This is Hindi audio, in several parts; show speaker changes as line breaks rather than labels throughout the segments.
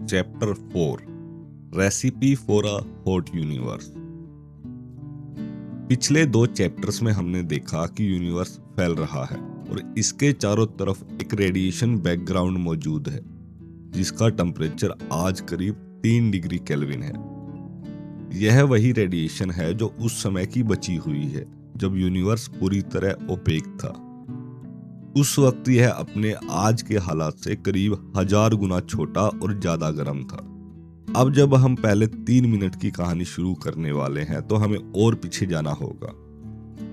Chapter 4 recipe for a hot universe. पिछले 2 चैप्टर्स में हमने देखा कि यूनिवर्स फैल रहा है और इसके चारों तरफ एक रेडिएशन बैकग्राउंड मौजूद है जिसका टेम्परेचर आज करीब 3 डिग्री केल्विन है। यह वही रेडिएशन है जो उस समय की बची हुई है जब यूनिवर्स पूरी तरह ओपेक था। उस वक्त यह अपने आज के हालात से करीब 1000 गुना छोटा और ज्यादा गर्म था। अब जब हम पहले 3 मिनट की कहानी शुरू करने वाले हैं तो हमें और पीछे जाना होगा,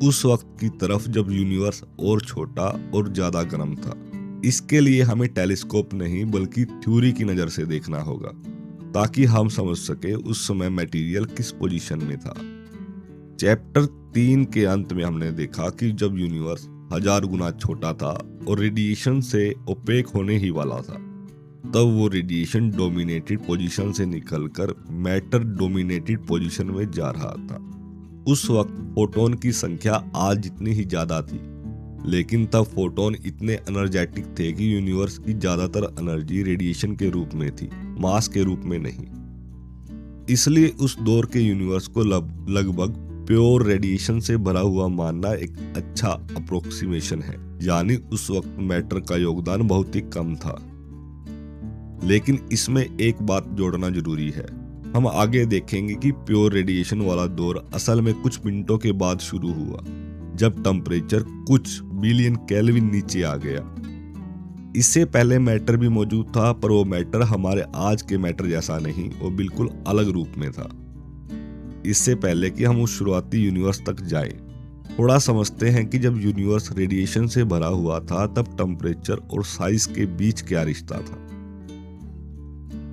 उस वक्त की तरफ जब यूनिवर्स और छोटा और ज्यादा गर्म था। इसके लिए हमें टेलीस्कोप नहीं बल्कि थ्योरी की नजर से देखना होगा ताकि हम समझ सके उस समय मटेरियल किस पोजीशन में था। चैप्टर 3 के अंत में हमने देखा कि जब यूनिवर्स 1000 गुना छोटा था और रेडिएशन से ओपेक होने ही वाला था, तब वो रेडिएशन डोमिनेटेड पोजीशन से निकलकर मैटर डोमिनेटेड पोजीशन में जा रहा था। उस वक्त फोटोन की संख्या आज जितनी ही ज्यादा थी, लेकिन तब फोटोन इतने एनर्जेटिक थे कि यूनिवर्स की ज्यादातर एनर्जी रेडिएशन के रूप में थी, मास के रूप में नहीं। इसलिए उस दौर के यूनिवर्स को लगभग प्योर रेडिएशन से भरा हुआ मानना एक अच्छा अप्रोक्सीमेशन है, यानी उस वक्त मैटर का योगदान बहुत ही कम था। लेकिन इसमें एक बात जोड़ना जरूरी है। हम आगे देखेंगे कि प्योर रेडिएशन वाला दौर असल में कुछ मिनटों के बाद शुरू हुआ, जब टेम्परेचर कुछ बिलियन केल्विन नीचे आ गया। इससे पहले मैटर भी मौजूद था, पर वो मैटर हमारे आज के मैटर जैसा नहीं, वो बिल्कुल अलग रूप में था। इससे पहले कि हम उस शुरुआती यूनिवर्स तक जाएं, थोड़ा समझते हैं कि जब यूनिवर्स रेडिएशन से भरा हुआ था तब टेम्परेचर और साइज के बीच क्या रिश्ता था।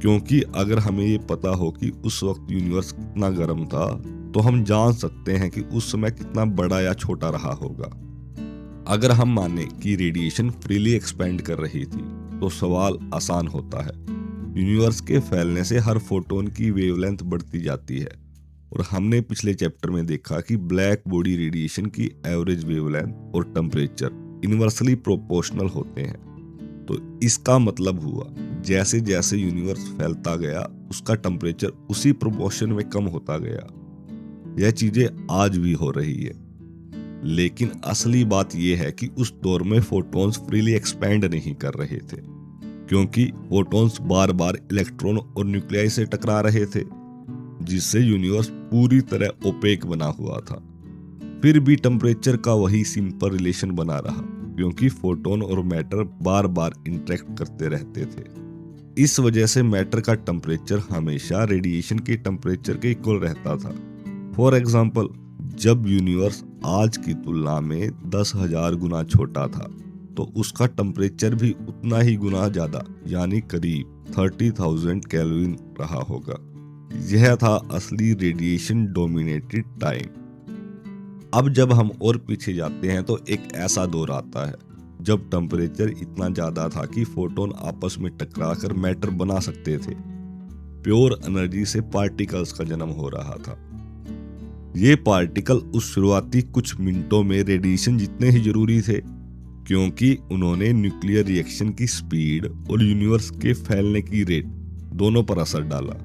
क्योंकि अगर हमें ये पता हो कि उस वक्त यूनिवर्स कितना गर्म था, तो हम जान सकते हैं कि उस समय कितना बड़ा या छोटा रहा होगा। अगर हम माने कि रेडिएशन फ्रीली एक्सपेंड कर रही थी, तो सवाल आसान होता है। यूनिवर्स के फैलने से हर फोटोन की वेवलेंथ बढ़ती जाती है, और हमने पिछले चैप्टर में देखा कि ब्लैक बॉडी रेडिएशन की एवरेज वेवलेंथ और टेम्परेचर इनवर्सली प्रोपोर्शनल होते हैं। तो इसका मतलब हुआ जैसे जैसे यूनिवर्स फैलता गया उसका टेम्परेचर उसी प्रोपोर्शन में कम होता गया। यह चीजें आज भी हो रही है। लेकिन असली बात यह है कि उस दौर में फोटॉन्स फ्रीली एक्सपैंड नहीं कर रहे थे, क्योंकि फोटॉन्स बार बार इलेक्ट्रॉन और न्यूक्लियाई से टकरा रहे थे, जिससे यूनिवर्स पूरी तरह ओपेक बना हुआ था। फिर भी टेम्परेचर का वही सिंपल रिलेशन बना रहा, क्योंकि फोटोन और मैटर बार बार इंटरेक्ट करते रहते थे। इस वजह से मैटर का टेम्परेचर हमेशा रेडिएशन के टेम्परेचर के इक्वल रहता था। फॉर एग्जाम्पल, जब यूनिवर्स आज की तुलना में 10,000 गुना छोटा था, तो उसका टेम्परेचर भी उतना ही गुना ज्यादा, यानी करीब 30,000 केल्विन रहा होगा। यह था असली रेडिएशन डोमिनेटेड टाइम। अब जब हम और पीछे जाते हैं तो एक ऐसा दौर आता है जब टेम्परेचर इतना ज्यादा था कि फोटोन आपस में टकराकर मैटर बना सकते थे। प्योर एनर्जी से पार्टिकल्स का जन्म हो रहा था। ये पार्टिकल उस शुरुआती कुछ मिनटों में रेडिएशन जितने ही जरूरी थे, क्योंकि उन्होंने न्यूक्लियर रिएक्शन की स्पीड और यूनिवर्स के फैलने की रेट दोनों पर असर डाला।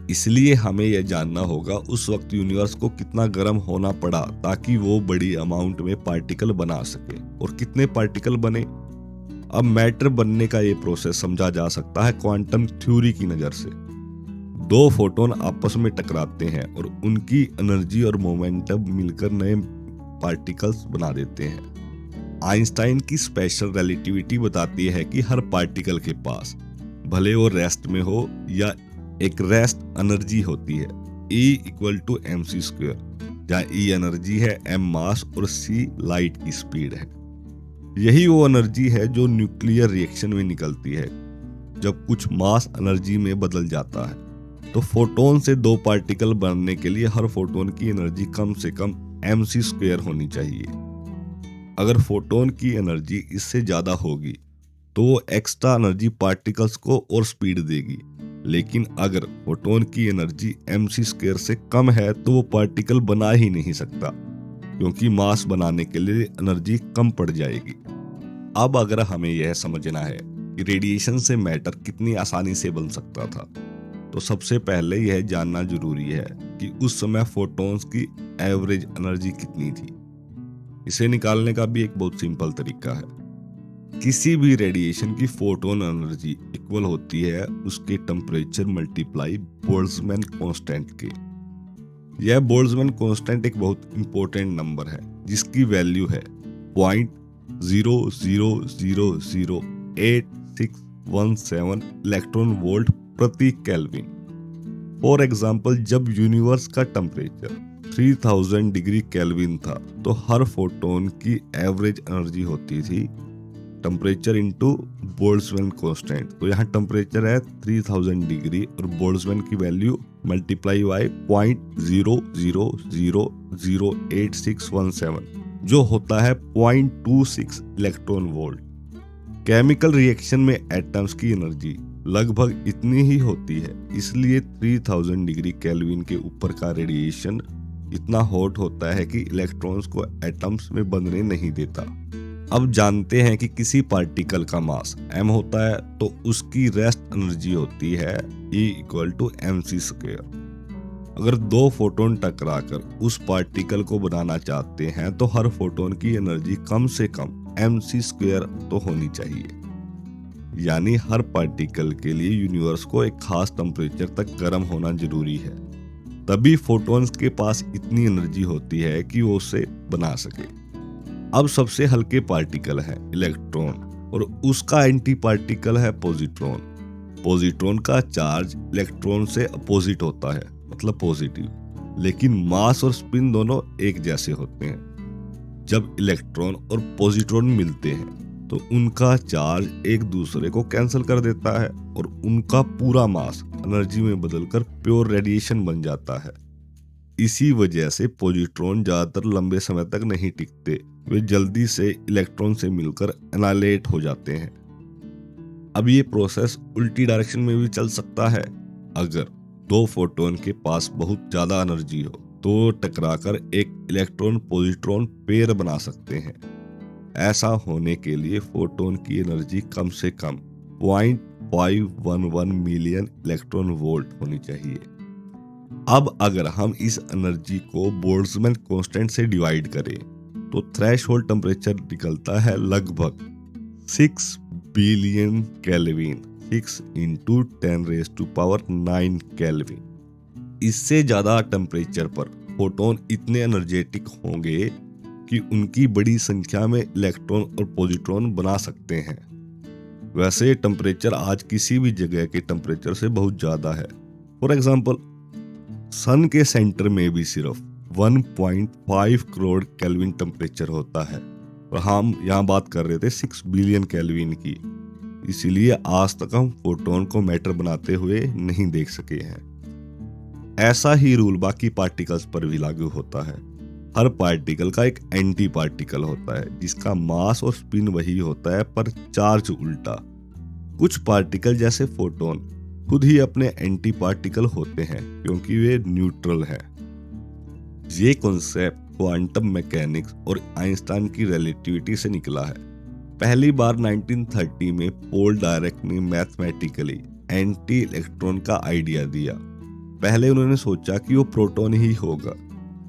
इसलिए हमें यह जानना होगा उस वक्त यूनिवर्स को कितना गर्म होना पड़ा ताकि वो बड़ी अमाउंट में पार्टिकल बना सके, और कितने पार्टिकल बने। अब मैटर बनने का ये प्रोसेस समझा जा सकता है क्वांटम थ्योरी की नजर से। 2 फोटोन आपस में टकराते हैं और उनकी एनर्जी और मोमेंटम मिलकर नए पार्टिकल्स बना देते हैं। आइंस्टाइन की स्पेशल रिलेटिविटी बताती है कि हर पार्टिकल के पास, भले वो रेस्ट में हो या एक रेस्ट एनर्जी होती है, E=mc², जहाँ E एनर्जी है, m मास और c लाइट की स्पीड है। यही वो एनर्जी है जो न्यूक्लियर रिएक्शन में निकलती है जब कुछ मास एनर्जी में बदल जाता है। तो फोटोन से 2 पार्टिकल बनने के लिए हर फोटोन की एनर्जी कम से कम mc² होनी चाहिए। अगर फोटोन की एनर्जी इससे ज्यादा होगी तो वो एक्स्ट्रा एनर्जी पार्टिकल्स को और स्पीड देगी। लेकिन अगर फोटोन की एनर्जी mc² से कम है तो वो पार्टिकल बना ही नहीं सकता, क्योंकि मास बनाने के लिए एनर्जी कम पड़ जाएगी। अब अगर हमें यह समझना है रेडिएशन से मैटर कितनी आसानी से बन सकता था। तो सबसे पहले यह जानना जरूरी है कि उस समय फोटॉन्स की एवरेज एनर्जी कितनी थी। इसे निकालने का भी एक बहुत सिंपल तरीका है। किसी भी रेडिएशन की फोटोन एनर्जी इक्वल होती है उसके टेम्परेचर मल्टीप्लाई बोल्ट्जमैन कांस्टेंट के। यह बोल्ट्जमैन कांस्टेंट एक बहुत इंपॉर्टेंट नंबर है जिसकी वैल्यू है 0.0008617 इलेक्ट्रॉन वोल्ट प्रति केल्विन। फॉर एग्जाम्पल, जब यूनिवर्स का टेम्परेचर 3000 डिग्री केल्विन था तो हर फोटोन की एवरेज एनर्जी होती थी टेम्परेचर इंटू बोल्ट्जमैन कांस्टेंट। तो यहाँ टेम्परेचर है 3000 डिग्री और बोल्ट्जमैन की वैल्यू मल्टीप्लाई बाय 0.0008617 जो होता है 0.26 इलेक्ट्रॉन वोल्ट। केमिकल रिएक्शन में एटम्स की एनर्जी लगभग इतनी ही होती है, इसलिए 3000 डिग्री केल्विन के ऊपर का रेडिएशन इतना हॉट होता है कि इलेक्ट्रॉन्स को एटम्स में बंधने नहीं देता। अब जानते हैं कि किसी पार्टिकल का मास m होता है तो उसकी रेस्ट एनर्जी होती है E=mc²। अगर दो फोटोन टकराकर उस पार्टिकल को बनाना चाहते हैं तो हर फोटोन की एनर्जी कम से कम mc² तो होनी चाहिए। यानी हर पार्टिकल के लिए यूनिवर्स को एक खास टेम्परेचर तक गर्म होना जरूरी है, तभी फोटॉन्स के पास इतनी एनर्जी होती है कि वो उसे बना सके। अब सबसे हल्के पार्टिकल है इलेक्ट्रॉन और उसका एंटी पार्टिकल है पॉजिट्रॉन। पॉजिट्रॉन का चार्ज इलेक्ट्रॉन से अपोजिट होता है, मतलब पॉजिटिव, लेकिन मास और स्पिन दोनों एक जैसे होते हैं। जब इलेक्ट्रॉन और पॉजिट्रॉन मिलते हैं तो उनका चार्ज एक दूसरे को कैंसिल कर देता है और उनका पूरा मास एनर्जी में बदलकर प्योर रेडिएशन बन जाता है। इसी वजह से पॉजिट्रॉन ज्यादातर लंबे समय तक नहीं टिकते, वे जल्दी से इलेक्ट्रॉन से मिलकर एनाइलेट हो जाते हैं। अब ये प्रोसेस उल्टी डायरेक्शन में भी चल सकता है। अगर दो फोटोन के पास बहुत ज्यादा एनर्जी हो तो टकराकर एक इलेक्ट्रॉन पॉजिट्रॉन पेयर बना सकते हैं। ऐसा होने के लिए फोटोन की एनर्जी कम से कम 0.511 मिलियन इलेक्ट्रॉन वोल्ट होनी चाहिए। अब अगर हम इस एनर्जी को बोल्ट्जमैन कांस्टेंट से डिवाइड करें तो थ्रेशोल्ड टेम्परेचर निकलता है लगभग 6 बिलियन केल्विन, 6 × 10⁻⁹ केल्विन। इससे ज्यादा टेम्परेचर पर फोटोन इतने एनर्जेटिक होंगे कि उनकी बड़ी संख्या में इलेक्ट्रॉन और पॉजिट्रॉन बना सकते हैं। वैसे टेम्परेचर आज किसी भी जगह के टेम्परेचर से बहुत ज्यादा है। फॉर एग्जांपल, सन के सेंटर में भी सिर्फ 1.5 करोड़ केल्विन टेम्परेचर होता है और हम यहाँ बात कर रहे थे 6 बिलियन केल्विन की। इसीलिए आज तक हम फोटोन को मैटर बनाते हुए नहीं देख सके हैं। ऐसा ही रूल बाकी पार्टिकल्स पर भी लागू होता है। हर पार्टिकल का एक एंटी पार्टिकल होता है जिसका मास और स्पिन वही होता है पर चार्ज उल्टा। कुछ पार्टिकल जैसे फोटोन खुद ही अपने एंटी पार्टिकल होते हैं क्योंकि वे न्यूट्रल हैं। ये कॉन्सेप्ट क्वांटम मैकेनिक्स और आइंस्टाइन की रिलेटिविटी से निकला है। पहली बार 1930 में पॉल डायरेक ने मैथमेटिकली एंटी इलेक्ट्रॉन का आइडिया दिया। पहले उन्होंने सोचा कि वो प्रोटॉन ही होगा,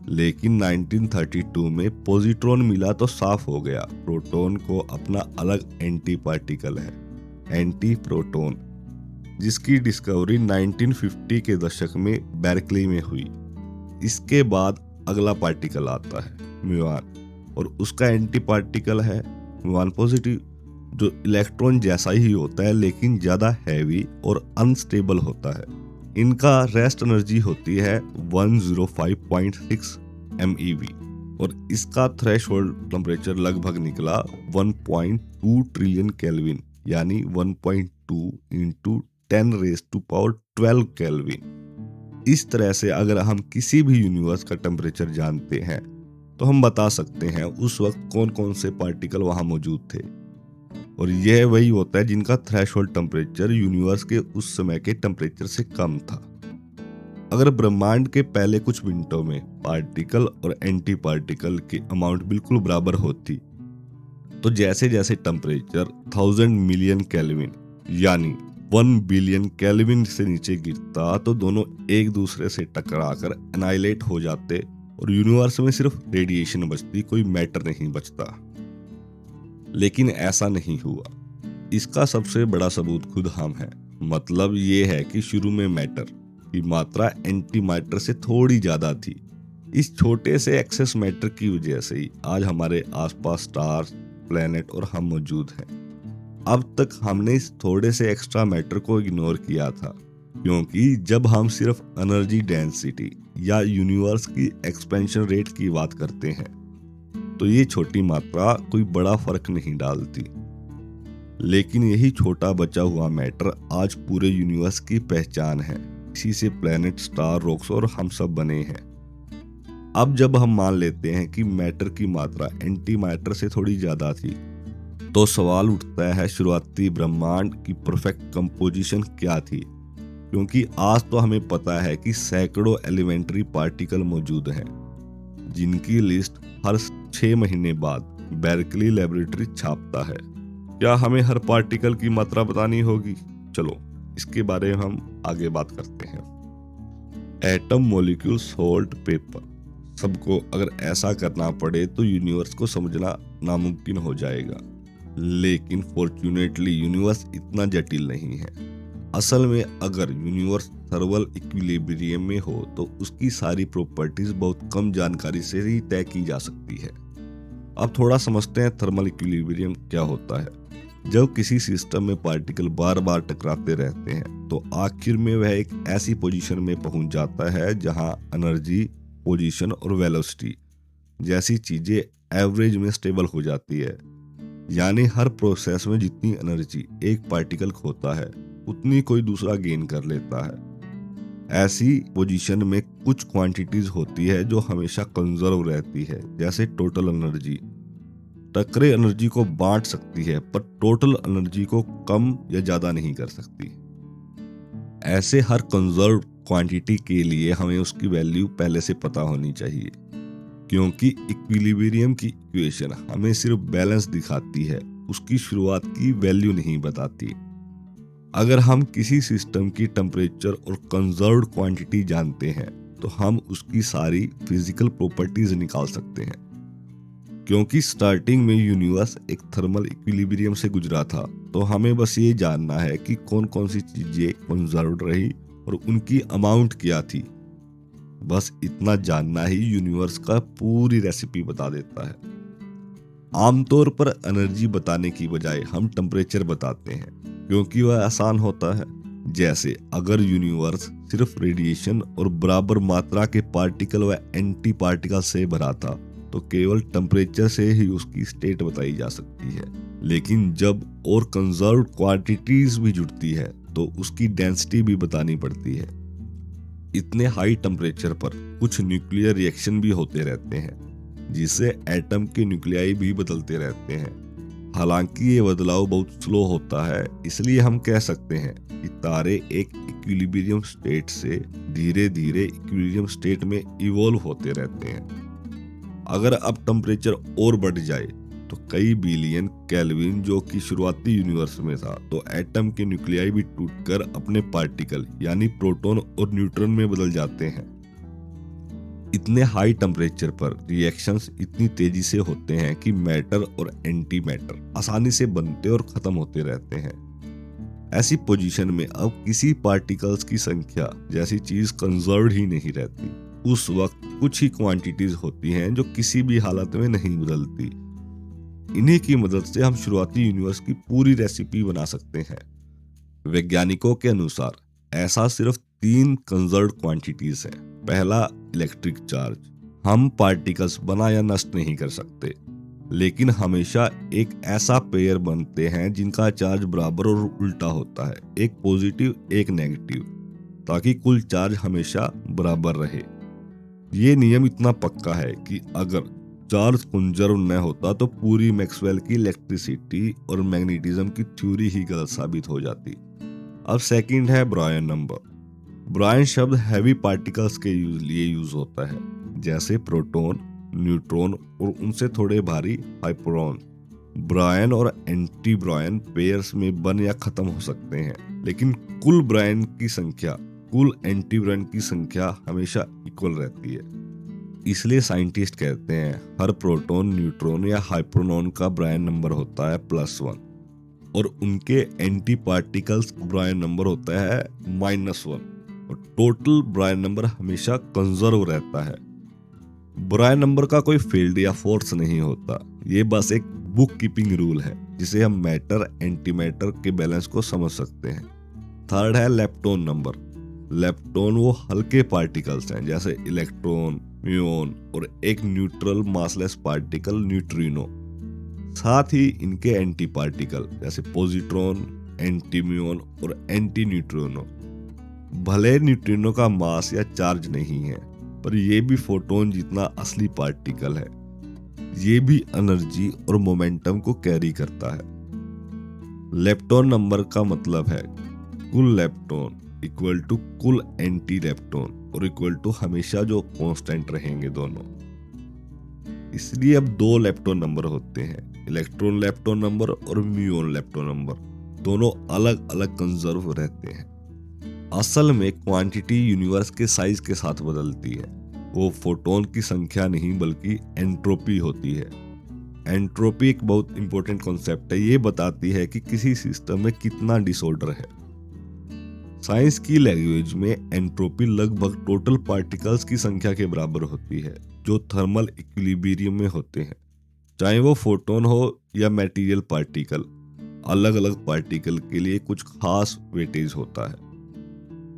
लेकिन 1932 में पॉजिट्रॉन मिला तो साफ हो गया प्रोटॉन को अपना अलग एंटी पार्टिकल है, एंटी प्रोटॉन, जिसकी डिस्कवरी 1950 के दशक में बेर्कली में हुई। इसके बाद अगला पार्टिकल आता है म्यूऑन और उसका एंटी पार्टिकल है म्यूऑन पॉजिटिव, जो इलेक्ट्रॉन जैसा ही होता है लेकिन ज्यादा हैवी और अनस्टेबल होता है। इनका रेस्ट एनर्जी होती है 105.6 MeV और इसका थ्रेशोल्ड टेम्परेचर लगभग निकला 1.2 ट्रिलियन केल्विन, यानी 1.2 × 10⁻12 केल्विन। इस तरह से अगर हम किसी भी यूनिवर्स का टेम्परेचर जानते हैं तो हम बता सकते हैं उस वक्त कौन कौन से पार्टिकल वहां मौजूद थे, और यह वही होता है जिनका थ्रेशोल्ड टेम्परेचर यूनिवर्स के उस समय के टेम्परेचर से कम था। अगर ब्रह्मांड के पहले कुछ मिनटों में पार्टिकल और एंटी पार्टिकल की अमाउंट बिल्कुल बराबर होती, तो जैसे जैसे टेम्परेचर 1000 मिलियन केल्विन यानी 1 बिलियन केल्विन से नीचे गिरता तो दोनों एक दूसरे से टकराकर एनाइलेट हो जाते और यूनिवर्स में सिर्फ रेडिएशन बचती, कोई मैटर नहीं बचता। लेकिन ऐसा नहीं हुआ। इसका सबसे बड़ा सबूत खुद हम हैं। मतलब ये है कि शुरू में मैटर की मात्रा एंटी मैटर से थोड़ी ज्यादा थी। इस छोटे से एक्सेस मैटर की वजह से ही आज हमारे आसपास स्टार्स, प्लेनेट और हम मौजूद हैं। अब तक हमने इस थोड़े से एक्स्ट्रा मैटर को इग्नोर किया था, क्योंकि जब हम सिर्फ एनर्जी डेंसिटी या यूनिवर्स की एक्सपेंशन रेट की बात करते हैं तो ये छोटी मात्रा कोई बड़ा फर्क नहीं डालती। लेकिन यही छोटा बचा हुआ मैटर आज पूरे यूनिवर्स की पहचान है। इसी से प्लेनेट, स्टार, रॉक्स और हम सब बने हैं। अब जब हम मान लेते हैं कि मैटर की मात्रा एंटी मैटर से थोड़ी ज्यादा थी, तो सवाल उठता है शुरुआती ब्रह्मांड की परफेक्ट कंपोजिशन क्या थी। क्योंकि आज तो हमें पता है कि सैकड़ों एलिमेंट्री पार्टिकल मौजूद हैं, जिनकी लिस्ट हर 6 महीने बाद बेर्कली लेबोरेटरी छापता है। क्या हमें हर पार्टिकल की मात्रा बतानी होगी? चलो इसके बारे में हम आगे बात करते हैं। एटम, मॉलिक्यूल, सॉल्ट, पेपर, सबको अगर ऐसा करना पड़े तो यूनिवर्स को समझना नामुमकिन हो जाएगा। लेकिन फॉर्चुनेटली यूनिवर्स इतना जटिल नहीं है। असल में अगर यूनिवर्स थर्मल इक्विलिब्रियम में हो तो उसकी सारी प्रॉपर्टीज बहुत कम जानकारी से ही तय की जा सकती है। अब थोड़ा समझते हैं थर्मल इक्विलिब्रियम क्या होता है। जब किसी सिस्टम में पार्टिकल बार बार टकराते रहते हैं तो आखिर में वह एक ऐसी पोजीशन में पहुंच जाता है जहां एनर्जी, पोजीशन और वेलोसिटी जैसी चीजें एवरेज में स्टेबल हो जाती है। यानी हर प्रोसेस में जितनी एनर्जी एक पार्टिकल खोता है उतनी कोई दूसरा गेन कर लेता है। ऐसी पोजीशन में कुछ क्वांटिटीज होती है जो हमेशा कंजर्व रहती है, जैसे टोटल एनर्जी। टक्करे एनर्जी को बांट सकती है पर टोटल एनर्जी को कम या ज्यादा नहीं कर सकती। ऐसे हर कंजर्व क्वांटिटी के लिए हमें उसकी वैल्यू पहले से पता होनी चाहिए, क्योंकि इक्विलिब्रियम की इक्वेशन हमें सिर्फ बैलेंस दिखाती है, उसकी शुरुआत की वैल्यू नहीं बताती। अगर हम किसी सिस्टम की टेम्परेचर और कंजर्व्ड क्वांटिटी जानते हैं तो हम उसकी सारी फिजिकल प्रॉपर्टीज निकाल सकते हैं। क्योंकि स्टार्टिंग में यूनिवर्स एक थर्मल इक्विलिब्रियम से गुजरा था, तो हमें बस ये जानना है कि कौन कौन सी चीजें कंजर्व्ड रही और उनकी अमाउंट क्या थी। बस इतना जानना ही यूनिवर्स का पूरी रेसिपी बता देता है। आमतौर पर एनर्जी बताने की बजाय हम टेम्परेचर बताते हैं, क्योंकि वह आसान होता है। जैसे अगर यूनिवर्स सिर्फ रेडिएशन और बराबर मात्रा के पार्टिकल व एंटी पार्टिकल से भरा था तो केवल टेम्परेचर से ही उसकी स्टेट बताई जा सकती है। लेकिन जब और कंजर्व्ड क्वांटिटीज भी जुड़ती है तो उसकी डेंसिटी भी बतानी पड़ती है। इतने हाई टेम्परेचर पर कुछ न्यूक्लियर रिएक्शन भी होते रहते हैं, जिससे एटम के न्यूक्लियाई भी बदलते रहते हैं। हालांकि ये बदलाव बहुत स्लो होता है, इसलिए हम कह सकते हैं कि तारे एक इक्विलिब्रियम स्टेट से धीरे धीरे इक्विलिब्रियम स्टेट में इवॉल्व होते रहते हैं। अगर अब टेम्परेचर और बढ़ जाए तो कई बिलियन केल्विन, जो कि शुरुआती यूनिवर्स में था, तो एटम के न्यूक्लियाई भी टूटकर अपने पार्टिकल यानी प्रोटॉन और न्यूट्रॉन में बदल जाते हैं। इतने हाई टेम्परेचर पर रिएक्शंस इतनी तेजी से होते हैं कि मैटर और एंटी मैटर आसानी से बनते और खत्म होते रहते हैं। ऐसी पोजीशन में अब किसी पार्टिकल्स की संख्या जैसी चीज कंजर्व्ड ही नहीं रहती। उस वक्त कुछ ही क्वांटिटीज होती हैं जो किसी भी हालत में नहीं बदलती। इन्हीं की मदद से हम शुरुआती यूनिवर्स की पूरी रेसिपी बना सकते हैं। वैज्ञानिकों के अनुसार ऐसा सिर्फ 3 कंजर्व्ड क्वांटिटीज हैं। पहला, इलेक्ट्रिक चार्ज। हम पार्टिकल्स बना या नष्ट नहीं कर सकते, लेकिन हमेशा एक ऐसा पेयर बनते हैं जिनका चार्ज बराबर और उल्टा होता है, एक पॉजिटिव एक नेगेटिव, ताकि कुल चार्ज हमेशा बराबर रहे। ये नियम इतना पक्का है कि अगर चार्ज कंजर्व न होता तो पूरी मैक्सवेल की इलेक्ट्रिसिटी और मैग्नेटिज्म की थ्योरी ही गलत साबित हो जाती। अब सेकंड है ब्रायन नंबर। ब्रायन शब्द हैवी पार्टिकल्स के लिए यूज होता है, जैसे प्रोटॉन, न्यूट्रॉन और उनसे थोड़े भारी हाइपोरॉन, ब्रायन और एंटी ब्रायन पेयर्स में बन या खत्म हो सकते हैं, लेकिन कुल ब्रायन की संख्या कुल एंटी ब्रायन की संख्या हमेशा इक्वल रहती है। इसलिए साइंटिस्ट कहते हैं हर प्रोटॉन, न्यूट्रॉन या हाइड्रोजन का ब्रायन नंबर होता है +1 और उनके एंटी पार्टिकल्स ब्रायन नंबर होता है -1 और टोटल ब्रायन नंबर हमेशा कंजर्व रहता है। ब्रायन नंबर का कोई फील्ड या फोर्स नहीं होता, ये बस एक बुक कीपिंग रूल है जिसे हम मैटर एंटी मैटर के बैलेंस को समझ सकते हैं। थर्ड है लेप्टॉन नंबर। लेप्टॉन वो हल्के पार्टिकल्स हैं जैसे इलेक्ट्रॉन, म्यून और एक न्यूट्रल मासलेस पार्टिकल न्यूट्रिनो। साथ ही इनके एंटी पार्टिकल जैसे पॉजिट्रॉन, एंटी म्यून और एंटी न्यूट्रिनो। भले न्यूट्रिनो का मास या चार्ज नहीं है, पर ये भी फोटोन जितना असली पार्टिकल है। ये भी एनर्जी और मोमेंटम को कैरी करता है। लेप्टॉन नंबर का मतलब है कुल लेप्टॉन इक्वल टू कुल एंटी लेप्टॉन और इक्वल टू हमेशा जो कांस्टेंट रहेंगे दोनों। इसलिए अब 2 लेप्टॉन नंबर होते हैं, इलेक्ट्रॉन लेप्टॉन नंबर और म्यून लेप्टॉन नंबर। दोनों अलग अलग कंजर्व रहते हैं। असल में क्वांटिटी यूनिवर्स के साइज के साथ बदलती है। वो फोटोन की संख्या नहीं बल्कि एंट्रोपी होती है। एंट्रोपी एक बहुत इंपॉर्टेंट कॉन्सेप्ट है। ये बताती है कि किसी सिस्टम में कितना डिसऑर्डर है। साइंस की लैंग्वेज में एंट्रोपी लगभग टोटल पार्टिकल्स की संख्या के बराबर होती है जो थर्मल इक्विलिब्रियम में होते हैं, चाहे वो फोटोन हो या मटेरियल पार्टिकल। अलग अलग पार्टिकल के लिए कुछ खास वेटेज होता है।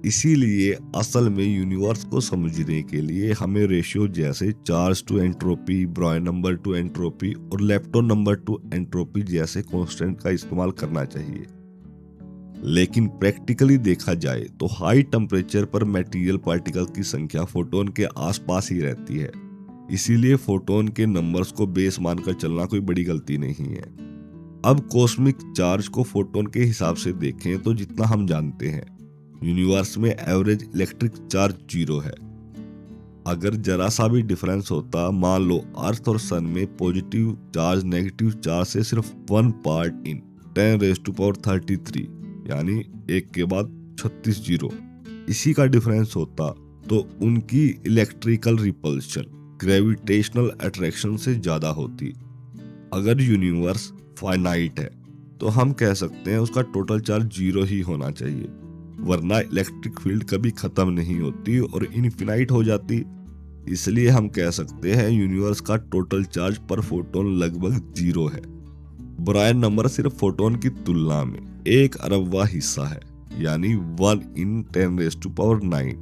इसीलिए असल में यूनिवर्स को समझने के लिए हमें रेशियो जैसे charge to entropy, baryon number to entropy और लेप्टॉन नंबर टू एंट्रोपी जैसे कांस्टेंट का इस्तेमाल करना चाहिए। लेकिन प्रैक्टिकली देखा जाए तो हाई टेम्परेचर पर मटेरियल पार्टिकल की संख्या फोटोन के आसपास ही रहती है। इसीलिए फोटोन के नंबर्स को बेस मानकर चलना कोई बड़ी गलती नहीं है। अब कॉस्मिक चार्ज को फोटोन के हिसाब से देखें तो जितना हम जानते हैं यूनिवर्स में एवरेज इलेक्ट्रिक चार्ज 0 है। अगर जरा सा भी डिफरेंस होता, मान लो अर्थ और सन में पॉजिटिव चार्ज नेगेटिव चार्ज से सिर्फ 1 पार्ट इन 10⁻33 यानी 1 के बाद 36 जीरो, इसी का डिफरेंस होता तो उनकी इलेक्ट्रिकल रिपल्शन ग्रेविटेशनल अट्रैक्शन से ज्यादा होती। अगर यूनिवर्स फाइनाइट है तो हम कह सकते हैं उसका टोटल चार्ज 0 ही होना चाहिए, वरना इलेक्ट्रिक फील्ड कभी खत्म नहीं होती और इनफिनाइट हो जाती। इसलिए हम कह सकते हैं यूनिवर्स का टोटल चार्ज पर फोटोन लगभग 0 है। ब्रायन नंबर सिर्फ फोटोन की तुलना में 1 अरबवां हिस्सा है, यानी 1 इन 10⁻⁹।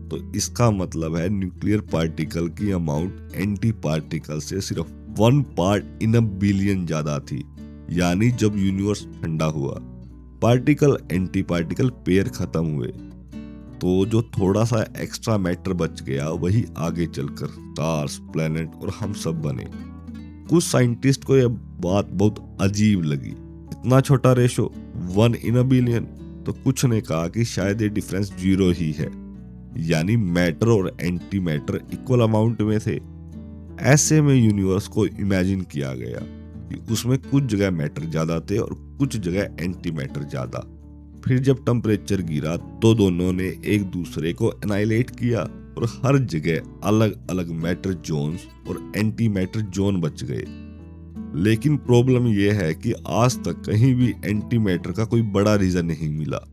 तो इसका मतलब है न्यूक्लियर पार्टिकल की अमाउंट एंटी पार्टिकल से सिर्फ 1 पार्ट इन अ बिलियन ज्यादा थी। यानी जब यूनिवर्स ठंडा हुआ, पार्टिकल एंटी पार्टिकल पेयर खत्म हुए, तो जो थोड़ा सा एक्स्ट्रा मैटर बच गया वही आगे चलकर स्टार्स, प्लैनेट और हम सब बने। कुछ साइंटिस्ट को यह बात बहुत अजीब लगी, इतना छोटा रेशो 1 इन अ बिलियन। तो कुछ ने कहा कि शायद ये डिफरेंस 0 ही है, यानी मैटर और एंटी मैटर इक्वल अमाउंट में थे। ऐसे में यूनिवर्स को इमेजिन किया गया कि उसमें कुछ जगह मैटर ज्यादा थे और कुछ जगह एंटी मैटर ज्यादा। फिर जब टेम्परेचर गिरा तो दोनों ने एक दूसरे को एनाइलेट किया और हर जगह अलग अलग मैटर जोन्स और एंटी मैटर जोन बच गए। लेकिन प्रॉब्लम यह है कि आज तक कहीं भी एंटी मैटर का कोई बड़ा रीजन नहीं मिला।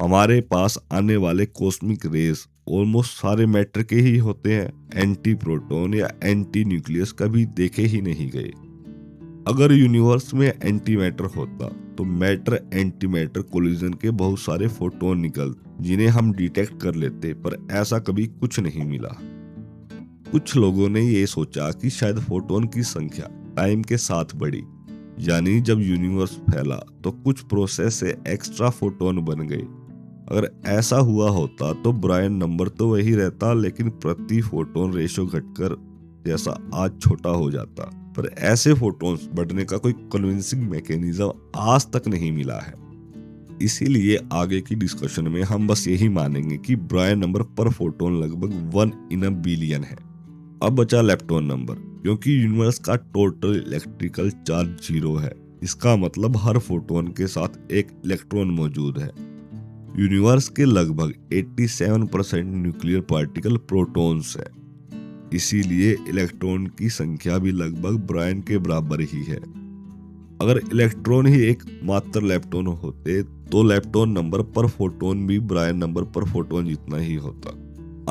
हमारे पास आने वाले कॉस्मिक रेस ऑलमोस्ट सारे मैटर के ही होते हैं, एंटी प्रोटॉन या एंटी न्यूक्लियस कभी देखे ही नहीं गए। अगर यूनिवर्स में एंटी मैटर होता तो मैटर एंटी मैटर कोलिजन के बहुत सारे फोटोन निकल जिन्हें हम डिटेक्ट कर लेते, पर ऐसा कभी कुछ नहीं मिला। कुछ लोगों ने ये सोचा कि शायद फोटोन की संख्या टाइम के साथ बढ़ी, यानी जब यूनिवर्स फैला तो कुछ प्रोसेस से एक्स्ट्रा फोटोन बन गए। अगर ऐसा हुआ होता तो ब्रायन नंबर तो वही रहता, लेकिन प्रति फोटोन रेशो घटकर जैसा आज छोटा हो जाता। पर ऐसे फोटोन्स बढ़ने का कोई कन्विंसिंग मैकेनिज्म आज तक नहीं मिला है। इसीलिए आगे की डिस्कशन में हम बस यही मानेंगे कि ब्रायन नंबर पर फोटोन लगभग 1 इन अ बिलियन है। अब बचा लेप्टॉन नंबर। क्योंकि यूनिवर्स का टोटल इलेक्ट्रिकल चार्ज 0 है, इसका मतलब हर फोटोन के साथ एक इलेक्ट्रॉन मौजूद है। यूनिवर्स के लगभग 87% न्यूक्लियर पार्टिकल प्रोटॉन्स है, इसीलिए इलेक्ट्रॉन की संख्या भी लगभग ब्रायन के बराबर ही है। अगर इलेक्ट्रॉन ही एक मात्र लेप्टॉन होते तो लेप्टॉन नंबर पर फोटोन भी ब्रायन नंबर पर फोटोन जितना ही होता।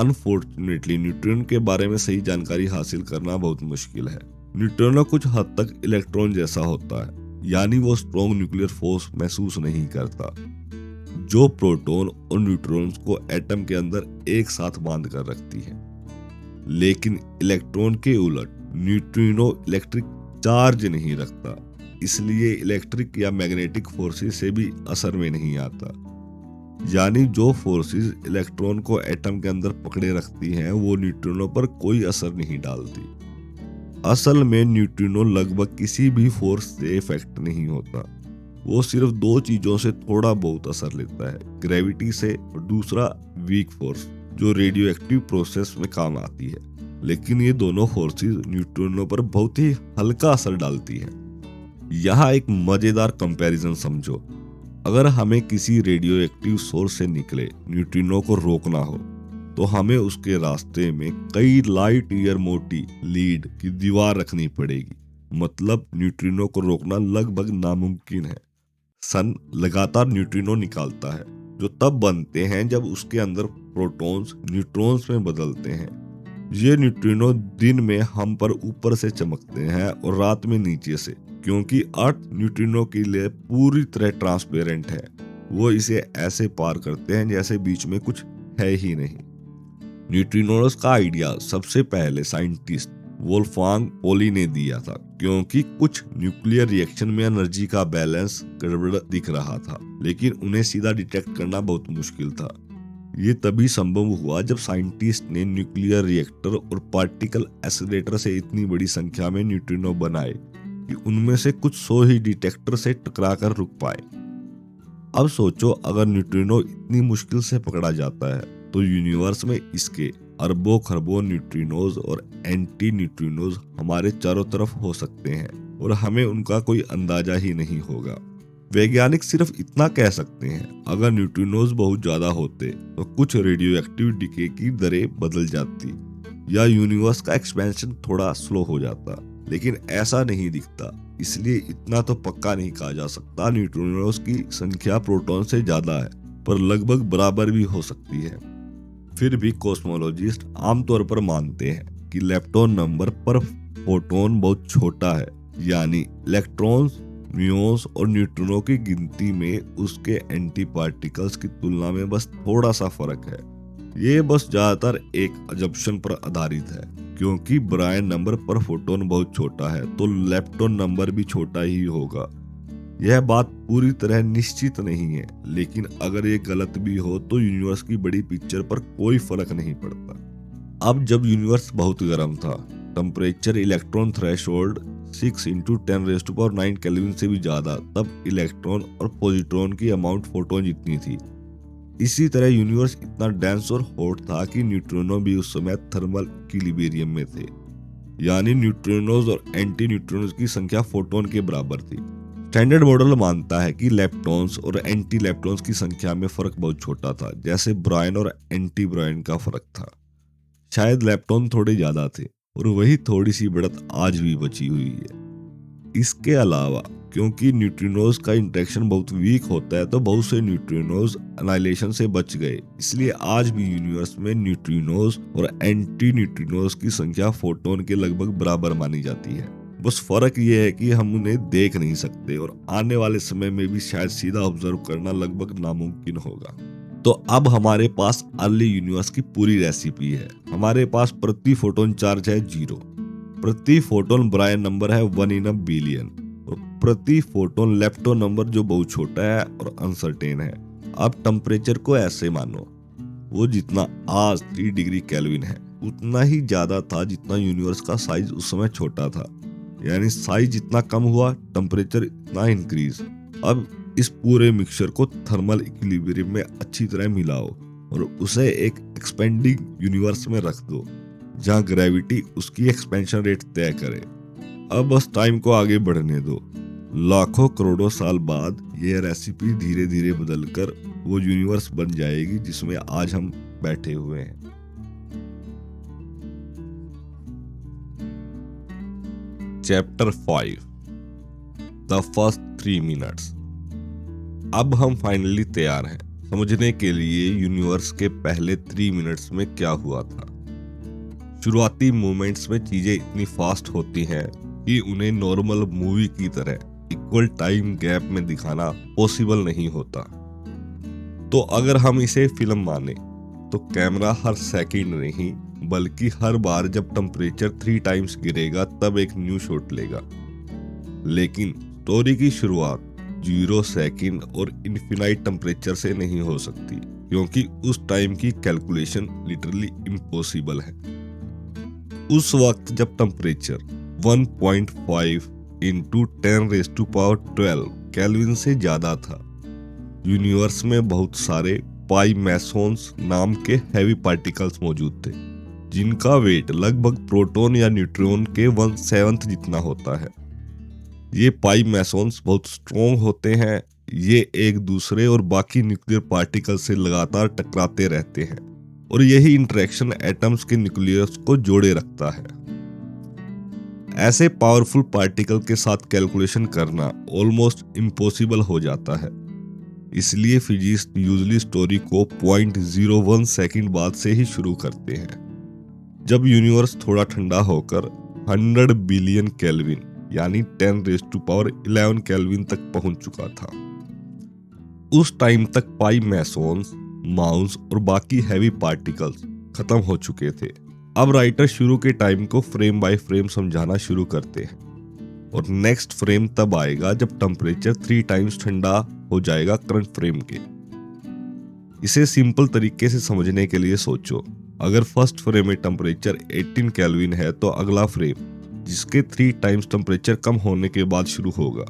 अनफॉर्चुनेटली न्यूट्रॉन के बारे में सही जानकारी हासिल करना बहुत मुश्किल है। न्यूट्रिनो कुछ हद तक इलेक्ट्रॉन जैसा होता है, यानी वो स्ट्रॉन्ग न्यूक्लियर फोर्स महसूस नहीं करता जो प्रोटॉन और न्यूट्रॉन्स को एटम के अंदर एक साथ बांध कर रखती है। लेकिन इलेक्ट्रॉन के उलट न्यूट्रिनो इलेक्ट्रिक चार्ज नहीं रखता, इसलिए इलेक्ट्रिक या मैग्नेटिक फोर्सेस से भी असर में नहीं आता। यानी जो फोर्सेस इलेक्ट्रॉन को एटम के अंदर पकड़े रखती हैं वो न्यूट्रिनो पर कोई असर नहीं डालती। असल में न्यूट्रिनो लगभग किसी भी फोर्स से इफेक्ट नहीं होता, वो सिर्फ दो चीजों से थोड़ा बहुत असर लेता है, ग्रेविटी से और दूसरा वीक फोर्स जो रेडियो एक्टिव प्रोसेस में काम आती है। लेकिन ये दोनों फोर्सेस न्यूट्रिनो पर बहुत ही हल्का असर डालती है। यहाँ एक मजेदार कंपैरिजन समझो, अगर हमें किसी रेडियो एक्टिव सोर्स से निकले न्यूट्रिनो को रोकना हो तो हमें उसके रास्ते में कई लाइट ईयर मोटी लीड की दीवार रखनी पड़ेगी। मतलब न्यूट्रिनो को रोकना लगभग नामुमकिन है। सन लगातार न्यूट्रिनो निकालता है जो तब बनते हैं जब उसके अंदर प्रोटॉन्स न्यूट्रॉन्स में बदलते हैं। ये न्यूट्रिनो दिन में हम पर ऊपर से चमकते हैं और रात में नीचे से, क्योंकि अर्थ न्यूट्रिनो के लिए पूरी तरह ट्रांसपेरेंट है। वो इसे ऐसे पार करते हैं जैसे बीच में कुछ है ही नहीं। न्यूट्रिनोस का आइडिया सबसे पहले साइंटिस्ट वोल्फ्गांग पॉली ने दिया था, क्योंकि कुछ न्यूक्लियर रिएक्शन में एनर्जी का बैलेंस गड़बड़ दिख रहा था, लेकिन उन्हें सीधा डिटेक्ट करना बहुत मुश्किल था। ये तभी संभव हुआ जब साइंटिस्ट ने न्यूक्लियर रिएक्टर और पार्टिकल एक्सीलरेटर से इतनी बड़ी संख्या में न्यूट्रिनो बनाए कि उनमें से कुछ 100 ही डिटेक्टर से टकरा कर रुक पाए। अब सोचो, अगर न्यूट्रिनो इतनी मुश्किल से पकड़ा जाता है तो यूनिवर्स में इसके अरबों खरबों न्यूट्रिनोज और एंटी न्यूट्रिनोज हमारे चारों तरफ हो सकते हैं और हमें उनका कोई अंदाजा ही नहीं होगा। वैज्ञानिक सिर्फ इतना कह सकते हैं, अगर न्यूट्रिनोज बहुत ज्यादा होते तो कुछ रेडियो एक्टिव डिके की दरें बदल जाती या यूनिवर्स का एक्सपेंशन थोड़ा स्लो हो जाता, लेकिन ऐसा नहीं दिखता। इसलिए इतना तो पक्का नहीं कहा जा सकता न्यूट्रिनोज की संख्या प्रोटॉन से ज्यादा है, पर लगभग बराबर भी हो सकती है। फिर भी कॉस्मोलॉजिस्ट आमतौर पर मानते हैं कि लेप्टॉन नंबर पर फोटोन बहुत छोटा है, यानी इलेक्ट्रॉन्स, म्यून्स और न्यूट्रिनो की गिनती में उसके एंटी पार्टिकल्स की तुलना में बस थोड़ा सा फर्क है। ये बस ज्यादातर एक अजम्पशन पर आधारित है, क्योंकि ब्रायन नंबर पर फोटोन बहुत छोटा है तो लेप्टॉन नंबर भी छोटा ही होगा। यह बात पूरी तरह निश्चित नहीं है, लेकिन अगर ये गलत भी हो तो यूनिवर्स की बड़ी पिक्चर पर कोई फर्क नहीं पड़ता। अब जब यूनिवर्स बहुत गर्म था, टेम्परेचर इलेक्ट्रॉन थ्रेशोल्ड 6 × 10⁹ केल्विन से भी ज्यादा, तब इलेक्ट्रॉन और पॉजिट्रॉन की अमाउंट फोटोन जितनी थी। इसी तरह यूनिवर्स इतना डेंस और हॉट था कि न्यूट्रिनो भी उस समय थर्मल इक्विलिब्रियम में थे, यानी न्यूट्रिनोज और एंटी न्यूट्रिनोज की संख्या फोटोन के बराबर थी। स्टैंडर्ड मॉडल मानता है कि लेप्टॉन्स और एंटी लेप्टॉन्स की संख्या में फर्क बहुत छोटा था, जैसे ब्रायन और एंटी ब्रायन का फर्क था। शायद लेप्टॉन थोड़े ज्यादा थे और वही थोड़ी सी बढ़त आज भी बची हुई है। इसके अलावा क्योंकि न्यूट्रिनोज का इंटरेक्शन बहुत वीक होता है तो बहुत से न्यूट्रिनोज एनाइलेशन से बच गए, इसलिए आज भी यूनिवर्स में न्यूट्रिनोज और एंटी न्यूट्रिनोज की संख्या फोटोन के लगभग बराबर मानी जाती है। बस फर्क ये है कि हम उन्हें देख नहीं सकते और आने वाले समय में भी शायद सीधा ऑब्जर्व करना लगभग नामुमकिन होगा। तो अब हमारे पास अर्ली यूनिवर्स की पूरी रेसिपी है। हमारे पास प्रति फोटोन चार्ज है 0, प्रति फोटोन ब्रायन नंबर है 1 इन अ बिलियन और प्रति फोटोन लेप्टॉन नंबर जो बहुत छोटा है और अनसर्टेन है। अब टेम्परेचर को ऐसे मानो, वो जितना आज 3 डिग्री केल्विन है उतना ही ज्यादा था जितना यूनिवर्स का साइज उस समय छोटा था, यानी साइज जितना कम हुआ टेम्परेचर इतना इंक्रीज। अब इस पूरे मिक्सचर को थर्मल इक्विलिब्रियम में अच्छी तरह मिलाओ और उसे एक एक्सपेंडिंग यूनिवर्स में रख दो। जहां ग्रेविटी उसकी एक्सपेंशन रेट तय करे। अब बस टाइम को आगे बढ़ने दो। लाखों करोड़ों साल बाद यह रेसिपी धीरे धीरे बदलकर वो यूनिवर्स बन जाएगी जिसमें आज हम बैठे हुए हैं। Chapter 5 the first 3 minutes. अब हम फाइनली तैयार हैं समझने के लिए यूनिवर्स के पहले 3 मिनट्स में क्या हुआ था। शुरुआती मोमेंट्स में चीजें इतनी फास्ट होती हैं कि उन्हें नॉर्मल मूवी की तरह इक्वल टाइम गैप में दिखाना पॉसिबल नहीं होता। तो अगर हम इसे फिल्म माने तो कैमरा हर सेकंड नहीं बल्कि हर बार जब टेम्परेचर 3 टाइम्स गिरेगा तब एक न्यू शॉट लेगा। लेकिन स्टोरी की शुरुआत 0 सेकंड और इनफिनाइट टेम्परेचर से नहीं हो सकती, क्योंकि उस टाइम की कैलकुलेशन लिटरली इम्पॉसिबल है। उस वक्त जब टेम्परेचर 1.5 इंटू 10⁻12 केल्विन से ज्यादा था, यूनिवर्स में बहुत सारे पाई मैसोन्स नाम के हैवी पार्टिकल्स मौजूद थे, जिनका वेट लगभग प्रोटॉन या न्यूट्रॉन के 1/7 जितना होता है। ये पाई मैसोन्स बहुत स्ट्रॉन्ग होते हैं। ये एक दूसरे और बाकी न्यूक्लियर पार्टिकल से लगातार टकराते रहते हैं और यही इंटरेक्शन एटम्स के न्यूक्लियस को जोड़े रखता है। ऐसे पावरफुल पार्टिकल के साथ कैलकुलेशन करना ऑलमोस्ट इम्पॉसिबल हो जाता है। इसलिए फिजिसिस्ट यूजुअली स्टोरी को 0.01 सेकंड बाद से ही शुरू करते हैं, जब यूनिवर्स थोड़ा ठंडा होकर 100 बिलियन केल्विन यानी 10⁻11 केल्विन तक पहुंच चुका था। उस टाइम तक पाई मैसोन्स, माउंस और बाकी हैवी पार्टिकल्स खत्म हो चुके थे। अब राइटर शुरू के टाइम को फ्रेम बाय फ्रेम समझाना शुरू करते हैं और नेक्स्ट फ्रेम तब आएगा जब टेम्परेचर 3 टाइम्स ठंडा हो जाएगा करंट फ्रेम के। इसे सिंपल तरीके से समझने के लिए सोचो, अगर फर्स्ट फ्रेम में टेम्परेचर 18 केल्विन है तो अगला फ्रेम जिसके 3 टाइम्स टेम्परेचर कम होने के बाद शुरू होगा,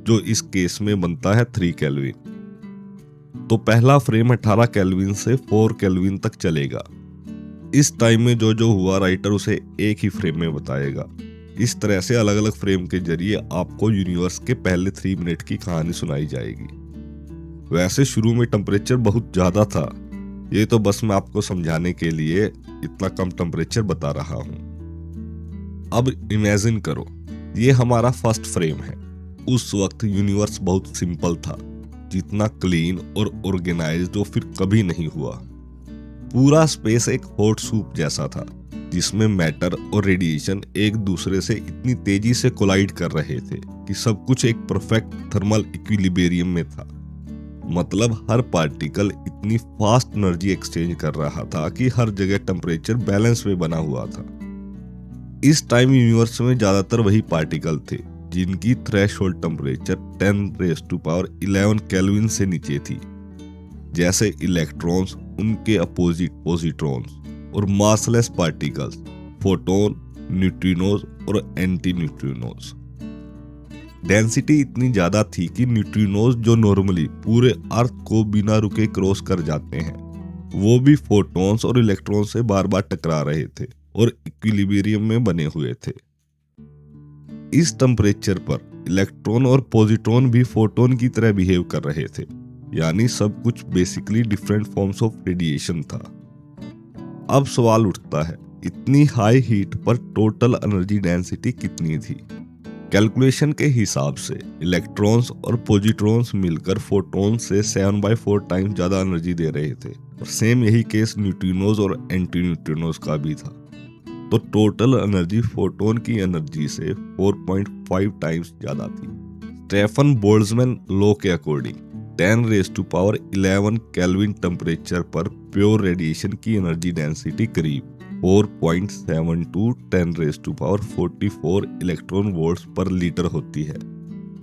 जो इस केस में बनता है 3 केल्विन। तो पहला फ्रेम 18 केल्विन से 4 केल्विन तक चलेगा। इस टाइम में जो हुआ राइटर उसे एक ही फ्रेम में बताएगा। इस तरह से अलग अलग फ्रेम के जरिए आपको यूनिवर्स के पहले 3 मिनट की कहानी सुनाई जाएगी। वैसे शुरू में टेम्परेचर बहुत ज्यादा था, ये तो बस मैं आपको समझाने के लिए इतना कम टेम्परेचर बता रहा हूँ। अब इमेजिन करो, ये हमारा फर्स्ट फ्रेम है। उस वक्त यूनिवर्स बहुत सिंपल था, जितना क्लीन और ऑर्गेनाइज्ड तो फिर कभी नहीं हुआ। पूरा स्पेस एक हॉट सूप जैसा था, जिसमें मैटर और रेडिएशन एक दूसरे से इतनी तेजी से कोलाइड कर रहे थे कि सब कुछ एक परफेक्ट थर्मल इक्विलिब्रियम में था। मतलब हर पार्टिकल इतनी फास्ट एनर्जी एक्सचेंज कर रहा था कि हर जगह टेम्परेचर बैलेंस में बना हुआ था। इस टाइम यूनिवर्स में ज्यादातर वही पार्टिकल थे जिनकी थ्रेशोल्ड टेम्परेचर 10⁻11 केल्विन से नीचे थी, जैसे इलेक्ट्रॉन्स, उनके अपोजिट पॉजिट्रॉन्स और मासलेस पार्टिकल्स, फोटोन, न्यूट्रिनोज और एंटी न्यूट्रिनोज। डेंसिटी इतनी ज्यादा थी कि न्यूट्रिनोज जो नॉर्मली पूरे अर्थ को बिना रुके क्रॉस कर जाते हैं, वो भी फोटॉन्स और इलेक्ट्रॉन से बार बार टकरा रहे थे और इक्विलिब्रियम में बने हुए थे। इस टेम्परेचर पर इलेक्ट्रॉन और पॉजिट्रॉन भी फोटोन की तरह बिहेव कर रहे थे, यानी सब कुछ basically different forms of radiation था। अब सवाल उठता है, इतनी हाई हीट पर टोटल एनर्जी डेंसिटी कितनी थी? कैलकुलेशन के हिसाब से इलेक्ट्रॉन्स और पॉजिट्रॉन्स मिलकर फोटोन से 7/4 टाइम्स ज्यादा एनर्जी दे रहे थे, और सेम यही केस न्यूट्रिनोज और एंटी न्यूट्रिनोज का भी था। तो टोटल एनर्जी फोटोन की एनर्जी से 4.5 टाइम्स ज्यादा थी। स्टेफन बोल्ट्जमैन लॉ के अकॉर्डिंग 10⁻11 केल्विन टेम्परेचर पर प्योर रेडिएशन की एनर्जी डेंसिटी करीब 4.72 10⁻44 इलेक्ट्रॉन वोल्ट्स पर लीटर होती है।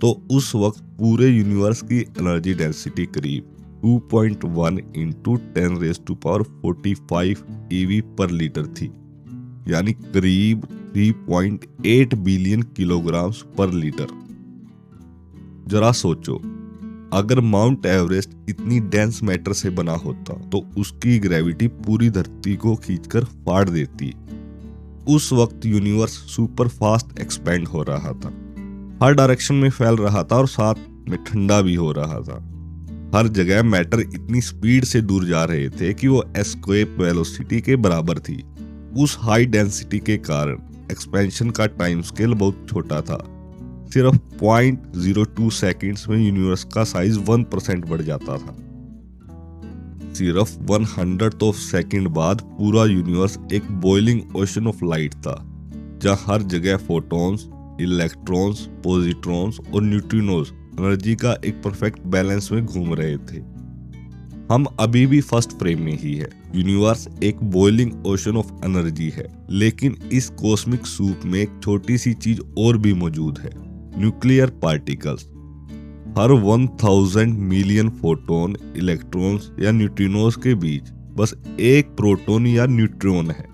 तो उस वक्त पूरे यूनिवर्स की एनर्जी डेंसिटी करीब 2.1 इंटू 10⁻45 EV पर लीटर थी, यानी करीब 3.8 बिलियन किलोग्राम्स पर लीटर। जरा सोचो, अगर माउंट एवरेस्ट इतनी डेंस मैटर से बना होता तो उसकी ग्रेविटी पूरी धरती को खींचकर फाड़ देती उस वक्त यूनिवर्स सुपर फास्ट एक्सपेंड हो रहा था, हर डायरेक्शन में फैल रहा था और साथ में ठंडा भी हो रहा था। हर जगह मैटर इतनी स्पीड से दूर जा रहे थे कि वो एस्केप वेलोसिटी के बराबर थी। उस हाई डेंसिटी के कारण एक्सपेंशन का टाइम स्केल बहुत छोटा था। सिर्फ 0.02 सेकंड्स में यूनिवर्स का साइज 1% बढ़ जाता था। सिर्फ 100th ऑफ सेकंड बाद पूरा यूनिवर्स एक बॉइलिंग ओशन ऑफ लाइट था, जहां हर जगह फोटॉन्स, इलेक्ट्रॉन्स, पॉजिट्रॉन्स और न्यूट्रिनोज एनर्जी का एक परफेक्ट बैलेंस में घूम रहे थे। हम अभी भी फर्स्ट फ्रेम में ही है। यूनिवर्स एक बॉइलिंग ओशन ऑफ एनर्जी है, लेकिन इस कॉस्मिक सूप में एक छोटी सी चीज और भी मौजूद है, न्यूक्लियर पार्टिकल्स। हर 1000 मिलियन फोटोन, इलेक्ट्रॉन्स या न्यूट्रिनोज के बीच बस एक प्रोटॉन या न्यूट्रॉन है।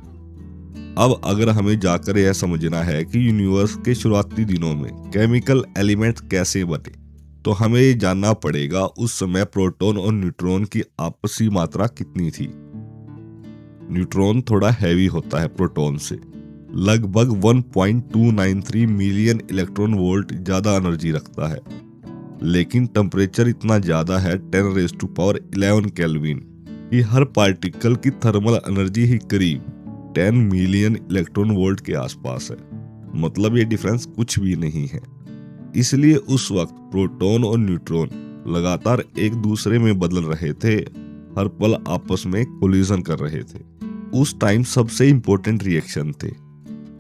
अब अगर हमें जाकर यह समझना है कि यूनिवर्स के शुरुआती दिनों में केमिकल एलिमेंट्स कैसे बने, तो हमें ये जानना पड़ेगा उस समय प्रोटॉन और न्यूट्रॉन की आपसी मात्रा कितनी थी। न्यूट्रॉन थोड़ा हैवी होता है प्रोटॉन से, लगभग 1.293 मिलियन इलेक्ट्रॉन वोल्ट ज्यादा एनर्जी रखता है। लेकिन टेम्परेचर इतना ज्यादा है 10⁻11 केल्विन कि हर पार्टिकल की थर्मल एनर्जी ही करीब 10 मिलियन इलेक्ट्रॉन वोल्ट के आसपास है। मतलब ये डिफरेंस कुछ भी नहीं है। इसलिए उस वक्त प्रोटॉन और न्यूट्रॉन लगातार एक दूसरे में बदल रहे थे, हर पल आपस में कोलिजन कर रहे थे। उस टाइम सबसे इंपॉर्टेंट रिएक्शन थे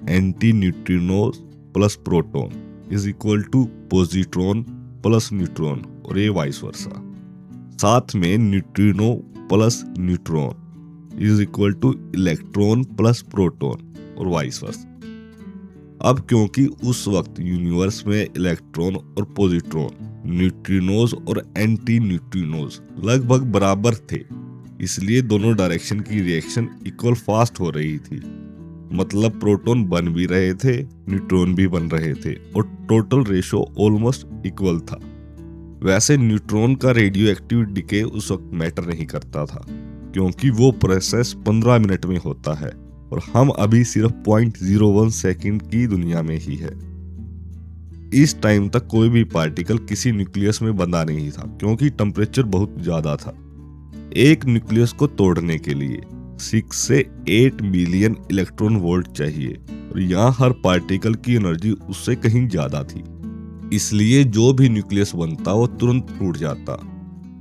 antineutrinos plus proton is equal to positron plus neutron और ये वाइस वर्सा। साथ में neutrino plus neutron is equal to electron plus proton और वाइस वर्सा। अब क्योंकि उस वक्त यूनिवर्स में इलेक्ट्रॉन और पॉजिट्रॉन, न्यूट्रिनोज और एंटी न्यूट्रिनोज लगभग बराबर थे, इसलिए दोनों डायरेक्शन की रिएक्शन इक्वल फास्ट हो रही थी। मतलब प्रोटॉन बन भी रहे थे, न्यूट्रॉन भी बन रहे थे और टोटल रेशो ऑलमोस्ट इक्वल था। वैसे न्यूट्रॉन का रेडियो एक्टिव डिके उस वक्त मैटर नहीं करता था, क्योंकि वो प्रोसेस 15 मिनट में होता है और हम अभी सिर्फ 0.01 सेकंड की दुनिया में ही है। इस टाइम तक कोई भी पार्टिकल किसी न्यूक्लियस में बंधा नहीं था, क्योंकि टेम्परेचर बहुत ज्यादा था। एक न्यूक्लियस को तोड़ने के लिए 6 से 8 मिलियन इलेक्ट्रॉन वोल्ट चाहिए और यहाँ हर पार्टिकल की एनर्जी उससे कहीं ज्यादा थी। इसलिए जो भी न्यूक्लियस बनता वो तुरंत टूट जाता।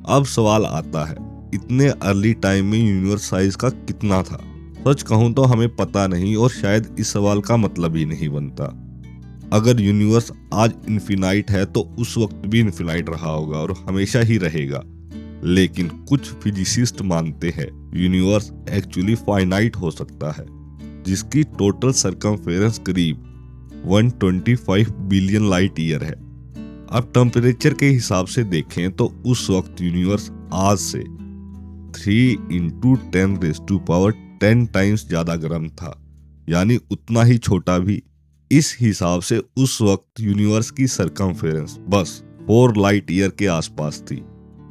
अब सवाल आता है, इतने अर्ली टाइम में यूनिवर्स साइज का कितना था? सच कहूं तो हमें पता नहीं और शायद इस सवाल का मतलब ही नहीं बनता। अगर यूनिवर्स आज इन्फिनाइट है तो उस वक्त भी इन्फिनाइट रहा होगा और हमेशा ही रहेगा। लेकिन कुछ फिजिसिस्ट मानते हैं यूनिवर्स एक्चुअली फाइनाइट हो सकता है, जिसकी टोटल सरकमफेरेंस करीब 125 बिलियन लाइट ईयर है। अब टेम्परेचर के हिसाब से देखें तो उस वक्त यूनिवर्स आज से 3 × 10 टाइम्स ज्यादा गर्म था, यानी उतना ही छोटा भी। इस हिसाब से उस वक्त यूनिवर्स की सरकमफेरेंस बस 4 लाइट ईयर के आसपास थी,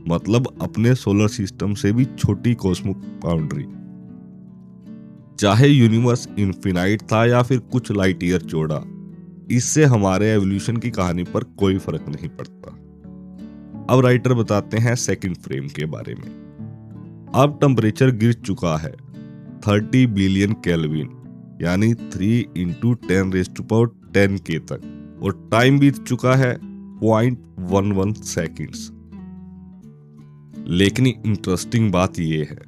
मतलब अपने सोलर सिस्टम से भी छोटी कॉस्मिक बाउंड्री। चाहे यूनिवर्स इन्फिनाइट था या फिर कुछ लाइट ईयर चौड़ा, इससे हमारे एवोल्यूशन की कहानी पर कोई फर्क नहीं पड़ता। अब राइटर बताते हैं सेकंड फ्रेम के बारे में। अब टेम्परेचर गिर चुका है 30 बिलियन केल्विन, यानी 3 × 10⁻10 के तक, और टाइम बीत चुका है 0.11 सेकंड्स। लेकिन इंटरेस्टिंग बात यह है,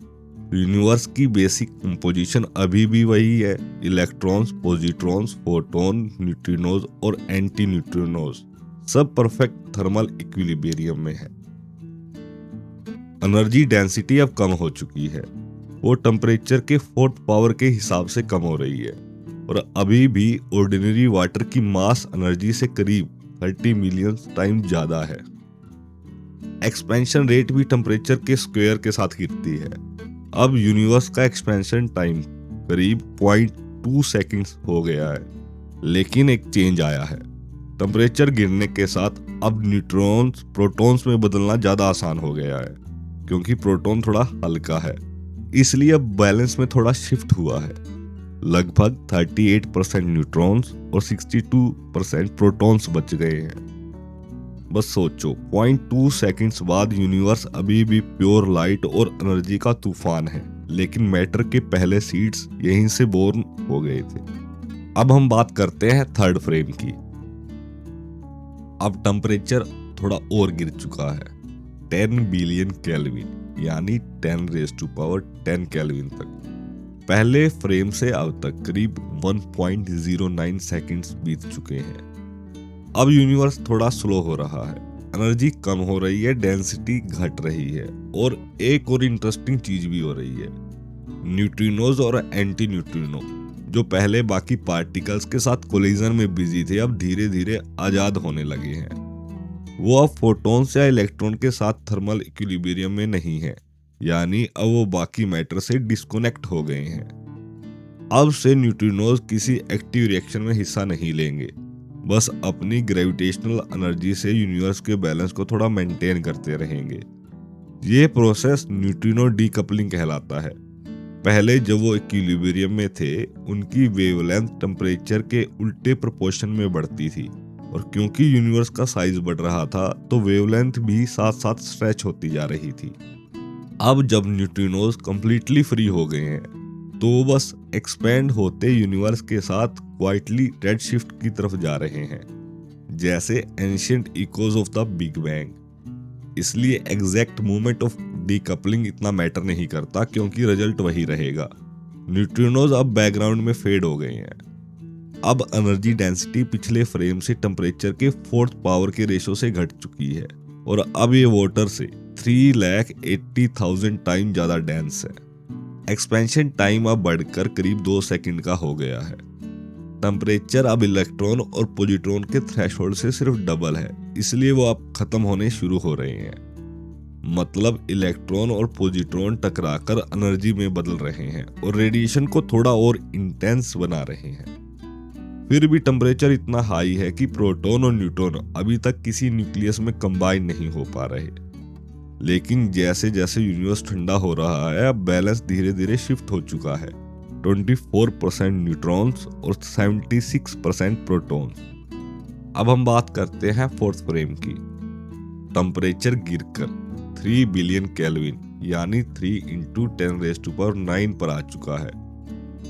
यूनिवर्स की बेसिक कंपोजिशन अभी भी वही है। इलेक्ट्रॉन्स, पॉजिट्रॉन्स, फोटॉन, न्यूट्रिनोज और एंटी न्यूट्रिनोज सब परफेक्ट थर्मल इक्विलिब्रियम में है। एनर्जी डेंसिटी अब कम हो चुकी है, वो टेम्परेचर के 4th पावर के हिसाब से कम हो रही है और अभी भी ऑर्डिनरी वाटर की मास एनर्जी से करीब 30 मिलियन टाइम ज्यादा है। एक्सपेंशन रेट भी टेम्परेचर के स्क्वायर के साथ गिरती है। अब यूनिवर्स का एक्सपेंशन टाइम करीब 0.2 सेकंड्स हो गया है। लेकिन एक चेंज आया है, टेम्परेचर गिरने के साथ अब न्यूट्रॉन्स प्रोटॉन्स में बदलना ज्यादा आसान हो गया है, क्योंकि प्रोटॉन थोड़ा हल्का है, इसलिए अब बैलेंस में थोड़ा शिफ्ट हुआ है। लगभग 38% न्यूट्रॉन्स और 62% प्रोटॉन्स बच गए हैं। बस सोचो, 0.2 सेकंड्स बाद यूनिवर्स अभी भी प्योर लाइट और एनर्जी का तूफान है, लेकिन मैटर के पहले सीड्स यहीं से बोर्न हो गए थे। अब हम बात करते हैं थर्ड फ्रेम की। अब टेम्परेचर थोड़ा और गिर चुका है 10 बिलियन केल्विन, यानी 10⁻10 केल्विन तक। पहले फ्रेम से अब तक करीब 1.09 सेकंड्स बीत चुके हैं। अब यूनिवर्स थोड़ा स्लो हो रहा है, एनर्जी कम हो रही है, डेंसिटी घट रही है, और एक और इंटरेस्टिंग चीज भी हो रही है। न्यूट्रिनोज और एंटी न्यूट्रिनो जो पहले बाकी पार्टिकल्स के साथ कोलिजन में बिजी थे, अब धीरे धीरे आजाद होने लगे हैं। वो अब फोटॉन्स या इलेक्ट्रॉन के साथ थर्मल इक्विलिब्रियम में नहीं है, यानी अब वो बाकी मैटर से डिस्कनेक्ट हो गए हैं। अब से न्यूट्रिनोज किसी एक्टिव रिएक्शन में हिस्सा नहीं लेंगे, बस अपनी ग्रेविटेशनल एनर्जी से यूनिवर्स के बैलेंस को थोड़ा मेंटेन करते रहेंगे। ये प्रोसेस न्यूट्रिनो डीकपलिंग कहलाता है। पहले जब वो इक्विलिब्रियम में थे, उनकी वेवलेंथ टेम्परेचर के उल्टे प्रोपोर्शन में बढ़ती थी, और क्योंकि यूनिवर्स का साइज बढ़ रहा था तो वेवलेंथ भी साथ साथ स्ट्रेच होती जा रही थी। अब जब न्यूट्रिनोज कंप्लीटली फ्री हो गए हैं, तो वो बस एक्सपेंड होते यूनिवर्स के साथ क्वाइटली रेड शिफ्ट की तरफ जा रहे हैं, जैसे ancient echoes of the big bang. इसलिए एग्जैक्ट मोमेंट ऑफ डीकपलिंग इतना मैटर नहीं करता, क्योंकि रिजल्ट वही रहेगा। न्यूट्रिनोज अब बैकग्राउंड में फेड हो गए हैं। अब एनर्जी डेंसिटी पिछले फ्रेम से टेम्परेचर के 4th पावर के रेशो से घट चुकी है, और अब ये वाटर से 3,80,000 टाइम ज्यादा डेंस है। एक्सपेंशन टाइम अब बढ़कर करीब 2 सेकंड का हो गया है। टेम्परेचर अब इलेक्ट्रॉन और पॉजिट्रॉन के थ्रेशोल्ड से सिर्फ डबल है, इसलिए वो अब खत्म होने शुरू हो रहे हैं। मतलब इलेक्ट्रॉन और पॉजिट्रॉन टकराकर एनर्जी में बदल रहे हैं और रेडिएशन को थोड़ा और इंटेंस बना रहे हैं। फिर भी टेम्परेचर इतना हाई है कि प्रोटॉन और न्यूट्रॉन अभी तक किसी न्यूक्लियस में कंबाइन नहीं हो पा रहे। लेकिन जैसे जैसे यूनिवर्स ठंडा हो रहा है, अब बैलेंस धीरे धीरे शिफ्ट हो चुका है। 24% न्यूट्रॉन्स और 76% प्रोटॉन्स। अब हम बात करते हैं फोर्थ फ्रेम की। टेम्परेचर गिरकर 3 बिलियन केल्विन यानी 3 × 10⁻9 पर आ चुका है।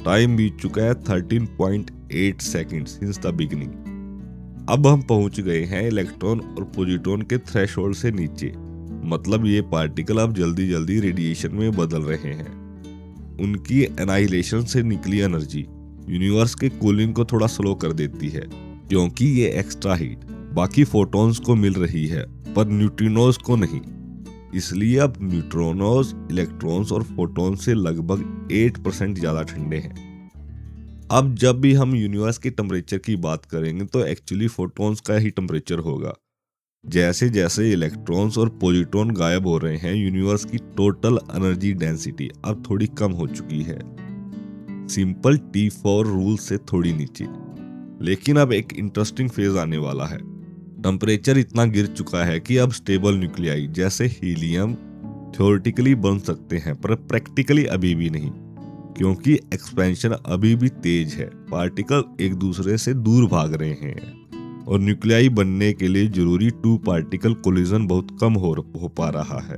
टाइम बीत चुका है 13.8 सेकंड सिंस द बिगिनिंग। अब हम पहुंच गए हैं इलेक्ट्रॉन और पॉजिट्रॉन के थ्रेशोल्ड से नीचे। मतलब ये पार्टिकल अब जल्दी जल्दी रेडिएशन में बदल रहे हैं। उनकी एनाहिलेशन से निकली एनर्जी यूनिवर्स के कूलिंग को थोड़ा स्लो कर देती है, क्योंकि ये एक्स्ट्रा हीट बाकी फोटॉन्स को मिल रही है पर न्यूट्रिनोज को नहीं। इसलिए अब न्यूट्रॉनोज इलेक्ट्रॉन्स और फोटॉन से लगभग 8% ज्यादा ठंडे हैं। अब जब भी हम यूनिवर्स के टेम्परेचर की बात करेंगे तो एक्चुअली फोटॉन्स का ही टेम्परेचर होगा। जैसे जैसे इलेक्ट्रॉन्स और पॉजिट्रॉन गायब हो रहे हैं, यूनिवर्स की टोटल एनर्जी डेंसिटी अब थोड़ी कम हो चुकी है, सिंपल T4 रूल से थोड़ी नीचे। लेकिन अब एक इंटरेस्टिंग फेज आने वाला है। टेम्परेचर इतना गिर चुका है कि अब स्टेबल न्यूक्लियाई जैसे हीलियम थ्योरेटिकली बन सकते हैं, पर प्रैक्टिकली अभी भी नहीं, क्योंकि एक्सपेंशन अभी भी तेज है। पार्टिकल एक दूसरे से दूर भाग रहे हैं और न्यूक्लियाई बनने के लिए जरूरी 2 पार्टिकल कोलिजन बहुत कम हो पा रहा है।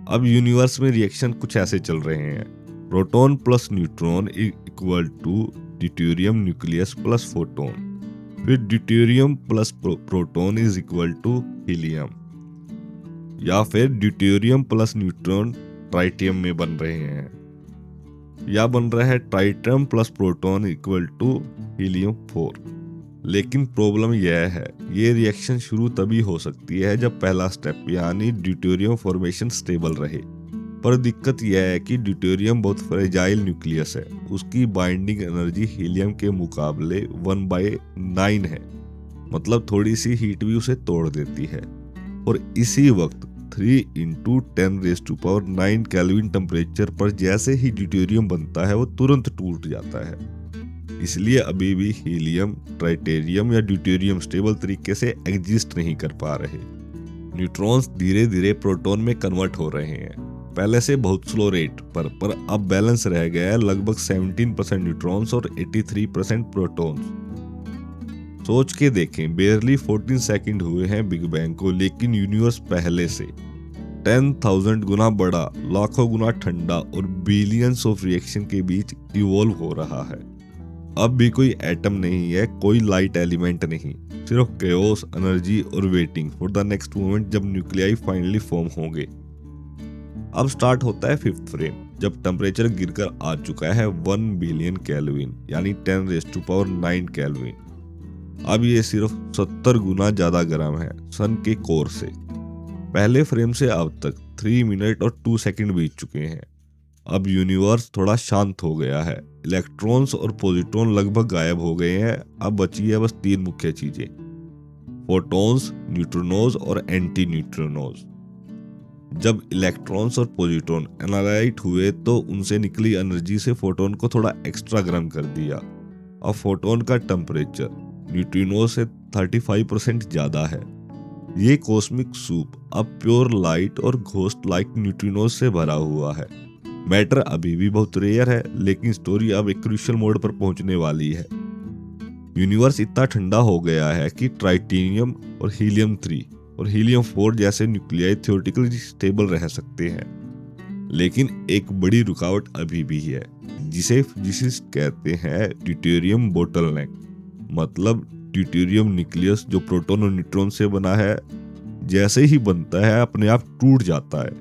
अब यूनिवर्स में रिएक्शन कुछ ऐसे चल रहे हैं। Proton plus neutron equal to deuterium nucleus plus photon, फिर deuterium plus proton is equal to helium, या फिर ड्यूटेरियम प्लस न्यूट्रॉन ट्राइटियम में बन रहे हैं, या बन रहा है tritium plus proton equal to helium 4। लेकिन प्रॉब्लम यह है, ये रिएक्शन शुरू तभी हो सकती है जब पहला स्टेप यानी ड्यूटेरियम फॉर्मेशन स्टेबल रहे। पर दिक्कत यह है कि ड्यूटेरियम बहुत फ्रेजाइल न्यूक्लियस है, उसकी बाइंडिंग एनर्जी हीलियम के मुकाबले 1/9 है। मतलब थोड़ी सी हीट भी उसे तोड़ देती है। और इसी वक्त 3 × 10⁻9 केल्विन टेम्परेचर पर जैसे ही ड्यूटेरियम बनता है, वो तुरंत टूट जाता है। इसलिए अभी भी हीलियम, ट्राइटेरियम या ड्यूटेरियम स्टेबल तरीके से एग्जिस्ट नहीं कर पा रहे। न्यूट्रॉन्स धीरे धीरे प्रोटॉन में कन्वर्ट हो रहे हैं, पहले से बहुत स्लो रेट पर अब बैलेंस रह गया है लगभग 17% न्यूट्रॉन्स और 83% प्रोटॉन्स। सोच के देखें, बेयरली 14 सेकंड हुए हैं बिग बैंग को, लेकिन यूनिवर्स पहले से 10,000 गुना बड़ा, लाखों गुना ठंडा और बिलियंस ऑफ रिएक्शन के बीच इवॉल्व हो रहा है। अब भी कोई एटम नहीं है, कोई लाइट एलिमेंट नहीं, सिर्फ केओस, एनर्जी और waiting for the next moment जब न्यूक्लियाई फाइनली फॉर्म होंगे। अब स्टार्ट होता है फिफ्थ फ्रेम, जब टेम्परेचर गिरकर आ चुका है 1 बिलियन केल्विन यानी 10⁹ केल्विन। अब ये सिर्फ 70 गुना ज्यादा गर्म है सन के कोर से। पहले फ्रेम से अब तक 3 मिनट और 2 सेकंड बीत चुके हैं। अब यूनिवर्स थोड़ा शांत हो गया है, इलेक्ट्रॉन्स और पॉजिट्रॉन लगभग गायब हो गए हैं। अब बची है बस 3 मुख्य चीजें, फोटॉन्स, न्यूट्रिनोज और एंटी न्यूट्रिनोज। जब इलेक्ट्रॉन्स और पॉजिट्रॉन एनालाइट हुए तो उनसे निकली एनर्जी से फोटोन को थोड़ा एक्स्ट्रा गर्म कर दिया। अब फोटोन का टेम्परेचर न्यूट्रिनो से 35% ज्यादा है। ये कॉस्मिक सूप अब प्योर लाइट और घोस्ट लाइक न्यूट्रिनो से भरा हुआ है। मैटर अभी भी बहुत रेयर है, लेकिन स्टोरी अब एक क्रूशियल मोड पर पहुंचने वाली है। यूनिवर्स इतना ठंडा हो गया है कि ट्राइटेनियम और हीलियम 3 और हीलियम 4 जैसे न्यूक्लियाई थ्योरेटिकली स्टेबल रह सकते हैं, लेकिन एक बड़ी रुकावट अभी भी है, जिसे फिजिसिस्ट कहते हैं ड्यूटेरियम बोटलनेक। मतलब ड्यूटेरियम न्यूक्लियस जो प्रोटॉन और न्यूट्रॉन से बना है, जैसे ही बनता है अपने आप टूट जाता है,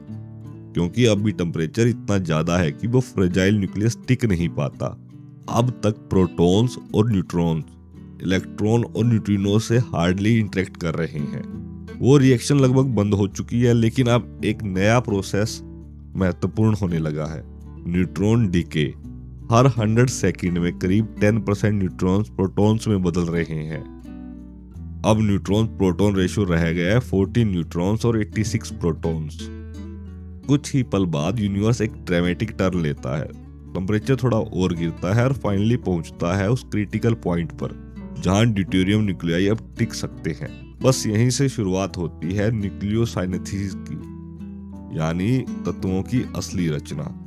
क्योंकि अब भी टेम्परेचर इतना ज्यादा है कि वो फ्रेजाइल न्यूक्लियस टिक नहीं पाता। अब तक प्रोटॉन्स और न्यूट्रॉन्स इलेक्ट्रॉन और न्यूट्रिनो से हार्डली इंटरेक्ट कर रहे हैं। वो रिएक्शन लगभग बंद हो चुकी है, लेकिन अब एक नया प्रोसेस महत्वपूर्ण होने लगा है, न्यूट्रॉन डीके। हर 100 सेकंड में करीब 10% न्यूट्रॉन्स प्रोटॉन्स में बदल रहे हैं। अब न्यूट्रॉन प्रोटॉन रेशियो रह गया है 14 न्यूट्रॉन्स और 86 प्रोटॉन्स। कुछ ही पल बाद यूनिवर्स एक ड्रामेटिक टर्न लेता है, टेम्परेचर थोड़ा और गिरता है और फाइनली पहुंचता है उस क्रिटिकल पॉइंट पर जहां ड्यूटेरियम न्यूक्लियाई अब टिक सकते हैं। बस यहीं से शुरुआत होती है न्यूक्लियोसाइनेसिस की, यानी तत्वों की असली रचना।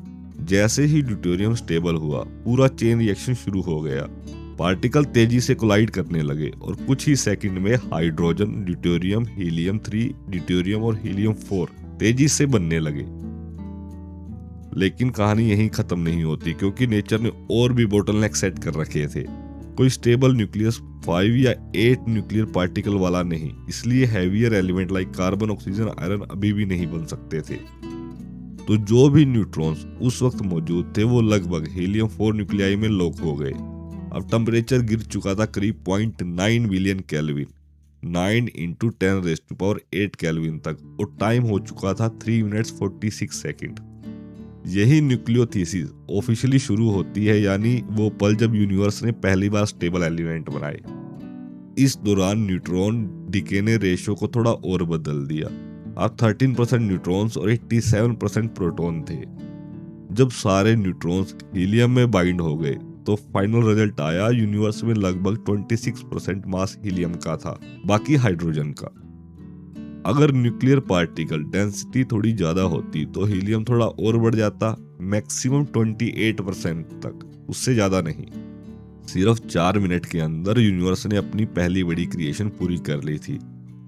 जैसे ही ड्यूटेरियम स्टेबल हुआ, पूरा चेन रिएक्शन शुरू हो गया। पार्टिकल तेजी से कोलाइड करने लगे और कुछ ही सेकंड में हाइड्रोजन, ड्यूटेरियम, हीलियम 3, ड्यूटेरियम और हीलियम 4 तेजी से बनने लगे। लेकिन कहानी यहीं खत्म नहीं होती, क्योंकि नेचर ने और भी बोटलनेक सेट कर रखे थे। कोई स्टेबल न्यूक्लियस 5 या 8 न्यूक्लियर पार्टिकल वाला नहीं, इसलिए heavier element like carbon, oxygen, iron अभी भी नहीं बन सकते थे। तो जो भी न्यूट्रॉन्स उस वक्त मौजूद थे वो लगभग हीलियम 4 न्यूक्लियाई में लॉक हो गए। अब टेम्परेचर गिर चुका था करीब 0.9 बिलियन केल्विन, 9 × 10⁸ केल्विन तक, और टाइम हो चुका था 3 मिनट्स 46 सेकंड। यही न्यूक्लियोथीसिस ऑफिशियली शुरू होती है, यानी वो पल जब यूनिवर्स ने पहली बार स्टेबल एलिमेंट बनाए। इस दौरान न्यूट्रॉन डीके ने रेशियो को थोड़ा और बदल दिया। अब 13% न्यूट्रॉन्स और 87% प्रोटॉन थे। जब सारे न्यूट्रॉन्स हीलियम में बाइंड हो गए तो फाइनल रिजल्ट आया, यूनिवर्स में लगभग 26% मास हीलियम का था, बाकी हाइड्रोजन का। अगर न्यूक्लियर पार्टिकल डेंसिटी थोड़ी ज्यादा होती तो हीलियम थोड़ा और बढ़ जाता, मैक्सिमम 28% तक, उससे ज्यादा नहीं। सिर्फ 4 मिनट के अंदर यूनिवर्स ने अपनी पहली बड़ी क्रिएशन पूरी कर ली थी।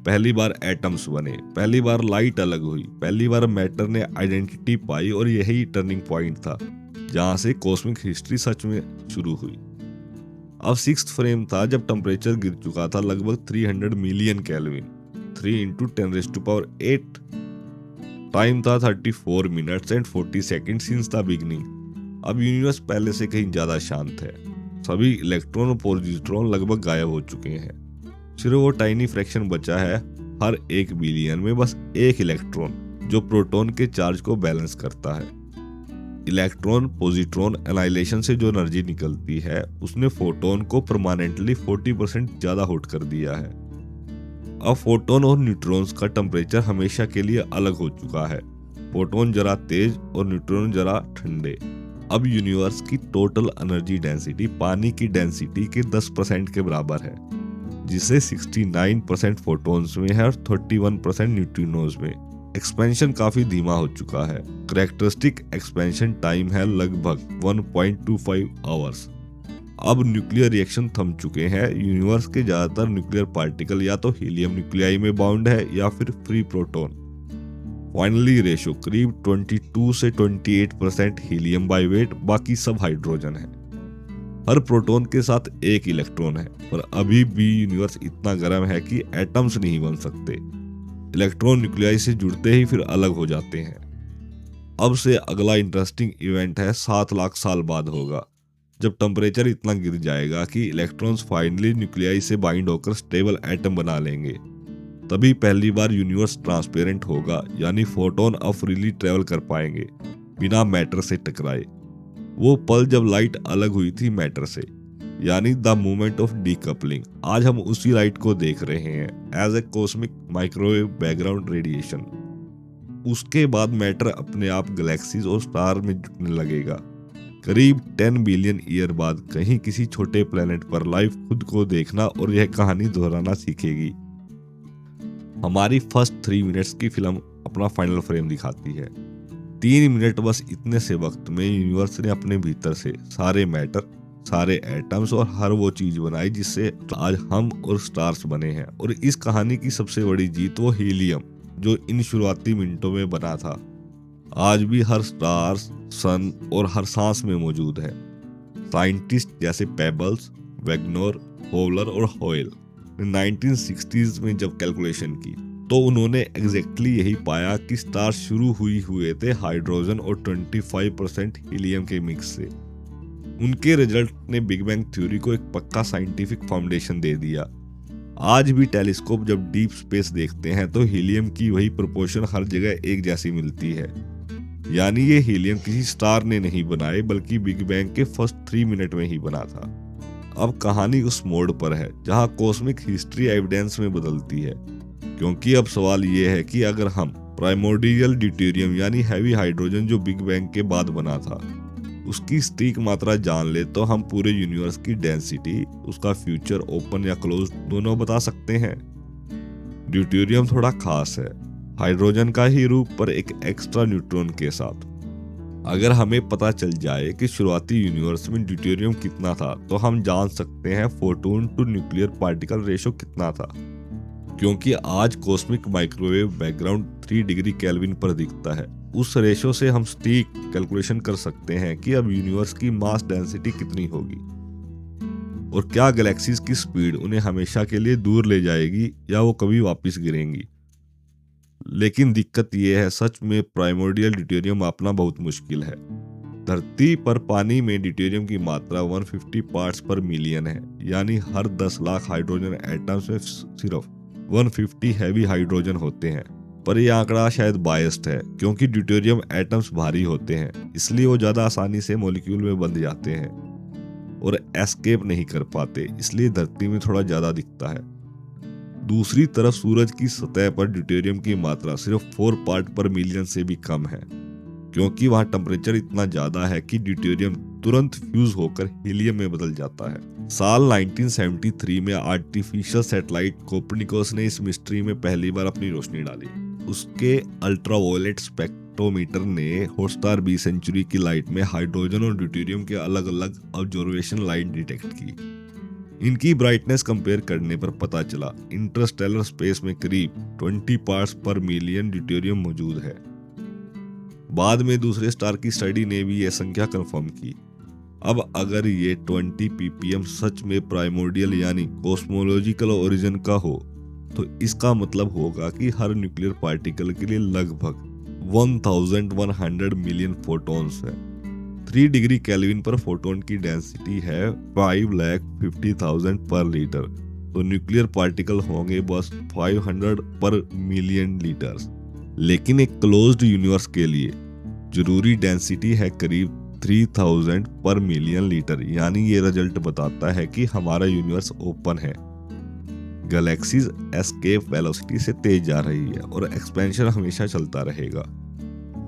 पहली बार एटम्स बने, पहली बार लाइट अलग हुई, पहली बार मैटर ने आइडेंटिटी पाई, और यही टर्निंग पॉइंट था जहां से कॉस्मिक हिस्ट्री सच में शुरू हुई। अब 6th फ्रेम था जब टेम्परेचर गिर चुका था लगभग 300 मिलियन केल्विन, 3 × 10⁸। टाइम था 34 minutes and 40 second since the beginning. अब यूनिवर्स पहले से कहीं ज्यादा शांत है। सभी इलेक्ट्रॉन और पॉजिट्रॉन लगभग गायब हो चुके हैं। सिर्फ वो टाइनी फ्रैक्शन बचा है, हर 1 बिलियन में बस एक इलेक्ट्रॉन, जो प्रोटॉन के चार्ज को बैलेंस करता है। इलेक्ट्रॉन पॉजिट्रॉन एनाइलेशन से जो एनर्जी निकलती है, उसने फोटोन को परमानेंटली 40% ज्यादा हॉट कर दिया है। अब फोटोन और न्यूट्रॉन्स का टेम्परेचर हमेशा के लिए अलग हो चुका है। फोटोन जरा तेज और न्यूट्रॉन जरा ठंडे। अब यूनिवर्स की टोटल एनर्जी डेंसिटी पानी की डेंसिटी के 10% के बराबर है, जिसे 69% फोटॉन्स में है और 31% न्यूट्रिनोज में। एक्सपेंशन काफी धीमा हो चुका है। कैरेक्टरिस्टिक एक्सपेंशन टाइम है लगभग 1.25 आवर्स। अब न्यूक्लियर रिएक्शन थम चुके हैं। यूनिवर्स के ज्यादातर न्यूक्लियर पार्टिकल या तो हीलियम न्यूक्लियाई में बाउंड है या फिर फ्री प्रोटॉन। फाइनली रेशो करीब 22 से 28% हीलियम बाय वेट, बाकी सब हाइड्रोजन है। हर प्रोटॉन के साथ एक इलेक्ट्रॉन है, पर अभी भी यूनिवर्स इतना गर्म है कि एटम्स नहीं बन सकते। इलेक्ट्रॉन न्यूक्लियाई से जुड़ते ही फिर अलग हो जाते हैं। अब से अगला इंटरेस्टिंग इवेंट है 7 लाख साल बाद होगा, जब टेम्परेचर इतना गिर जाएगा कि इलेक्ट्रॉन्स फाइनली न्यूक्लियाई से बाइंड होकर स्टेबल एटम बना लेंगे। तभी पहली बार यूनिवर्स ट्रांसपेरेंट होगा, यानी फोटोन अब फ्रीली ट्रेवल कर पाएंगे बिना मैटर से टकराए। वो पल जब लाइट अलग हुई थी मैटर से, यानी द मोमेंट ऑफ डीकपलिंग। आज हम उसी लाइट को देख रहे हैं as a cosmic microwave background radiation. उसके बाद मैटर अपने आप गैलेक्सीज और स्टार में जुटने लगेगा। करीब 10 बिलियन ईयर बाद कहीं किसी छोटे प्लेनेट पर लाइफ खुद को देखना और यह कहानी दोहराना सीखेगी। हमारी फर्स्ट 3 मिनट्स की फिल्म अपना फाइनल फ्रेम दिखाती है। 3 मिनट बस इतने से वक्त में यूनिवर्स ने अपने भीतर से सारे मैटर, सारे एटम्स और हर वो चीज बनाई जिससे आज हम और स्टार्स बने हैं। और इस कहानी की सबसे बड़ी जीत वो हीलियम, जो इन शुरुआती मिनटों में बना था, आज भी हर स्टार्स, सन और हर सांस में मौजूद है। साइंटिस्ट जैसे पेबल्स, वेगनर, होवलर और होयल ने 1960s में जब कैलकुलेशन की तो उन्होंने एग्जैक्टली यही पाया कि स्टार शुरू हुए थे हाइड्रोजन और 25% हीलियम के मिक्स से। उनके रिजल्ट ने बिग बैंग थ्योरी को एक पक्का साइंटिफिक फाउंडेशन दे दिया। आज भी टेलीस्कोप जब डीप स्पेस देखते हैं तो हीलियम की वही प्रोपोर्शन हर जगह एक जैसी मिलती है। यानी ये हीलियम किसी स्टार ने नहीं बनाए, बल्कि बिग बैंग के फर्स्ट 3 मिनट में ही बना था। अब कहानी उस मोड़ पर है जहां कॉस्मिक हिस्ट्री एविडेंस में बदलती है, क्योंकि अब सवाल ये है कि अगर हम प्राइमोर्डियल ड्यूटेरियम यानी हैवी हाइड्रोजन जो बिग बैंग के बाद बना था, उसकी सटीक मात्रा जान ले तो हम पूरे यूनिवर्स की डेंसिटी, उसका फ्यूचर ओपन या क्लोज दोनों बता सकते हैं। ड्यूटेरियम थोड़ा खास है, हाइड्रोजन का ही रूप पर एक एक्स्ट्रा न्यूट्रॉन के साथ। अगर हमें पता चल जाए कि शुरुआती यूनिवर्स में ड्यूटेरियम कितना था तो हम जान सकते हैं photon to nuclear particle ratio कितना था। क्योंकि आज cosmic microwave background 3 degree kelvin पर दिखता है, उस रेशो से हम सटीक कैलकुलेशन कर सकते हैं कि अब यूनिवर्स की मास डेंसिटी कितनी होगी और क्या गैलेक्सीज की स्पीड उन्हें हमेशा के लिए दूर ले जाएगी या वो कभी वापस गिरेंगी। लेकिन दिक्कत यह है, सच में प्राइमोर्डियल ड्यूटेरियम मापना बहुत मुश्किल है। धरती पर पानी में ड्यूटेरियम की मात्रा 150 पार्ट्स पर मिलियन है, यानी हर 10 लाख हाइड्रोजन एटम्स में सिर्फ 150 हैवी हाइड्रोजन होते हैं। पर यह आंकड़ा शायद बायस्ड है, क्योंकि ड्यूटेरियम एटम्स भारी होते हैं, इसलिए वो ज्यादा आसानी से मॉलिक्यूल में बंध जाते हैं और एस्केप नहीं कर पाते, इसलिए धरती में थोड़ा ज्यादा दिखता है। दूसरी तरफ सूरज की सतह पर ड्यूटेरियम की मात्रा सिर्फ 4 पार्ट पर मिलियन से भी कम है, क्योंकि वहां टेम्परेचर इतना ज्यादा है कि ड्यूटेरियम तुरंत फ्यूज होकर हीलियम में बदल जाता है। साल 1973 में आर्टिफिशियल सैटेलाइट कोपरनिकस ने इस मिस्ट्री में पहली बार अपनी रोशनी डाली। उसके अल्ट्रावायलेट स्पेक्ट्रोमीटर ने हॉटस्टार बी सेंचुरी की लाइट में हाइड्रोजन और ड्यूटेरियम के अलग अलग ऑब्जर्वेशन लाइन डिटेक्ट की। इनकी ब्राइटनेस कंपेयर करने पर पता चला इंटरस्टेलर स्पेस में करीब 20 पार्ट्स पर मिलियन ड्यूटेरियम मौजूद है। बाद में दूसरे स्टार की स्टडी ने भी यह संख्या कंफर्म की। अब अगर ये 20 ppm सच में प्राइमोर्डियल यानी कॉस्मोलॉजिकल ओरिजिन का हो, तो इसका मतलब होगा कि हर न्यूक्लियर पार्टिकल के लिए लगभग 1100 मिलियन फोटॉन्स है। 3 डिग्री केल्विन पर फोटोन की डेंसिटी है 5,50,000 पर लीटर, तो न्यूक्लियर पार्टिकल होंगे बस 500 पर मिलियन लीटर्स। लेकिन एक क्लोज्ड यूनिवर्स के लिए जरूरी डेंसिटी है करीब 3000 पर मिलियन लीटर। यानी ये रिजल्ट बताता है कि हमारा यूनिवर्स ओपन है, गैलेक्सीज एस्केप वेलोसिटी से तेज जा रही है और एक्सपेंशन हमेशा चलता रहेगा।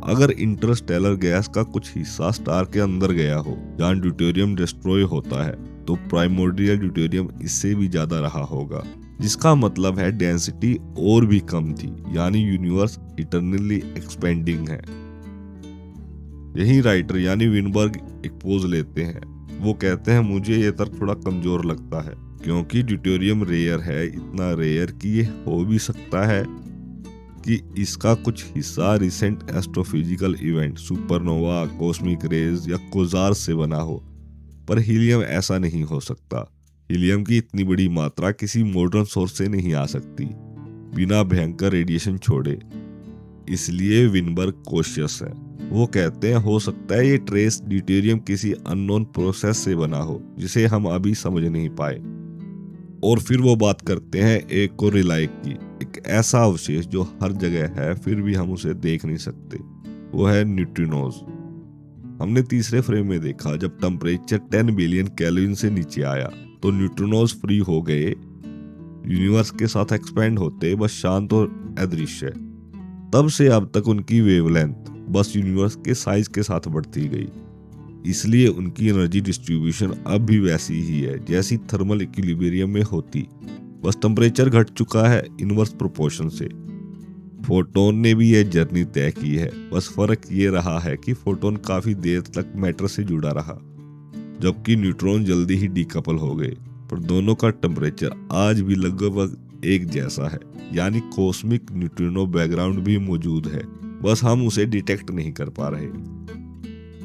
अगर इंटरस्टेलर गैस का कुछ हिस्सा स्टार के अंदर गया हो जहां ड्यूटेरियम डिस्ट्रॉय होता है, तो प्राइमोर्डियल ड्यूटेरियम इससे भी ज्यादा रहा होगा। जिसका मतलब है डेंसिटी और भी कम थी, यानी यूनिवर्स इटरनली एक्सपेंडिंग है। यही राइटर यानी विनबर्ग एक पोज लेते हैं। वो कहते हैं मुझे ये तर्क थोड़ा कमजोर लगता है, क्योंकि ड्यूटेरियम रेयर है, इतना रेयर कि ये हो भी सकता है कि इसका कुछ हिस्सा recent astrophysical event supernova, cosmic rays या कोजार से बना हो, पर हीलियम ऐसा नहीं हो सकता। हीलियम की इतनी बड़ी मात्रा किसी मॉडर्न सोर्स से नहीं आ सकती बिना भयंकर रेडिएशन छोड़े। इसलिए विनबर्ग कोशियस है। वो कहते हैं हो सकता है ये ट्रेस ड्यूटेरियम किसी अननोन प्रोसेस से बना हो जिसे हम अभी समझ नहीं पाए। और फिर वो बात करते हैं एक को रिलाई की, एक ऐसा अवशेष जो हर जगह है फिर भी हम उसे देख नहीं सकते, वो है न्यूट्रिनोज। हमने तीसरे फ्रेम में देखा जब टेम्परेचर 10 बिलियन केल्विन से नीचे आया तो न्यूट्रिनोज फ्री हो गए, यूनिवर्स के साथ एक्सपेंड होते बस शांत और अदृश्य। तब से अब तक उनकी वेवलेंथ बस यूनिवर्स के साइज के साथ बढ़ती गई, इसलिए उनकी एनर्जी डिस्ट्रीब्यूशन अब भी वैसी ही है जैसी थर्मल इक्विलिब्रियम में होती, बस टेम्परेचर घट चुका है इनवर्स प्रोपोर्शन से। फोटोन ने भी यह जर्नी तय की है, बस फर्क ये रहा है कि फोटोन काफी देर तक मैटर से जुड़ा रहा, जबकि न्यूट्रॉन जल्दी ही डीकपल हो गए, पर दोनों का टेम्परेचर आज भी लगभग एक जैसा है, यानी कॉस्मिक न्यूट्रिनो बैकग्राउंड भी मौजूद है, बस हम उसे डिटेक्ट नहीं कर पा रहे।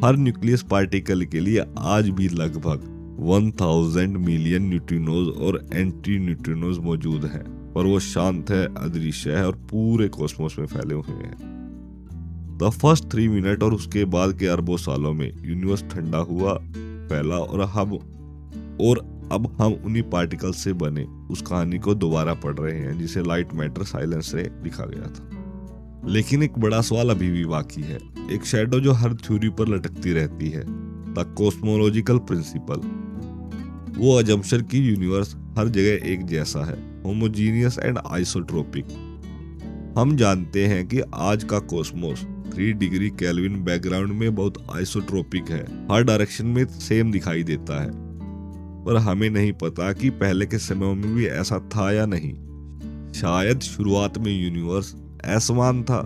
हर न्यूक्लियस पार्टिकल के लिए आज भी लगभग 1000 मिलियन न्यूट्रिनोज और एंटी न्यूट्रिनोज मौजूद हैं, पर वो शांत है, अदृश्य है और पूरे कॉस्मोस में फैले हुए हैं। द फर्स्ट 3 मिनट और उसके बाद के अरबों सालों में यूनिवर्स ठंडा हुआ, फैला और अब हम उन्हीं पार्टिकल से बने उस कहानी को दोबारा पढ़ रहे हैं जिसे लाइट मैटर साइलेंस से लिखा गया था। लेकिन एक बड़ा सवाल अभी भी बाकी है, एक शैडो जो हर थ्योरी पर लटकती रहती है, द कॉस्मोलॉजिकल प्रिंसिपल। वो अजम्पशन की यूनिवर्स हर जगह एक जैसा है, होमोजीनियस एंड आइसोट्रोपिक। हम जानते हैं कि आज का कॉस्मोस 3 डिग्री केल्विन बैकग्राउंड में बहुत आइसोट्रोपिक है, हर डायरेक्शन में सेम दिखाई देता है, पर हमें नहीं पता कि पहले के समय में भी ऐसा था या नहीं। शायद शुरुआत में यूनिवर्स असमान था,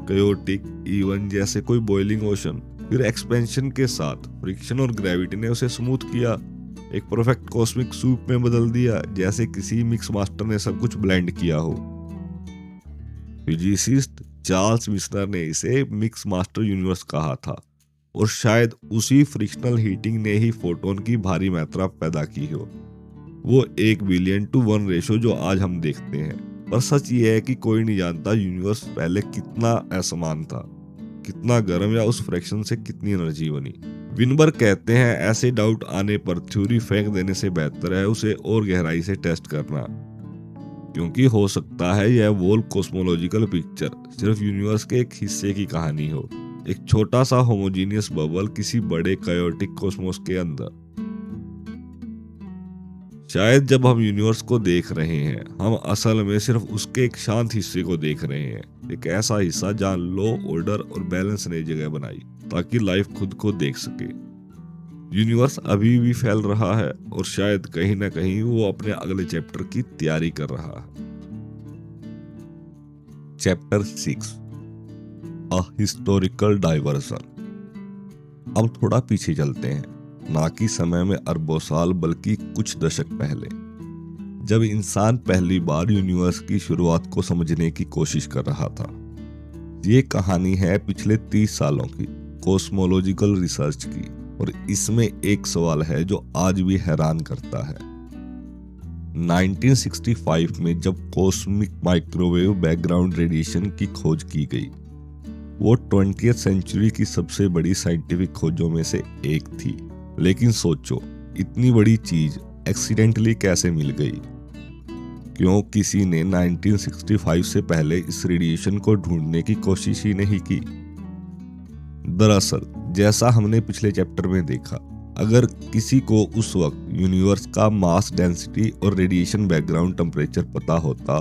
कायोटिक, इवन जैसे कोई बॉइलिंग ओशन, फिर एक्सपेंशन के साथ फ्रिक्शन और ग्रेविटी ने उसे स्मूथ किया, एक परफेक्ट कॉस्मिक सूप में बदल दिया, जैसे किसी मिक्स मास्टर ने सब कुछ ब्लेंड किया हो। फिजिसिस्ट चार्ल्स मिशनर ने इसे मिक्स मास्टर यूनिवर्स कहा था, और शायद उसी फ्रिक्शनल हीटिंग ने ही फोटोन की भारी मात्रा पैदा की हो, वो 1 बिलियन to 1 रेशो जो आज हम देखते हैं। पर सच ये है कि कोई नहीं जानता यूनिवर्स पहले कितना असमान था, कितना गर्म, या उस फ्रैक्शन से कितनी एनर्जी बनी। विनबर्ग कहते हैं ऐसे डाउट आने पर थ्योरी फेंक देने से बेहतर है उसे और गहराई से टेस्ट करना, क्योंकि हो सकता है यह वोल कॉस्मोलॉजिकल पिक्चर सिर्फ यूनिवर्स के एक हिस्से की कहानी हो, एक छोटा सा होमोजीनियस बबल किसी बड़े कायोटिक कॉस्मोस के अंदर। शायद जब हम यूनिवर्स को देख रहे हैं हम असल में सिर्फ उसके एक शांत हिस्से को देख रहे हैं, एक ऐसा हिस्सा जहां लो, ऑर्डर और बैलेंस ने जगह बनाई ताकि लाइफ खुद को देख सके। यूनिवर्स अभी भी फैल रहा है और शायद कहीं ना कहीं वो अपने अगले चैप्टर की तैयारी कर रहा है। Chapter 6, a historical diversion. अब थोड़ा पीछे चलते हैं, ना कि समय में अरबों साल बल्कि कुछ दशक पहले, जब इंसान पहली बार यूनिवर्स की शुरुआत को समझने की कोशिश कर रहा था। ये कहानी है पिछले 30 सालों की कॉस्मोलॉजिकल रिसर्च की, और इसमें एक सवाल है जो आज भी हैरान करता है। 1965 में जब कॉस्मिक माइक्रोवेव बैकग्राउंड रेडिएशन की खोज की गई, वो 20th सेंचुरी की सबसे बड़ी साइंटिफिक खोजों में से एक थी। लेकिन सोचो, इतनी बड़ी चीज एक्सीडेंटली कैसे मिल गई? क्यों किसी ने 1965 से पहले इस रेडिएशन को ढूंढने की कोशिश ही नहीं की? दरअसल जैसा हमने पिछले चैप्टर में देखा, अगर किसी को उस वक्त यूनिवर्स का मास डेंसिटी और रेडिएशन बैकग्राउंड टेम्परेचर पता होता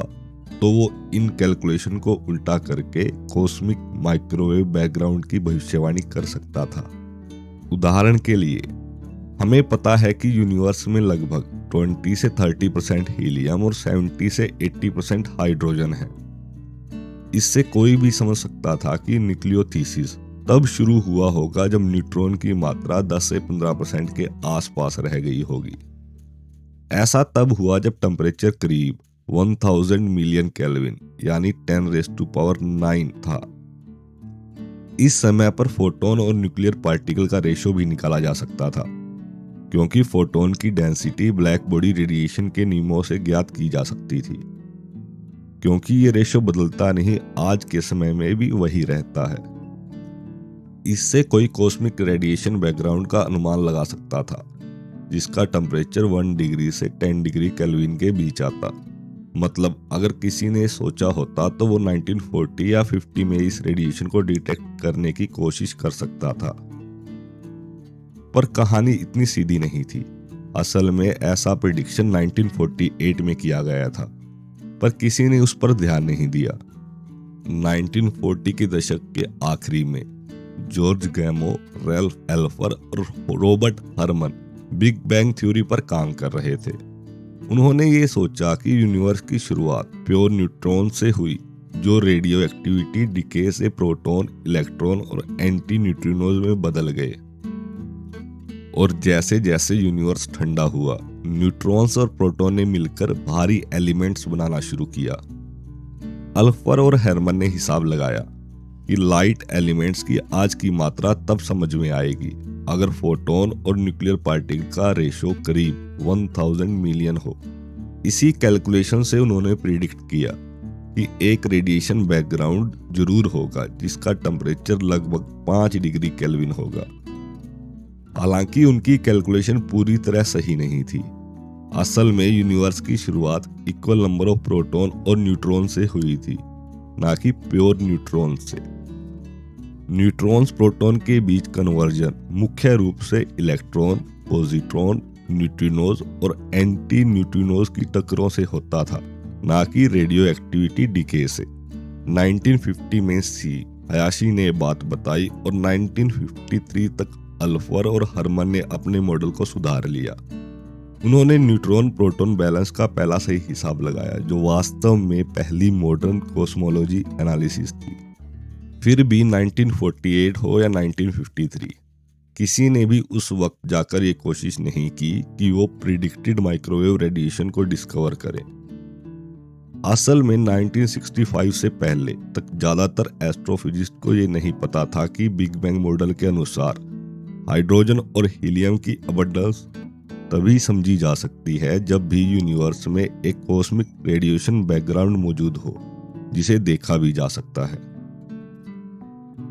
तो वो इन कैलकुलेशन को उल्टा करके कॉस्मिक माइक्रोवेव बैकग्राउंड की भविष्यवाणी कर सकता था। उदाहरण के लिए, हमें पता है कि यूनिवर्स में लगभग 20 से 30% हीलियम और 70 से 80% हाइड्रोजन है। इससे कोई भी समझ सकता था कि न्यूक्लियोथीसिस तब शुरू हुआ होगा जब न्यूट्रॉन की मात्रा 10 से 15% के आसपास रह गई होगी। ऐसा तब हुआ जब टेम्परेचर करीब 1000 मिलियन केल्विन यानी 10⁹ था। इस समय पर फोटोन और न्यूक्लियर पार्टिकल का रेशो भी निकाला जा सकता था, क्योंकि फोटोन की डेंसिटी ब्लैक बॉडी रेडिएशन के नियमों से ज्ञात की जा सकती थी। क्योंकि ये रेशो बदलता नहीं, आज के समय में भी वही रहता है। इससे कोई कॉस्मिक रेडिएशन बैकग्राउंड का अनुमान लगा सकता था, जिसका टेम्परेचर 1 डिग्री से 10 डिग्री केल्विन के बीच आता। मतलब अगर किसी ने सोचा होता तो वो 1940 या 50 में इस रेडिएशन को डिटेक्ट करने की कोशिश कर सकता था। पर कहानी इतनी सीधी नहीं थी। असल में ऐसा प्रेडिक्शन 1948 में किया गया था, पर किसी ने उस पर ध्यान नहीं दिया। 1940 के दशक के आखिरी में जॉर्ज गैमो, रैल्फ एल्फर और Robert Herman big bang theory पर काम कर रहे थे। उन्होंने ये सोचा कि यूनिवर्स की शुरुआत प्योर न्यूट्रॉन से हुई, जो रेडियो एक्टिविटी डिके से प्रोटॉन, इलेक्ट्रॉन और एंटी न्यूट्रिनोज में बदल गए। और जैसे जैसे यूनिवर्स ठंडा हुआ, न्यूट्रॉन्स और प्रोटॉन ने मिलकर भारी एलिमेंट्स बनाना शुरू किया। अल्फर और हेरमन ने हिसाब लगाया कि लाइट एलिमेंट्स की आज की मात्रा तब समझ में आएगी अगर फोटोन और न्यूक्लियर पार्टिकल का रेशो करीब 1000 मिलियन हो। इसी कैलकुलेशन से उन्होंने प्रिडिक्ट किया कि एक रेडिएशन बैकग्राउंड जरूर होगा जिसका टेम्परेचर लगभग 5 डिग्री केल्विन होगा। हालांकि उनकी कैलकुलेशन पूरी तरह सही नहीं थी। असल में यूनिवर्स की शुरुआत इक्वल नंबर ऑफ प्रोटॉन और न्यूट्रॉन से हुई थी, ना कि प्योर न्यूट्रॉन से। न्यूट्रॉन्स प्रोटॉन के बीच कन्वर्जन मुख्य रूप से इलेक्ट्रॉन, पॉजिट्रॉन, न्यूट्रिनोज और एंटी न्यूट्रिनोज की टक्करों से होता था, ना कि रेडियो एक्टिविटी डिके से। 1950 में सी हयाशी ने बात बताई और 1953 तक अल्फर और हरमन ने अपने मॉडल को सुधार लिया। उन्होंने न्यूट्रॉन प्रोटॉन बैलेंस का पहला सही हिसाब लगाया, जो वास्तव में पहली मॉडर्न कॉस्मोलॉजी एनालिसिस थी। फिर भी 1948 हो या 1953, किसी ने भी उस वक्त जाकर ये कोशिश नहीं की कि वो प्रिडिक्टेड माइक्रोवेव रेडिएशन को डिस्कवर करें। असल में 1965 से पहले तक ज्यादातर एस्ट्रोफिजिस्ट को ये नहीं पता था कि बिग बैंग मॉडल के अनुसार हाइड्रोजन और हीलियम की अबंडेंस तभी समझी जा सकती है जब भी यूनिवर्स में एक कॉस्मिक रेडिएशन बैकग्राउंड मौजूद हो, जिसे देखा भी जा सकता है।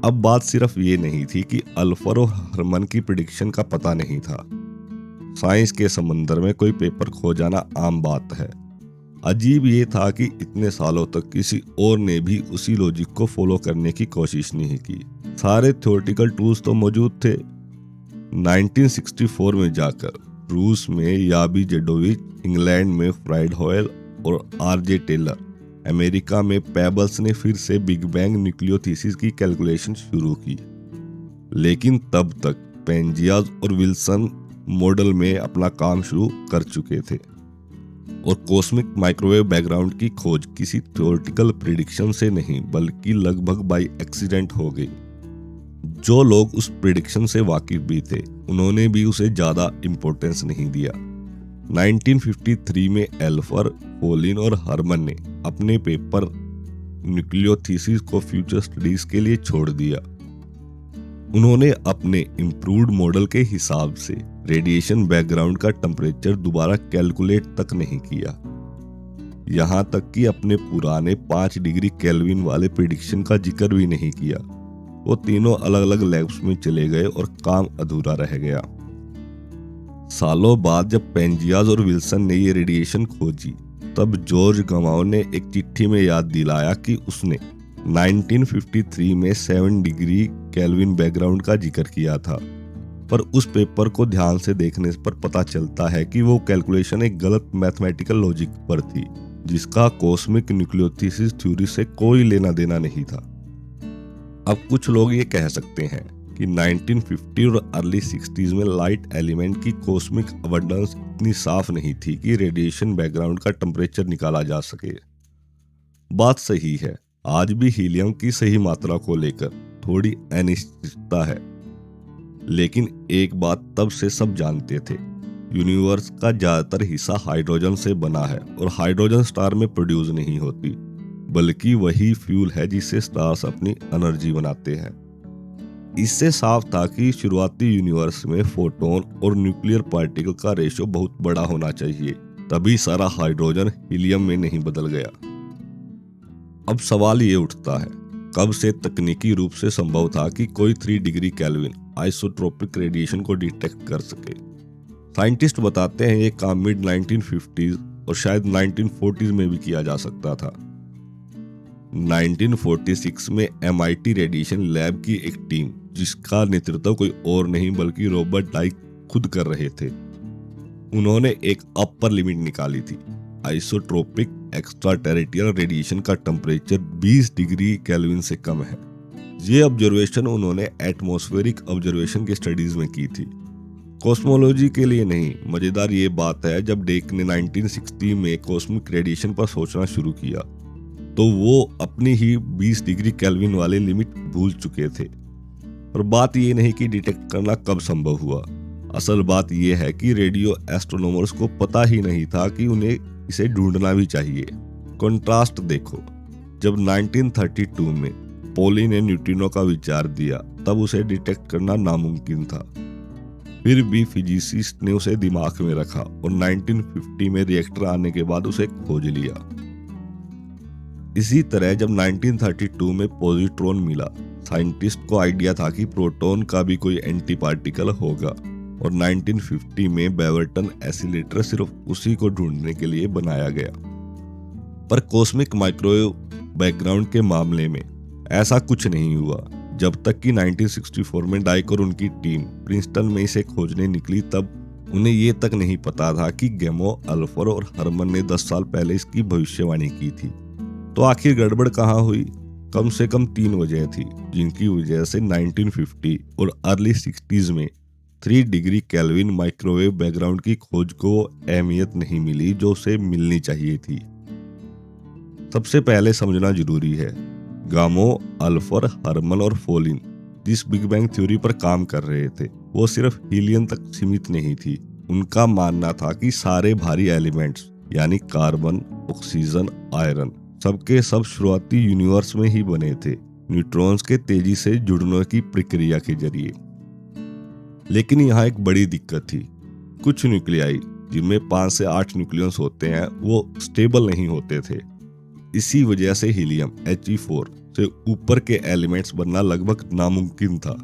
अब बात सिर्फ ये नहीं थी कि अल्फर और हरमन की प्रेडिक्शन का पता नहीं था। साइंस के समंदर में कोई पेपर खो जाना आम बात है। अजीब ये था कि इतने सालों तक किसी और ने भी उसी लॉजिक को फॉलो करने की कोशिश नहीं की। सारे थ्योरेटिकल टूल्स तो मौजूद थे। 1964 में जाकर रूस में याबी जेडोविच, इंग्लैंड में फ्राइड हॉयल और आरजे टेलर, अमेरिका में पेबल्स ने फिर से बिग बैंग न्यूक्लियोथीसिस की कैलकुलेशन शुरू की। लेकिन तब तक पेंजियाज और विल्सन मॉडल में अपना काम शुरू कर चुके थे और कॉस्मिक माइक्रोवेव बैकग्राउंड की खोज किसी थ्योरेटिकल प्रेडिक्शन से नहीं बल्कि लगभग बाय एक्सीडेंट हो गई। जो लोग उस प्रेडिक्शन से वाकिफ भी थे, उन्होंने भी उसे ज्यादा इंपॉर्टेंस नहीं दिया। 1953 में एल्फर, पोलिन और हरमन ने अपने पेपर न्यूक्लियोथीसिस को फ्यूचर स्टडीज के लिए छोड़ दिया। उन्होंने अपने इम्प्रूव्ड मॉडल के हिसाब से रेडिएशन बैकग्राउंड का टेम्परेचर दोबारा कैलकुलेट तक नहीं किया, यहां तक कि अपने पुराने 5 डिग्री केल्विन वाले प्रेडिक्शन का जिक्र भी नहीं किया। वो तीनों अलग अलग लैब्स में चले गए और काम अधूरा रह गया। सालों बाद जब पेंजियाज और विल्सन ने ये रेडिएशन खोजी, तब जॉर्ज गमाओ ने एक चिट्ठी में याद दिलाया कि उसने 1953 में 7 डिग्री केल्विन बैकग्राउंड का जिक्र किया था। पर उस पेपर को ध्यान से देखने पर पता चलता है कि वो कैलकुलेशन एक गलत मैथमेटिकल लॉजिक पर थी, जिसका कॉस्मिक न्यूक्लियोथीसिस थ्योरी से कोई लेना देना नहीं था। अब कुछ लोग ये कह सकते हैं कि 1950 और अर्ली 60s में लाइट एलिमेंट की कॉस्मिक अबंडेंस इतनी साफ नहीं थी कि रेडिएशन बैकग्राउंड का टेम्परेचर निकाला जा सके। बात सही है, आज भी हीलियम की सही मात्रा को लेकर थोड़ी अनिश्चितता है, लेकिन एक बात तब से सब जानते थे, यूनिवर्स का ज्यादातर हिस्सा हाइड्रोजन से बना है और हाइड्रोजन स्टार में प्रोड्यूस नहीं होती, बल्कि वही फ्यूल है जिससे स्टार्स अपनी एनर्जी बनाते हैं। इससे साफ था कि शुरुआती यूनिवर्स में फोटोन और न्यूक्लियर पार्टिकल का रेशो बहुत बड़ा होना चाहिए, तभी सारा हाइड्रोजन हीलियम में नहीं बदल गया। अब सवाल ये उठता है, कब से तकनीकी रूप से संभव था कि कोई 3 डिग्री केल्विन आइसोट्रोपिक रेडिएशन को डिटेक्ट कर सके? साइंटिस्ट बताते हैं ये काम मिड 1950s और शायद 1940s में भी किया जा सकता था। 1946 में MIT रेडिएशन लैब की एक टीम, जिसका नेतृत्व कोई और नहीं बल्कि रॉबर्ट डाइक खुद कर रहे थे, उन्होंने एक अपर लिमिट निकाली थी। आइसोट्रोपिक एक्स्ट्रा टेरेस्ट्रियल रेडिएशन का टेम्परेचर 20 डिग्री केल्विन से कम है। ये ऑब्जर्वेशन उन्होंने एटमॉस्फेरिक ऑब्जर्वेशन की स्टडीज में की थी, कॉस्मोलॉजी के लिए नहीं। मजेदार ये बात है, जब डेक ने 1960 में कॉस्मिक रेडिएशन पर सोचना शुरू किया तो वो अपनी ही 20 डिग्री केल्विन वाले लिमिट भूल चुके थे। और बात ये नहीं कि डिटेक्ट करना कब संभव हुआ, असल बात ये है कि रेडियो एस्ट्रोनॉमर्स को पता ही नहीं था कि उन्हें इसे ढूंढना भी चाहिए। कंट्रास्ट देखो, जब 1932 में पॉली ने न्यूट्रिनो का विचार दिया तब उसे डिटेक्ट करना नामुमकिन था, फिर भी फिजिसिस्ट ने उसे दिमाग में रखा और 1950 में रिएक्टर आने के बाद उसे खोज लिया। इसी तरह जब 1932 में पॉजिट्रॉन मिला, साइंटिस्ट को आइडिया था कि प्रोटॉन का भी कोई एंटी पार्टिकल होगा और 1950 में बेवरटन एसिलेटर सिर्फ उसी को ढूंढने के लिए बनाया गया। पर कॉस्मिक माइक्रोवेव बैकग्राउंड के मामले में ऐसा कुछ नहीं हुआ। जब तक कि 1964 में डाइक और उनकी टीम प्रिंसटन में इसे खोजने निकली, तब उन्हें ये तक नहीं पता था कि गेमो, अल्फर और हरमन ने 10 साल पहले इसकी भविष्यवाणी की थी। तो आखिर गड़बड़ कहाँ हुई? कम से कम 3 वजह थी जिनकी वजह से 1950 और अर्ली 60s में 3 डिग्री केल्विन माइक्रोवेव बैकग्राउंड की खोज को अहमियत नहीं मिली जो उसे मिलनी चाहिए थी। सबसे पहले समझना जरूरी है, गामो, अल्फर, हरमन और फोलिन जिस बिग बैंग थ्योरी पर काम कर रहे थे वो सिर्फ हीलियम तक सीमित नहीं थी। उनका मानना था कि सारे भारी एलिमेंट्स यानी कार्बन, ऑक्सीजन, आयरन सबके सब शुरुआती यूनिवर्स में ही बने थे, न्यूट्रॉन्स के तेजी से जुड़ने की प्रक्रिया के जरिए। लेकिन यहाँ एक बड़ी दिक्कत थी, कुछ न्यूक्लियाई जिनमें 5 से 8 न्यूक्लियस होते हैं वो स्टेबल नहीं होते थे। इसी वजह से हीलियम He4 से ऊपर के एलिमेंट्स बनना लगभग नामुमकिन था।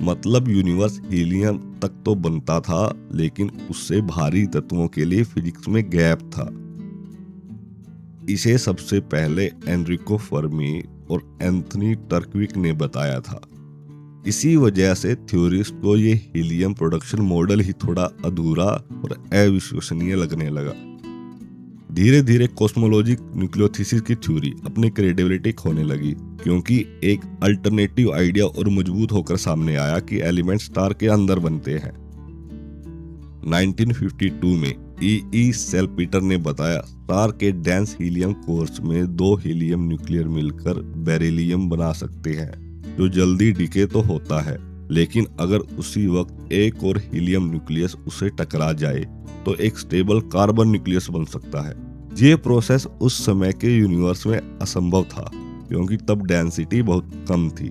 मतलब यूनिवर्स हीलियम तक तो बनता था, लेकिन उससे भारी तत्वों के लिए फिजिक्स में गैप था। इसे सबसे पहले एनरिको फर्मी और एंथनी टर्कविक ने बताया था। इसी वजह से थ्योरिस्ट को ये हीलियम प्रोडक्शन मॉडल ही थोड़ा अधूरा और अविश्वसनीय लगने लगा। धीरे धीरे कॉस्मोलॉजिक न्यूक्लियोथिसिस की थ्योरी अपनी क्रेडिबिलिटी खोने लगी, क्योंकि एक अल्टरनेटिव आइडिया और मजबूत होकर सामने आया कि एलिमेंट स्टार के अंदर बनते हैं। 1952 में E. सेल्पीटर ने बताया, स्टार के डेंस हीलियम कोर्स में 2 हीलियम न्यूक्लियर मिलकर बेरिलियम बना सकते हैं, जो जल्दी डिके तो होता है, लेकिन अगर उसी वक्त एक और हीलियम न्यूक्लियस उसे टकरा जाए तो एक स्टेबल कार्बन न्यूक्लियस बन सकता है। ये प्रोसेस उस समय के यूनिवर्स में असंभव था, क्योंकि तब डेंसिटी बहुत कम थी।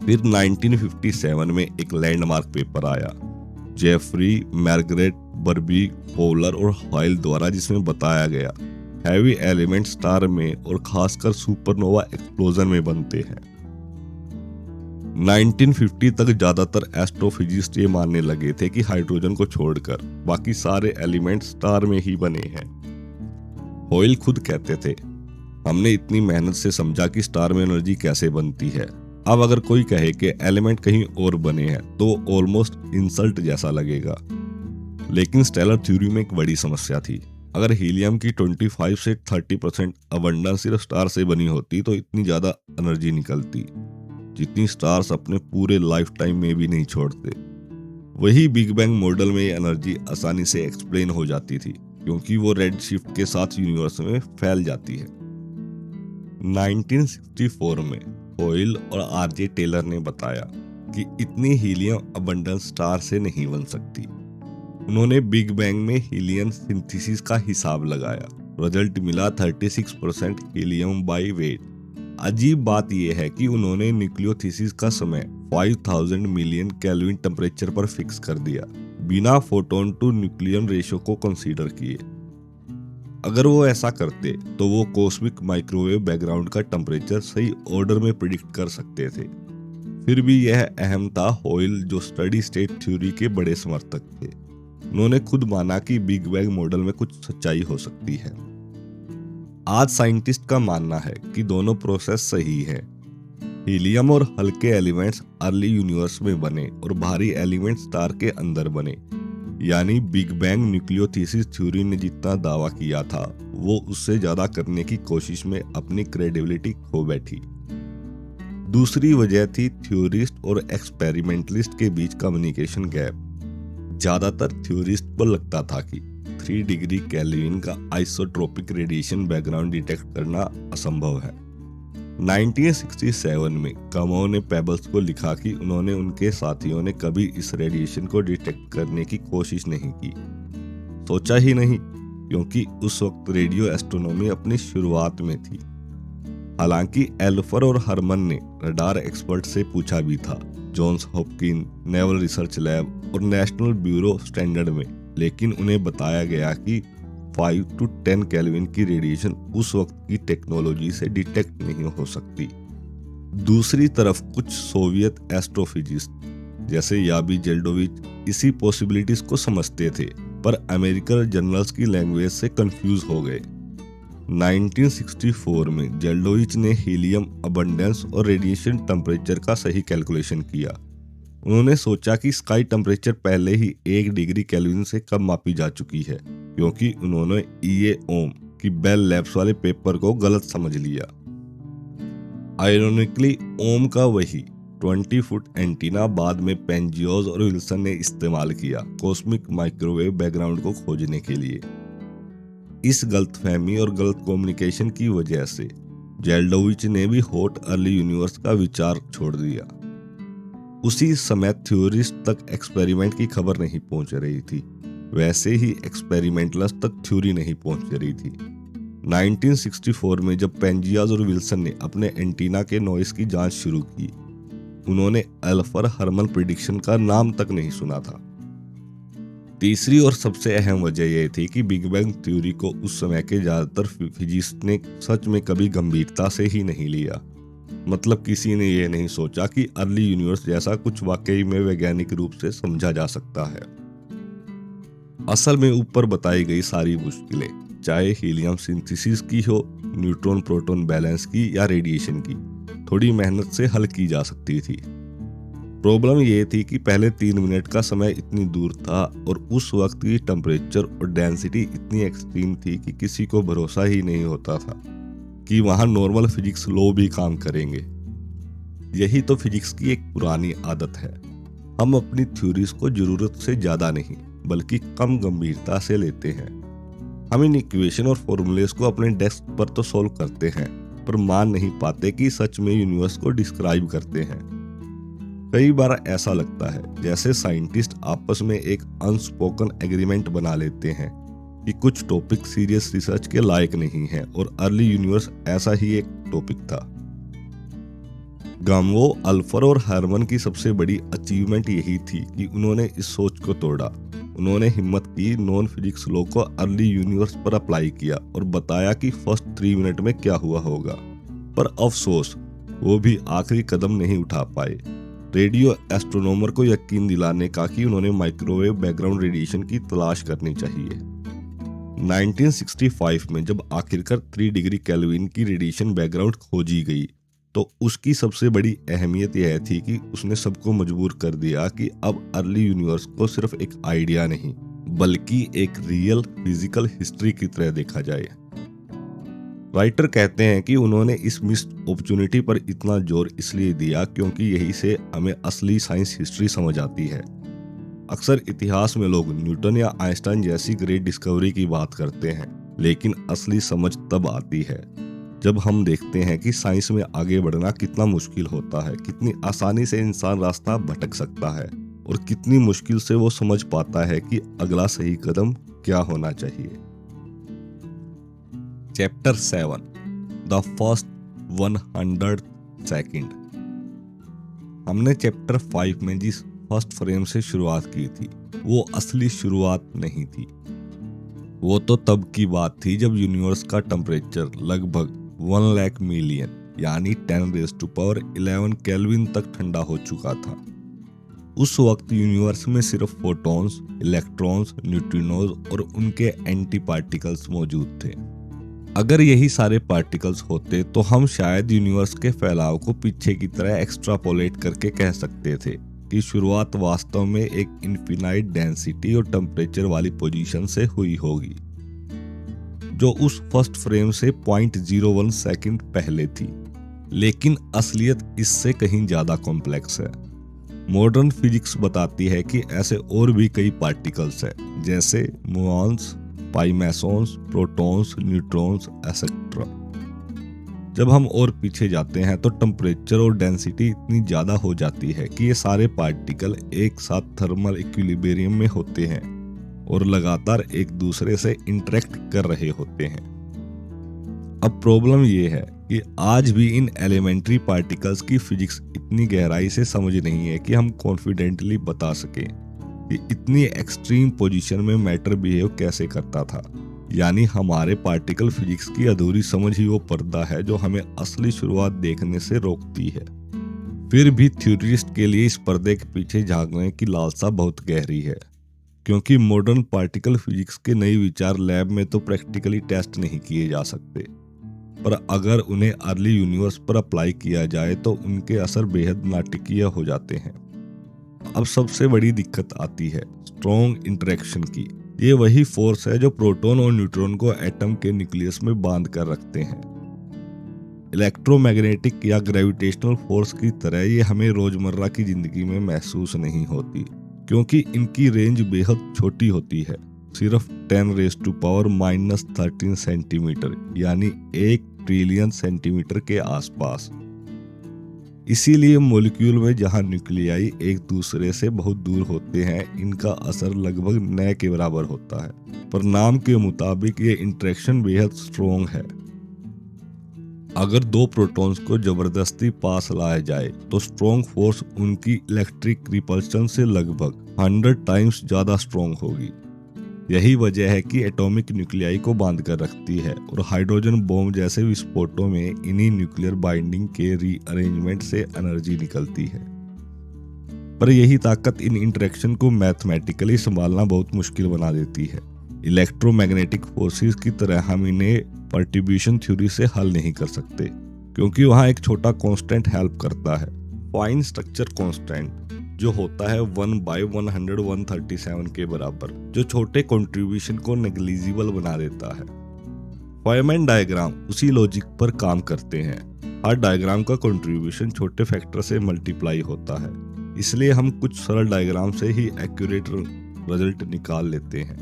फिर 1957 में एक लैंडमार्क पेपर आया, जेफरी, मार्गरेट, बर्बी, पोलर और हॉयल द्वारा, जिसमें बताया गया हैवी एलिमेंट स्टार में और खासकर सुपरनोवा एक्सप्लोजन में बनते हैं। 1950 तक ज्यादातर एस्ट्रोफिजिस्ट ये मानने लगे थे कि हाइड्रोजन को छोड़कर बाकी सारे एलिमेंट स्टार में ही बने हैं। हॉयल खुद कहते थे, हमने इतनी मेहनत से समझा कि स्टार में एनर्जी कैसे बनती है, अब अगर कोई कहे कि एलिमेंट कहीं और बने हैं तो ऑलमोस्ट इंसल्ट जैसा लगेगा। लेकिन स्टेलर थ्योरी में एक बड़ी समस्या थी। अगर हीलियम की 25 से 30% अबंडेंस सिर्फ स्टार से बनी होती तो इतनी ज्यादा एनर्जी निकलती। जितनी स्टार्स अपने पूरे लाइफ टाइम में भी नहीं छोड़ते। वही बिग बैंग मॉडल में एनर्जी आसानी से एक्सप्लेन हो जाती थी, क्योंकि वो रेड शिफ्ट के साथ यूनिवर्स में फैल जाती है। 1964 में होयल और आरजे टेलर ने बताया कि इतनी हीलियम अबंडेंस स्टार से नहीं बन सकती। उन्होंने बिग बैंग में हीलियम सिंथेसिस का हिसाब लगाया। रिजल्ट मिला 36% हीलियम बाय वेट। अजीब बात यह है कि उन्होंने न्यूक्लियोथिसिस का समय 5000 मिलियन केल्विन टेम्परेचर पर फिक्स कर दिया, बिना फोटोन टू न्यूक्लियन रेशियो को कंसीडर किए। अगर वो ऐसा करते तो वो कॉस्मिक माइक्रोवेव बैकग्राउंड का टेम्परेचर सही ऑर्डर में प्रिडिक्ट कर सकते थे। फिर भी यह अहम था होयल, जो स्टडी स्टेट थ्योरी के बड़े समर्थक थे। उन्होंने खुद माना कि बिग बैंग मॉडल में कुछ सच्चाई हो सकती है। आज साइंटिस्ट का मानना है कि दोनों प्रोसेस सही है। हीलियम और हल्के एलिमेंट्स अर्ली यूनिवर्स में बने और भारी एलिमेंट स्टार के अंदर बने। यानी बिग बैंग न्यूक्लियोथिसिस थ्योरी ने जितना दावा किया था, वो उससे ज्यादा करने की कोशिश में अपनी क्रेडिबिलिटी खो बैठी। दूसरी वजह थी थ्योरिस्ट और एक्सपेरिमेंटलिस्ट के बीच कम्युनिकेशन गैप। ज्यादातर थ्योरिस्ट को लगता था कि 3 डिग्री केल्विन का आइसोट्रोपिक रेडिएशन बैकग्राउंड डिटेक्ट करना असंभव है। 1967 में कामो ने पेबल्स को लिखा कि उन्होंने उनके साथियों ने कभी इस रेडिएशन को डिटेक्ट करने की कोशिश नहीं की, सोचा ही नहीं, क्योंकि उस वक्त रेडियो एस्ट्रोनॉमी अपनी शुरुआत में थी। हालांकि एल्फर और हरमन ने रडार एक्सपर्ट से पूछा भी था, Johns Hopkins naval research lab और नेशनल ब्यूरो स्टैंडर्ड में, लेकिन उन्हें बताया गया कि 5 to 10 केल्विन की रेडिएशन उस वक्त की टेक्नोलॉजी से डिटेक्ट नहीं हो सकती। दूसरी तरफ कुछ सोवियत एस्ट्रोफिजिस्ट जैसे याबी जेल्डोविच इसी पॉसिबिलिटीज को समझते थे, पर अमेरिकन जर्नल्स की लैंग्वेज से कंफ्यूज हो गए। 1964 में जेल्डोविच ने हीलियम अबंडेंस और रेडिएशन टेम्परेचर का सही कैलकुलेशन किया। उन्होंने सोचा कि स्काई टेम्परेचर पहले ही 1 डिग्री केल्विन से कम मापी जा चुकी है, क्योंकि उन्होंने ईए ओम की बेल लैब्स वाले पेपर को गलत समझ लिया। आयरोनिकली ओम का वही 20 फुट एंटीना बाद में पेंजियोस और विल्सन ने इस्तेमाल किया कॉस्मिक माइक्रोवेव बैकग्राउंड को खोजने के लिए। इस गलतफहमी और गलत कम्युनिकेशन की वजह से जेल्डोविच ने भी हॉट अर्ली यूनिवर्स का विचार छोड़ दिया। उसी समय थ्योरिस्ट तक एक्सपेरिमेंट की खबर नहीं पहुंच रही थी, वैसे ही एक्सपेरिमेंटलिस्ट तक थ्योरी नहीं पहुंच रही थी। 1964 में जब पेंजियास और विल्सन ने अपने एंटीना के नॉइस की जांच शुरू की, उन्होंने एल्फर हरमन प्रिडिक्शन का नाम तक नहीं सुना था। तीसरी और सबसे अहम वजह यह थी कि बिग बैंग थ्योरी को उस समय के ज्यादातर फिजिसिस्ट ने सच में कभी गंभीरता से ही नहीं लिया। मतलब किसी ने यह नहीं सोचा कि अर्ली यूनिवर्स जैसा कुछ वाकई में वैज्ञानिक रूप से समझा जा सकता है। असल में ऊपर बताई गई सारी मुश्किलें, चाहे हीलियम सिंथेसिस की हो, न्यूट्रॉन प्रोटॉन बैलेंस की या रेडिएशन की, थोड़ी मेहनत से हल की जा सकती थी। प्रॉब्लम यह थी कि पहले 3 मिनट का समय इतनी दूर था और उस वक्त की टेम्परेचर और डेंसिटी इतनी एक्सट्रीम थी कि किसी को भरोसा ही नहीं होता था कि वहां नॉर्मल फिजिक्स लॉ भी काम करेंगे। यही तो फिजिक्स की एक पुरानी आदत है, हम अपनी थ्योरीज को जरूरत से ज्यादा नहीं बल्कि कम गंभीरता से लेते हैं। हम इन इक्वेशन और फॉर्मूलेस को अपने डेस्क पर तो सॉल्व करते हैं, पर मान नहीं पाते कि सच में यूनिवर्स को डिस्क्राइब करते हैं। कई बार ऐसा लगता है जैसे साइंटिस्ट आपस में एक अनस्पोकन एग्रीमेंट बना लेते हैं कि कुछ टॉपिक सीरियस रिसर्च के लायक नहीं है, और अर्ली यूनिवर्स ऐसा ही एक टॉपिक था। गामो, अल्फर और हरमन की सबसे बड़ी अचीवमेंट यही थी कि उन्होंने इस सोच को तोड़ा। उन्होंने हिम्मत की, नॉन फिजिक्स लॉ को अर्ली यूनिवर्स पर अप्लाई किया और बताया कि फर्स्ट 3 मिनट में क्या हुआ होगा। पर अफसोस, वो भी आखिरी कदम नहीं उठा पाए। रेडियो एस्ट्रोनॉमर को यकीन दिलाने का कि उन्होंने माइक्रोवेव बैकग्राउंड रेडिएशन की तलाश करनी चाहिए। 1965 में जब आखिरकार 3 डिग्री केल्विन की रेडिएशन बैकग्राउंड खोजी गई, तो उसकी सबसे बड़ी अहमियत यह थी कि उसने सबको मजबूर कर दिया कि अब अर्ली यूनिवर्स को सिर्फ एक आइडिया नहीं बल्कि एक रियल फिजिकल हिस्ट्री की तरह देखा जाए। राइटर कहते हैं कि उन्होंने इस मिस्ड अपॉर्चुनिटी पर इतना जोर इसलिए दिया क्योंकि यही से हमें असली साइंस हिस्ट्री समझ आती है। अक्सर इतिहास में लोग न्यूटन या आइंस्टाइन जैसी ग्रेट डिस्कवरी की बात करते हैं, लेकिन असली समझ तब आती है जब हम देखते हैं कि साइंस में आगे बढ़ना कितना मुश्किल होता है, कितनी आसानी से इंसान रास्ता भटक सकता है और कितनी मुश्किल से वो समझ पाता है कि अगला सही कदम क्या होना चाहिए। Chapter 7 the first 100 second. हमने चैप्टर 5 में जिस फर्स्ट फ्रेम से शुरुआत की थी वो असली शुरुआत नहीं थी। वो तो तब की बात थी जब यूनिवर्स का टेम्परेचर लगभग 1 लाख मिलियन यानी 10⁻11 केल्विन तक ठंडा हो चुका था। उस वक्त यूनिवर्स में सिर्फ फोटॉन्स, इलेक्ट्रॉन्स, न्यूट्रिनोज और उनके एंटी पार्टिकल्स मौजूद थे। अगर यही सारे पार्टिकल्स होते तो हम शायद यूनिवर्स के फैलाव को पीछे की तरह एक्स्ट्रापोलेट करके कह सकते थे कि शुरुआत वास्तव में एक इनफिनाइट डेंसिटी और टेम्परेचर वाली पोजीशन से हुई होगी, जो उस फर्स्ट फ्रेम से 0.01 सेकंड पहले थी। लेकिन असलियत इससे कहीं ज्यादा कॉम्प्लेक्स है। मॉडर्न फिजिक्स बताती है कि ऐसे और भी कई पार्टिकल्स हैं, जैसे मुऑन्स, पाइमेसॉन्स, प्रोटॉन्स, न्यूट्रॉन्स एसेट्रा। जब हम और पीछे जाते हैं तो टेम्परेचर और डेंसिटी इतनी ज़्यादा हो जाती है कि ये सारे पार्टिकल एक साथ थर्मल इक्विलिब्रियम में होते हैं और लगातार एक दूसरे से इंटरेक्ट कर रहे होते हैं। अब प्रॉब्लम ये है कि आज भी इन एलिमेंट्री पार्टिकल्स की फिजिक्स इतनी गहराई से समझ नहीं है कि हम कॉन्फिडेंटली बता सकें कि इतनी एक्सट्रीम पोजीशन में मैटर बिहेव कैसे करता था। यानी हमारे पार्टिकल फिजिक्स की अधूरी समझ ही वो पर्दा है जो हमें असली शुरुआत देखने से रोकती है। फिर भी थ्योरिस्ट के लिए इस पर्दे के पीछे झांकने की लालसा बहुत गहरी है, क्योंकि मॉडर्न पार्टिकल फिजिक्स के नए विचार लैब में तो प्रैक्टिकली टेस्ट नहीं किए जा सकते, पर अगर उन्हें अर्ली यूनिवर्स पर अप्लाई किया जाए तो उनके असर बेहद नाटकीय हो जाते हैं। अब सबसे बड़ी दिक्कत आती है स्ट्रॉन्ग इंटरेक्शन की। ये वही फोर्स है जो प्रोटॉन और न्यूट्रॉन को एटम के न्यूक्लियस में बांध कर रखते हैं। इलेक्ट्रोमैग्नेटिक या ग्रेविटेशनल फोर्स की तरह ये हमें रोजमर्रा की जिंदगी में महसूस नहीं होती, क्योंकि इनकी रेंज बेहद छोटी होती है, सिर्फ 10⁻⁻13 सेंटीमीटर यानी 1 ट्रिलियन सेंटीमीटर के आसपास। इसीलिए मॉलिक्यूल में जहां न्यूक्लियाई एक दूसरे से बहुत दूर होते हैं, इनका असर लगभग न के बराबर होता है, पर नाम के मुताबिक ये इंटरेक्शन बेहद स्ट्रॉन्ग है। अगर दो प्रोटॉन्स को जबरदस्ती पास लाया जाए तो स्ट्रॉन्ग फोर्स उनकी इलेक्ट्रिक रिपल्शन से लगभग 100 टाइम्स ज्यादा स्ट्रॉन्ग होगी। यही वजह है कि एटॉमिक न्यूक्लियाई को बांध कर रखती है और हाइड्रोजन बॉम्ब जैसे विस्फोटों में इन्हीं न्यूक्लियर बाइंडिंग के रीअरेंजमेंट से एनर्जी निकलती है। पर यही ताकत इन इंटरेक्शन को मैथमेटिकली संभालना बहुत मुश्किल बना देती है। इलेक्ट्रोमैग्नेटिक फोर्सेस की तरह हम इन्हें पर्टिब्यूशन थ्योरी से हल नहीं कर सकते, क्योंकि वहाँ एक छोटा कांस्टेंट हेल्प करता है, फाइन स्ट्रक्चर कांस्टेंट, जो होता है 1/137 के बराबर, जो छोटे कंट्रीब्यूशन को नेग्लिजिबल बना देता है। फायरमैन डायग्राम उसी लॉजिक पर काम करते हैं। हर डायग्राम का कंट्रीब्यूशन छोटे फैक्टर से मल्टीप्लाई होता है, इसलिए हम कुछ सरल डायग्राम से ही एक्यूरेट रिजल्ट निकाल लेते हैं।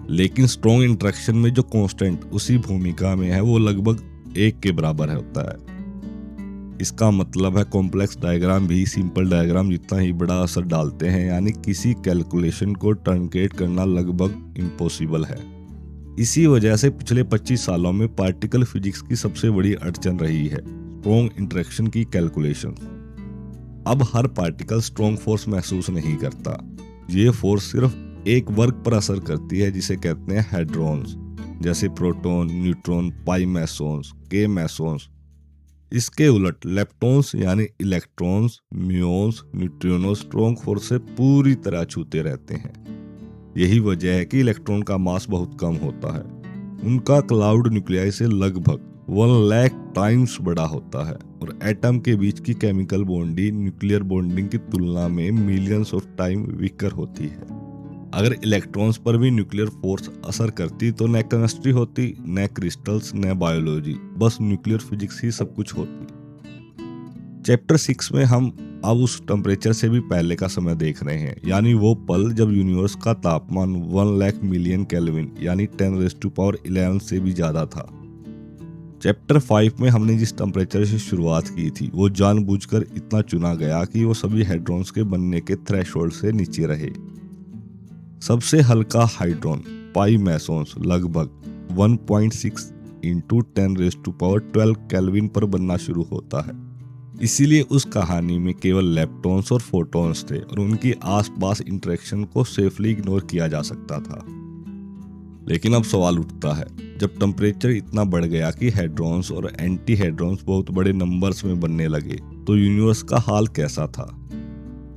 लेकिन स्ट्रॉन्ग इंटरेक्शन में जो कांस्टेंट उसी भूमिका में है वो लगभग 1 के बराबर होता है। इसका मतलब है कॉम्प्लेक्स डायग्राम भी सिंपल डायग्राम जितना ही बड़ा असर डालते हैं, यानी किसी कैलकुलेशन को ट्रंकेट करना लगभग इम्पॉसिबल है। इसी वजह से पिछले 25 सालों में पार्टिकल फिजिक्स की सबसे बड़ी अड़चन रही है स्ट्रॉन्ग इंटरेक्शन की कैलकुलेशन। अब हर पार्टिकल स्ट्रॉन्ग फोर्स महसूस नहीं करता। ये फोर्स सिर्फ एक वर्ग पर असर करती है जिसे कहते हैं हेड्रॉन्स, जैसे प्रोटॉन, न्यूट्रॉन, पाइमेसॉन्स, के मेसॉन्स। इसके उलट लेप्टॉन्स यानी इलेक्ट्रॉन्स, म्यूऑन्स, न्यूट्रिनोज स्ट्रॉन्ग फोर्स से पूरी तरह छूते रहते हैं। यही वजह है कि इलेक्ट्रॉन का मास बहुत कम होता है। उनका क्लाउड न्यूक्लियाई से लगभग 1 लाख टाइम्स बड़ा होता है और एटम के बीच की केमिकल बॉन्डिंग न्यूक्लियर बॉन्डिंग की तुलना में मिलियंस ऑफ टाइम वीकर होती है। अगर इलेक्ट्रॉन्स पर भी न्यूक्लियर फोर्स असर करती तो न केमिस्ट्री होती, न क्रिस्टल्स, न बायोलॉजी, बस न्यूक्लियर फिजिक्स ही सब कुछ होती। चैप्टर 6 में हम अब उस टेम्परेचर से भी पहले का समय देख रहे हैं, यानी वो पल जब यूनिवर्स का तापमान 1 लाख मिलियन केल्विन यानी 10⁻11 से भी ज्यादा था। चैप्टर 5 में हमने जिस टेम्परेचर से शुरुआत की थी वो जानबूझकर इतना चुना गया कि वो सभी हाइड्रॉन्स के बनने के थ्रेशोल्ड से नीचे रहे। सबसे हल्का हाइड्रॉन पाई मेसॉन्स लगभग 1.6 इंटू 10⁻12 केल्विन पर बनना शुरू होता है। इसीलिए उस कहानी में केवल लेप्टॉन्स और फोटॉन्स थे और उनकी आसपास इंटरेक्शन को सेफली इग्नोर किया जा सकता था। लेकिन अब सवाल उठता है, जब टेम्परेचर इतना बढ़ गया कि हेड्रॉन्स और एंटी हेड्रॉन्स बहुत बड़े नंबर्स में बनने लगे तो यूनिवर्स का हाल कैसा था?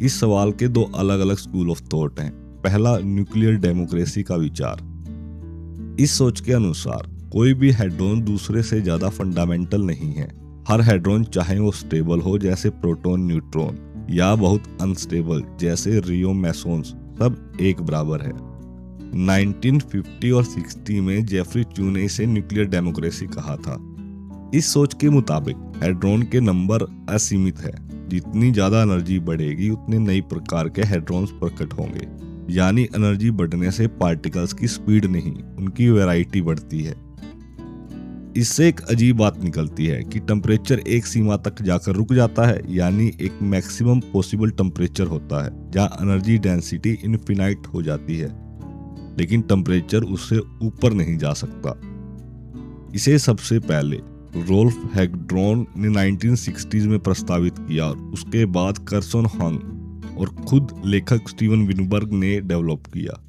इस सवाल के दो अलग अलग स्कूल ऑफ थॉट हैं। पहला, न्यूक्लियर डेमोक्रेसी का विचार। इस सोच के अनुसार कोई भी हेड्रॉन दूसरे से ज्यादा फंडामेंटल नहीं है। हर हेड्रॉन चाहे वो स्टेबल हो जैसे प्रोटॉन न्यूट्रॉन या बहुत अनस्टेबल जैसे रियो मेसॉन्स, सब एक बराबर है। 1950 और 60 में जेफरी च्यू ने इसे न्यूक्लियर डेमोक्रेसी कहा था। इस सोच के मुताबिक हेड्रॉन के नंबर असीमित है, जितनी ज्यादा एनर्जी बढ़ेगी उतने नई प्रकार के हेड्रॉन्स प्रकट होंगे, यानी एनर्जी बढ़ने से पार्टिकल्स की स्पीड नहीं, उनकी वैरायटी बढ़ती है। इससे एक अजीब बात निकलती है कि टेम्परेचर एक सीमा तक जाकर रुक जाता है, यानी एक मैक्सिमम पॉसिबल टेम्परेचर होता है जहां एनर्जी डेंसिटी इनफिनाइट हो जाती है, लेकिन टेम्परेचर उससे ऊपर नहीं जा सकता। इसे सबसे पहले रोल्फ हैग्ड्रॉन ने 1960s में प्रस्तावित किया और उसके बाद कर्सन हंग और खुद लेखक स्टीवन विनबर्ग ने डेवलप किया।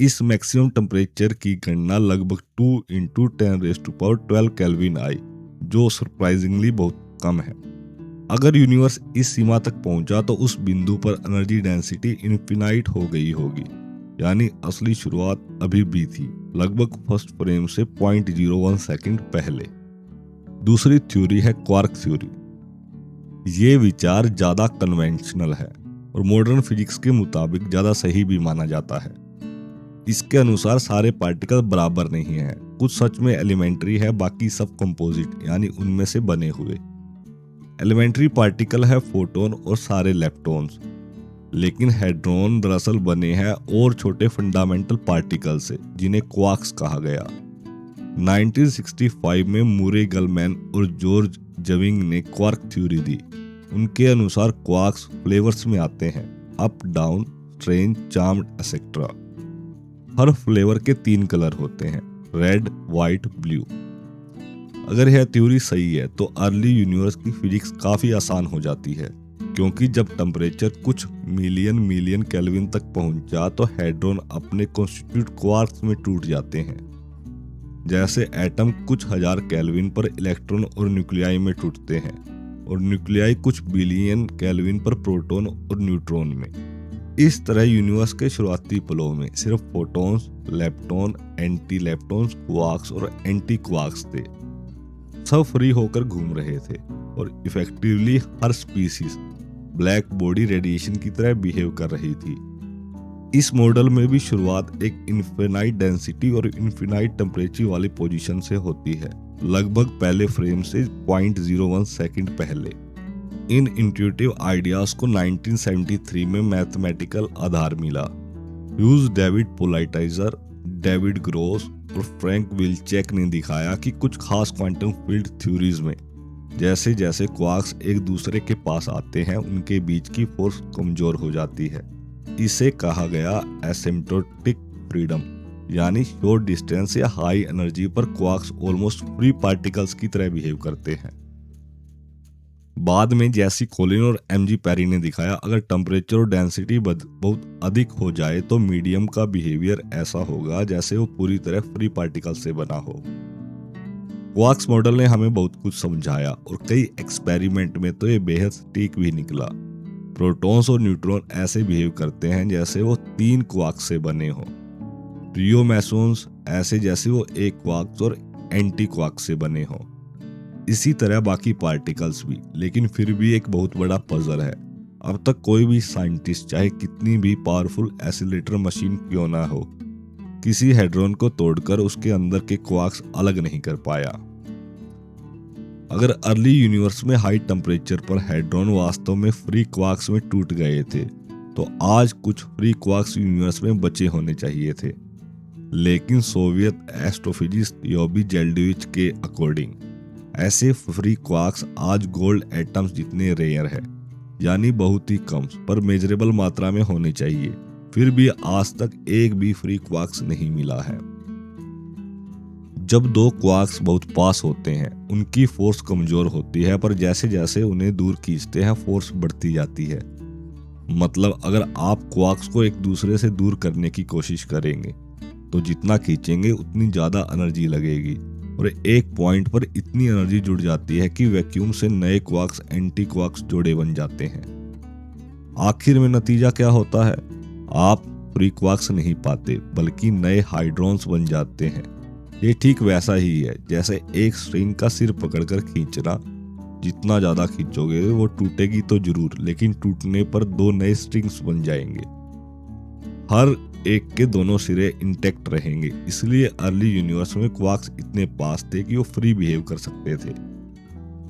इस मैक्सिमम टेम्परेचर की गणना लगभग 2 इंटू 10⁻12 केल्विन आई, जो सरप्राइजिंगली बहुत कम है। अगर यूनिवर्स इस सीमा तक पहुंचा तो उस बिंदु पर एनर्जी डेंसिटी इनफिनाइट हो गई होगी, यानी असली शुरुआत अभी भी थी, लगभग फर्स्ट फ्रेम से 0.01 सेकंड पहले। दूसरी थ्योरी है क्वार्क थ्योरी। ये विचार ज्यादा कन्वेंशनल है और मॉडर्न फिजिक्स के मुताबिक ज्यादा सही भी माना जाता है। इसके अनुसार सारे पार्टिकल बराबर नहीं हैं, कुछ सच में एलिमेंट्री है, बाकी सब कंपोजिट यानी उनमें से बने हुए। एलिमेंट्री पार्टिकल है फोटोन और सारे लेप्टॉन्स, लेकिन हेड्रॉन दरअसल बने हैं और छोटे फंडामेंटल पार्टिकल से, जिन्हें क्वार्क्स कहा गया। 1965 में मूरे गलमैन और जॉर्ज जविंग ने क्वार्क थ्योरी दी। उनके अनुसार क्वार्क्स फ्लेवर्स में आते हैं, up, down, strange, charmed, etcetera. हर फ्लेवर के 3 कलर होते हैं, रेड, व्हाइट, ब्लू। अगर यह थ्योरी सही है तो अर्ली यूनिवर्स की फिजिक्स काफी आसान हो जाती है, क्योंकि जब टेम्परेचर कुछ मिलियन केल्विन तक पहुंचा तो हेड्रॉन अपने कॉन्स्टिट्यूट क्वार्क्स में टूट जाते हैं। जैसे एटम कुछ हजार केल्विन पर इलेक्ट्रॉन और न्यूक्लियाई में टूटते हैं और न्यूक्लियाई कुछ बिलियन केल्विन पर प्रोटॉन और न्यूट्रॉन में। इस तरह यूनिवर्स के शुरुआती पलों में सिर्फ photons, lepton, anti leptons, quarks और एंटी क्वार्क्स थे। सब फ्री होकर घूम रहे थे और इफेक्टिवली हर स्पीसीज ब्लैक बॉडी रेडिएशन की तरह बिहेव कर रही थी। इस मॉडल में भी शुरुआत एक इनफिनाइट डेंसिटी और इनफिनाइट टेम्परेचर वाली पोजीशन से होती है, लगभग पहले फ्रेम से 0.01 सेकंड पहले। इन इंट्यूटिव आइडियाज को 1973 में मैथमेटिकल आधार मिला। ह्यूज डेविड पोलाइटाइजर, डेविड ग्रोस और फ्रैंक विल्चेक ने दिखाया कि कुछ खास क्वांटम फील्ड थ्योरीज में जैसे जैसे क्वार्क्स एक दूसरे के पास आते हैं उनके बीच की फोर्स कमजोर हो जाती है। इसे कहा गया एसिम्प्टोटिक फ्रीडम, यानी शॉर्ट डिस्टेंस या हाई एनर्जी पर क्वार्क्स ऑलमोस्ट फ्री पार्टिकल्स की तरह बिहेव करते हैं। बाद में जैसी कोलिन और एमजी पेरी ने दिखाया, अगर टेम्परेचर और डेंसिटी बहुत अधिक हो जाए तो मीडियम का बिहेवियर ऐसा होगा जैसे वो पूरी तरह फ्री पार्टिकल से बना हो। क्वार्क्स मॉडल ने हमें बहुत कुछ समझाया और कई एक्सपेरिमेंट में तो ये बेहद सटीक भी निकला। प्रोटॉन्स और न्यूट्रॉन ऐसे बिहेव करते हैं जैसे वो 3 क्वार्क्स से बने हों। रियो मेसॉन्स ऐसे जैसे वो एक क्वार्क्स और एंटी क्वार्क्स से बने हों। इसी तरह बाकी पार्टिकल्स भी, लेकिन फिर भी एक बहुत बड़ा पजल है। अब तक कोई भी साइंटिस्ट, चाहे कितनी भी पावरफुल एसिलेटर मशीन क्यों ना हो, किसी हेड्रॉन को तोड़कर उसके अंदर के क्वार्क्स अलग नहीं कर पाया। अगर अर्ली यूनिवर्स में हाई टेम्परेचर पर हेड्रॉन वास्तव में फ्री क्वार्क्स में टूट गए थे, तो आज कुछ फ्री क्वार्क्स यूनिवर्स में बचे होने चाहिए थे। लेकिन सोवियत एस्ट्रोफिजिस्ट योवी जेल्डोविच के अकॉर्डिंग ऐसे फ्री क्वार्क्स आज गोल्ड एटम्स जितने रेयर है, यानी बहुत ही कम पर मेजरेबल मात्रा में होने चाहिए। फिर भी आज तक एक भी फ्री क्वार्क्स नहीं मिला है। जब दो क्वार्क्स बहुत पास होते हैं, उनकी फोर्स कमजोर होती है, पर जैसे जैसे उन्हें दूर खींचते हैं फोर्स बढ़ती जाती है। मतलब अगर आप क्वार्क्स को एक दूसरे से दूर करने की कोशिश करेंगे तो जितना खींचेंगे उतनी ज्यादा एनर्जी लगेगी, और एक पॉइंट पर इतनी एनर्जी जुड़ जाती है कि वैक्यूम से नए क्वार्क्स एंटी क्वार्क्स जोड़े बन जाते हैं। आखिर में नतीजा क्या होता है? आप फ्री क्वार्क्स नहीं पाते, बल्कि नए हाइड्रॉन्स बन जाते हैं। ये ठीक वैसा ही है जैसे एक स्ट्रिंग का सिर पकड़कर खींचना। जितना ज्यादा खींचोगे वो टूटेगी तो जरूर, लेकिन टूटने पर दो नए स्ट्रिंग्स बन जाएंगे। हर एक के दोनों सिरे इंटैक्ट रहेंगे। इसलिए अर्ली यूनिवर्स में क्वार्क्स इतने पास थे कि वो फ्री बिहेव कर सकते थे।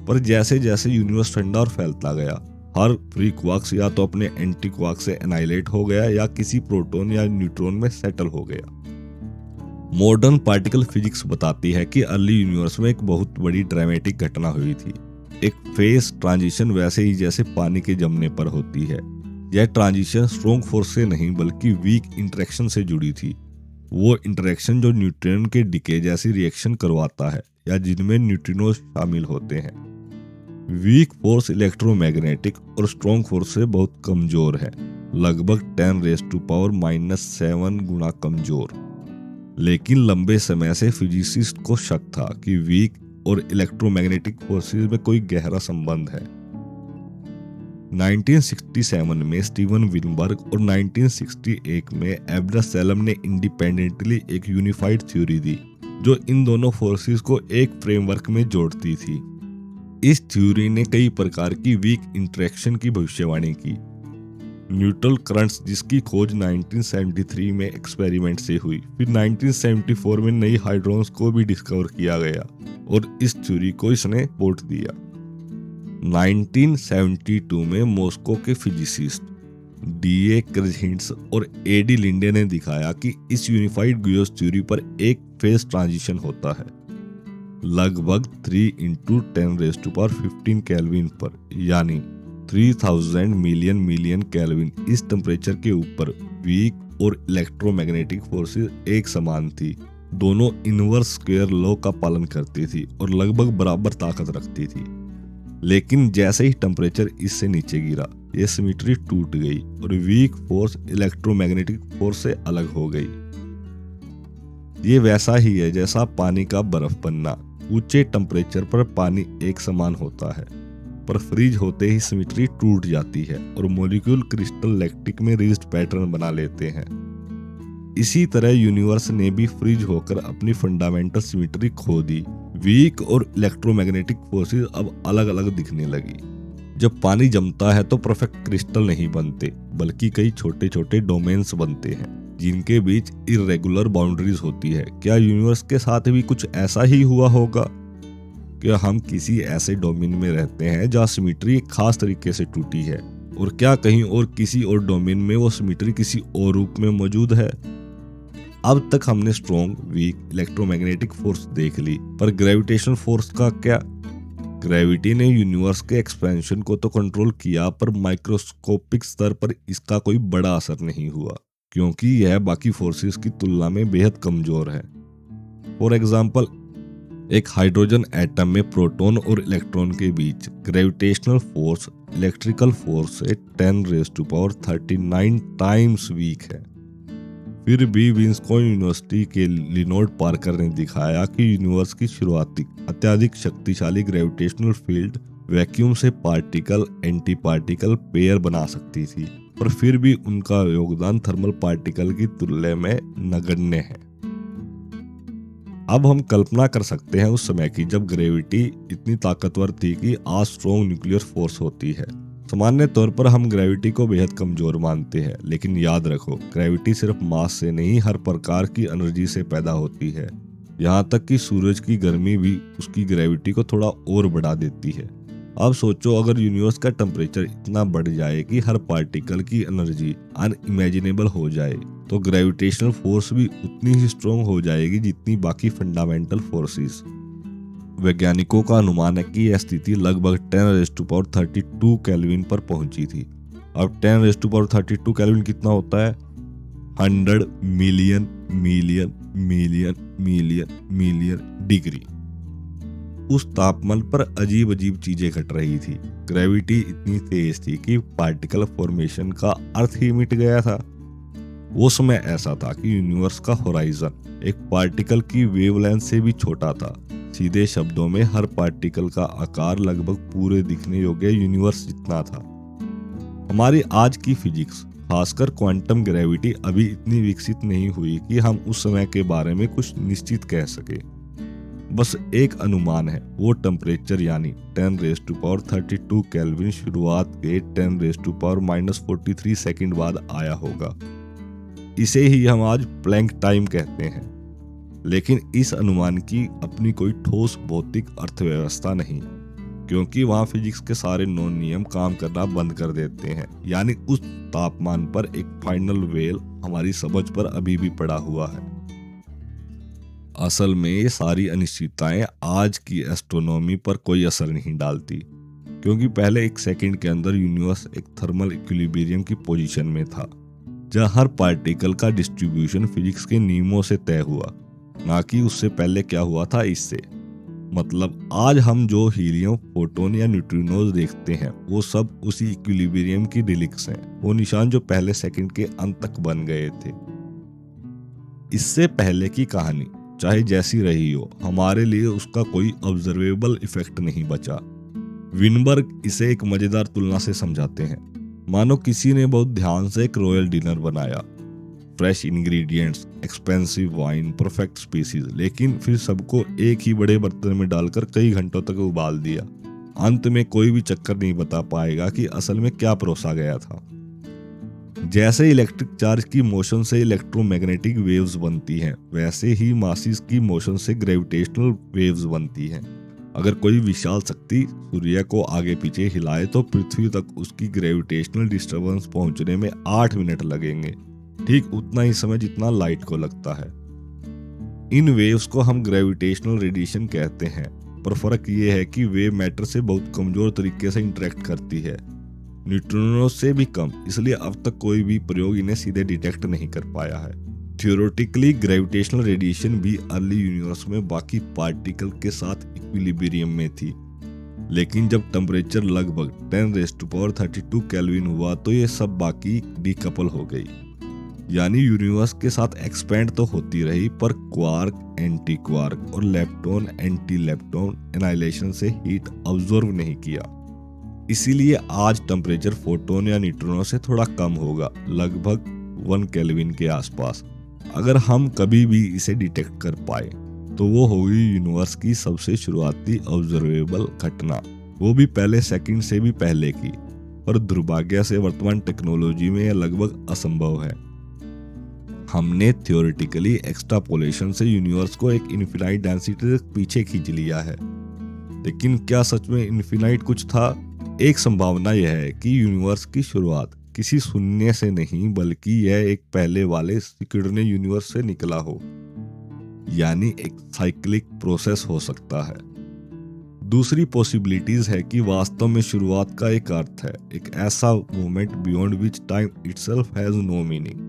पर जैसे जैसे यूनिवर्स ठंडा और फैलता गया, हर फ्री क्वार्क्स या तो अपने एंटी क्वार्क से एनाइलेट हो गया या किसी प्रोटॉन या न्यूट्रॉन में सेटल हो गया। मॉडर्न पार्टिकल फिजिक्स बताती है कि अर्ली यूनिवर्स में एक बहुत बड़ी ड्रामेटिक घटना हुई थी। एक फेज ट्रांजिशन वैसे ही जैसे पानी के जमने पर होती है। यह ट्रांजिशन स्ट्रॉन्ग फोर्स से नहीं बल्कि वीक इंटरेक्शन से जुड़ी थी। वो इंटरेक्शन जो न्यूट्रॉन के डिके जैसी रिएक्शन करवाता है या जिनमें न्यूट्रिनो शामिल होते हैं। वीक फोर्स इलेक्ट्रोमैग्नेटिक और स्ट्रॉन्ग फोर्स से बहुत कमजोर है, लगभग 10⁻⁻7 गुना कमजोर। लेकिन लंबे समय से फिजिसिस्ट को शक था कि वीक और इलेक्ट्रोमैग्नेटिक फोर्सेस में कोई गहरा संबंध है। 1967 में स्टीवन विनबर्ग और 1968 में एब्रा सेलम ने इंडिपेंडेंटली एक यूनिफाइड थ्योरी दी जो इन दोनों फोर्सेस को एक फ्रेमवर्क में जोड़ती थी। इस थ्योरी ने कई प्रकार की वीक इंटरेक्शन की भविष्यवाणी की। न्यूट्रल करंट्स, जिसकी खोज 1973 में एक्सपेरिमेंट से हुई, फिर 1974 में नई हाइड्रॉन्स को भी डिस्कवर किया गया और इस थ्योरी को इसने सपोर्ट दिया। 1972 में मॉस्को के फिजिसिस्ट D.A. क्रेजहिंट्स और A.D. लिंडे ने दिखाया कि इस यूनिफाइड ग्यूस थ्योरी पर एक फेज ट्रांजिशन होता है, लगभग 3 × 10⁻15 केल्विन पर, यानी 3000 मिलियन मिलियन केल्विन। इस टेम्परेचर के ऊपर वीक और इलेक्ट्रोमैग्नेटिक फोर्सेस एक समान थी, दोनों इनवर्स स्क्वायर लॉ का पालन करती थी और लगभग बराबर ताकत रखती थी। लेकिन जैसे ही टेम्परेचर इससे नीचे गिरा, ये सिमेट्री टूट गई और वीक फोर्स इलेक्ट्रोमैग्नेटिक फोर्स से अलग हो गई। ये वैसा ही है जैसा पानी का बर्फ बनना। ऊंचे टेम्परेचर पर पानी एक समान होता है, पर फ्रीज होते ही सिमेट्री टूट जाती है और मॉलिक्यूल क्रिस्टल लैक्टिक में रिज्ड पैटर्न बना लेते हैं। इसी तरह यूनिवर्स ने भी फ्रीज होकर अपनी फंडामेंटल सिमेट्री खो दी। वीक और इलेक्ट्रोमैग्नेटिक फोर्सेस अब अलग अलग दिखने लगी। जब पानी जमता है तो परफेक्ट क्रिस्टल नहीं बनते, बल्कि कई छोटे छोटे डोमेन्स बनते हैं जिनके बीच इरेगुलर बाउंड्रीज होती है। क्या यूनिवर्स के साथ भी कुछ ऐसा ही हुआ होगा? क्या हम किसी ऐसे डोमेन में रहते हैं जहाँ सिमेट्री एक खास तरीके से टूटी है, और क्या कहीं और किसी और डोमेन में वो सिमेट्री किसी और रूप में मौजूद है? अब तक हमने स्ट्रॉन्ग, वीक, इलेक्ट्रोमैग्नेटिक फोर्स देख ली, पर ग्रेविटेशनल फोर्स का क्या? ग्रेविटी ने यूनिवर्स के एक्सपेंशन को तो कंट्रोल किया, पर माइक्रोस्कोपिक स्तर पर इसका कोई बड़ा असर नहीं हुआ, क्योंकि यह बाकी फोर्सेस की तुलना में बेहद कमजोर है। फॉर एग्जाम्पल, एक हाइड्रोजन एटम में प्रोटॉन और इलेक्ट्रॉन के बीच ग्रेविटेशनल फोर्स इलेक्ट्रिकल फोर्स से 10⁻39 टाइम्स वीक है। फिर भी विस्कॉन्सिन यूनिवर्सिटी के लिनोड पार्कर ने दिखाया कि यूनिवर्स की शुरुआती अत्यधिक शक्तिशाली ग्रेविटेशनल फील्ड वैक्यूम से पार्टिकल एंटी पार्टिकल पेयर बना सकती थी, पर फिर भी उनका योगदान थर्मल पार्टिकल की तुलना में नगण्य है। अब हम कल्पना कर सकते हैं उस समय की जब ग्रेविटी इतनी ताकतवर थी कि आज स्ट्रॉन्ग न्यूक्लियर फोर्स होती है। सामान्य तौर पर हम ग्रेविटी को बेहद कमजोर मानते हैं, लेकिन याद रखो ग्रेविटी सिर्फ मास से नहीं हर प्रकार की एनर्जी से पैदा होती है। यहाँ तक कि सूरज की गर्मी भी उसकी ग्रेविटी को थोड़ा और बढ़ा देती है। अब सोचो अगर यूनिवर्स का टेम्परेचर इतना बढ़ जाए कि हर पार्टिकल की एनर्जी अनइमेजिनेबल हो जाए, तो ग्रेविटेशनल फोर्स भी उतनी ही स्ट्रॉन्ग हो जाएगी जितनी बाकी फंडामेंटल फोर्सेस। वैज्ञानिकों का अनुमान है कि यह स्थिति लगभग 10⁻32 केल्विन पर पहुंची थी। अब 10⁻32 केल्विन कितना होता है? 100 million million million million million degree. उस तापमान पर अजीब अजीब चीजें घट रही थी। ग्रेविटी इतनी तेज थी कि पार्टिकल फॉर्मेशन का अर्थ ही मिट गया था। वो समय ऐसा था कि यूनिवर्स का होराइजन एक पार्टिकल की वेवलेंथ से भी छोटा था। सीधे शब्दों में हर पार्टिकल का आकार लगभग पूरे दिखने योग्य यूनिवर्स जितना था। हमारी आज की फिजिक्स, खासकर क्वांटम ग्रेविटी, अभी इतनी विकसित नहीं हुई कि हम उस समय के बारे में कुछ निश्चित कह सके। बस एक अनुमान है, वो टेम्परेचर यानी 10⁻32 केल्विन शुरुआत के 10⁻⁻43 सेकंड बाद आया होगा। इसे ही हम आज प्लैंक टाइम कहते हैं। लेकिन इस अनुमान की अपनी कोई ठोस भौतिक अर्थव्यवस्था नहीं, क्योंकि वहां फिजिक्स के सारे नॉन नियम काम करना बंद कर देते हैं। यानी उस तापमान पर एक फाइनल वेल हमारी समझ पर अभी भी पड़ा हुआ है। असल में ये सारी अनिश्चितताएं आज की एस्ट्रोनॉमी पर कोई असर नहीं डालती, क्योंकि पहले एक सेकंड के अंदर यूनिवर्स एक थर्मल इक्विलिब्रियम की पोजीशन में था, जहां हर पार्टिकल का डिस्ट्रीब्यूशन फिजिक्स के नियमों से तय हुआ, ना कि उससे पहले क्या हुआ था इससे। मतलब आज हम जो हीलियम, फोटोन या न्यूट्रिनोज देखते हैं वो सब उसी इक्विलिब्रियम की रिलिक्स हैं, वो निशान जो पहले सेकंड के अंत तक बन गए थे। इससे पहले की कहानी चाहे जैसी रही हो, हमारे लिए उसका कोई ऑब्जर्वेबल इफेक्ट नहीं बचा। विनबर्ग इसे एक मजेदार तुलना से समझाते हैं। मानो किसी ने बहुत ध्यान से एक रॉयल डिनर बनाया, fresh ingredients, expensive wine, perfect species, लेकिन फिर सबको एक ही बड़े बर्तन में डालकर कई घंटों तक उबाल दिया। अंत में कोई भी चक्कर नहीं बता पाएगा कि असल में क्या परोसा गया था। जैसे इलेक्ट्रिक चार्ज की मोशन से इलेक्ट्रोमैग्नेटिक वेव्स बनती हैं, वैसे ही मासिस की मोशन से ग्रेविटेशनल वेव्स बनती हैं। अगर कोई विशाल शक्ति सूर्य को आगे पीछे हिलाए तो पृथ्वी तक उसकी ग्रेविटेशनल डिस्टर्बेंस पहुंचने में 8 मिनट लगेंगे, ठीक उतना ही समय जितना लाइट को लगता है। इन वेव्स को हम ग्रेविटेशनल रेडिएशन कहते हैं, पर फर्क ये है कि वेव मैटर से बहुत कमजोर तरीके से इंटरेक्ट करती है, न्यूट्रिनो से भी कम, इसलिए अब तक कोई भी प्रयोग इन्हें सीधे डिटेक्ट नहीं कर पाया है। थ्योरेटिकली ग्रेविटेशनल रेडिएशन भी अर्ली यूनिवर्स में बाकी पार्टिकल के साथ इक्विलिब्रियम में थी, लेकिन जब टेम्परेचर लगभग 10⁻32 केल्विन हुआ तो ये सब बाकी डीकपल हो गई। यानी यूनिवर्स के साथ एक्सपेंड तो होती रही, पर क्वार्क, एंटी क्वार्क और लेप्टॉन, एंटी लेप्टॉन एनाइलेशन से हीट अब्जॉर्व नहीं किया। इसीलिए आज टेम्परेचर फोटोन या न्यूट्रिनो से थोड़ा कम होगा, लगभग 1 केल्विन के आसपास। अगर हम कभी भी इसे डिटेक्ट कर पाए तो वो होगी यूनिवर्स की सबसे शुरुआती ऑब्जर्वेबल घटना, वो भी पहले सेकंड से भी पहले की। पर दुर्भाग्य से वर्तमान टेक्नोलॉजी में यह लगभग असंभव है। हमने थ्योरेटिकली एक्सट्रापोलेशन से यूनिवर्स को एक इन्फिनाइट डेंसिटी तक पीछे खींच लिया है, लेकिन क्या सच में इन्फिनाइट कुछ था? एक संभावना यह है कि यूनिवर्स की शुरुआत किसी शून्य से नहीं, बल्कि यह एक पहले वाले सिकुड़ने यूनिवर्स से निकला हो, यानी एक साइक्लिक प्रोसेस हो सकता है। दूसरी पॉसिबिलिटीज है कि वास्तव में शुरुआत का एक अर्थ है, एक ऐसा moment beyond which time itself has no meaning.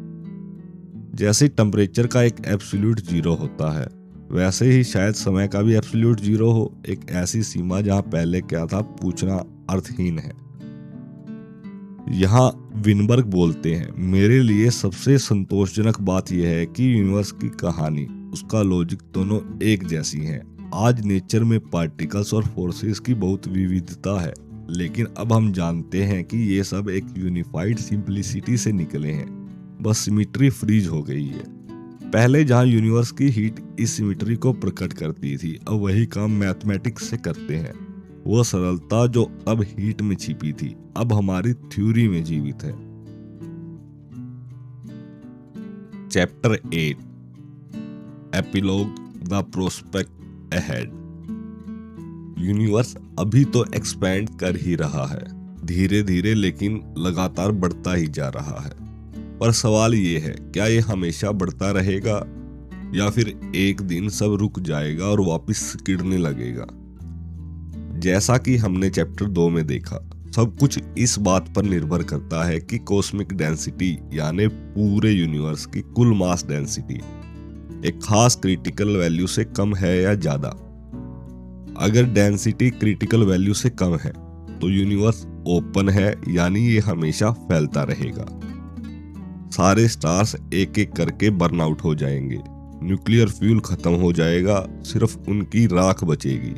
जैसे टेम्परेचर का एक एब्सोल्यूट जीरो होता है, वैसे ही शायद समय का भी एब्सोल्यूट जीरो हो, एक ऐसी सीमा जहां पहले क्या था पूछना अर्थहीन है। यहाँ विनबर्ग बोलते हैं, मेरे लिए सबसे संतोषजनक बात यह है कि यूनिवर्स की कहानी, उसका लॉजिक दोनों एक जैसी हैं। आज नेचर में पार्टिकल्स और फोर्सेस की बहुत विविधता है, लेकिन अब हम जानते हैं कि ये सब एक यूनिफाइड सिंप्लिसिटी से निकले हैं, बस सिमिट्री फ्रीज हो गई है। पहले जहां यूनिवर्स की हीट इस सिमिट्री को प्रकट करती थी, अब वही काम मैथमेटिक्स से करते हैं। वो सरलता जो अब हीट में छिपी थी, अब हमारी थ्योरी में जीवित है। Chapter 8 epilogue the prospect ahead. Universe अभी तो एक्सपैंड कर ही रहा है, धीरे धीरे लेकिन लगातार बढ़ता ही जा रहा है। पर सवाल ये है, क्या ये हमेशा बढ़ता रहेगा या फिर एक दिन सब रुक जाएगा और वापस गिरने लगेगा? जैसा कि हमने चैप्टर 2 में देखा, सब कुछ इस बात पर निर्भर करता है कि कॉस्मिक डेंसिटी यानी पूरे यूनिवर्स की कुल मास डेंसिटी एक खास क्रिटिकल वैल्यू से कम है या ज्यादा। अगर डेंसिटी क्रिटिकल वैल्यू से कम है तो यूनिवर्स ओपन है, यानी ये हमेशा फैलता रहेगा। सारे स्टार्स एक एक करके बर्नआउट हो जाएंगे, न्यूक्लियर फ्यूल खत्म हो जाएगा, सिर्फ उनकी राख बचेगी,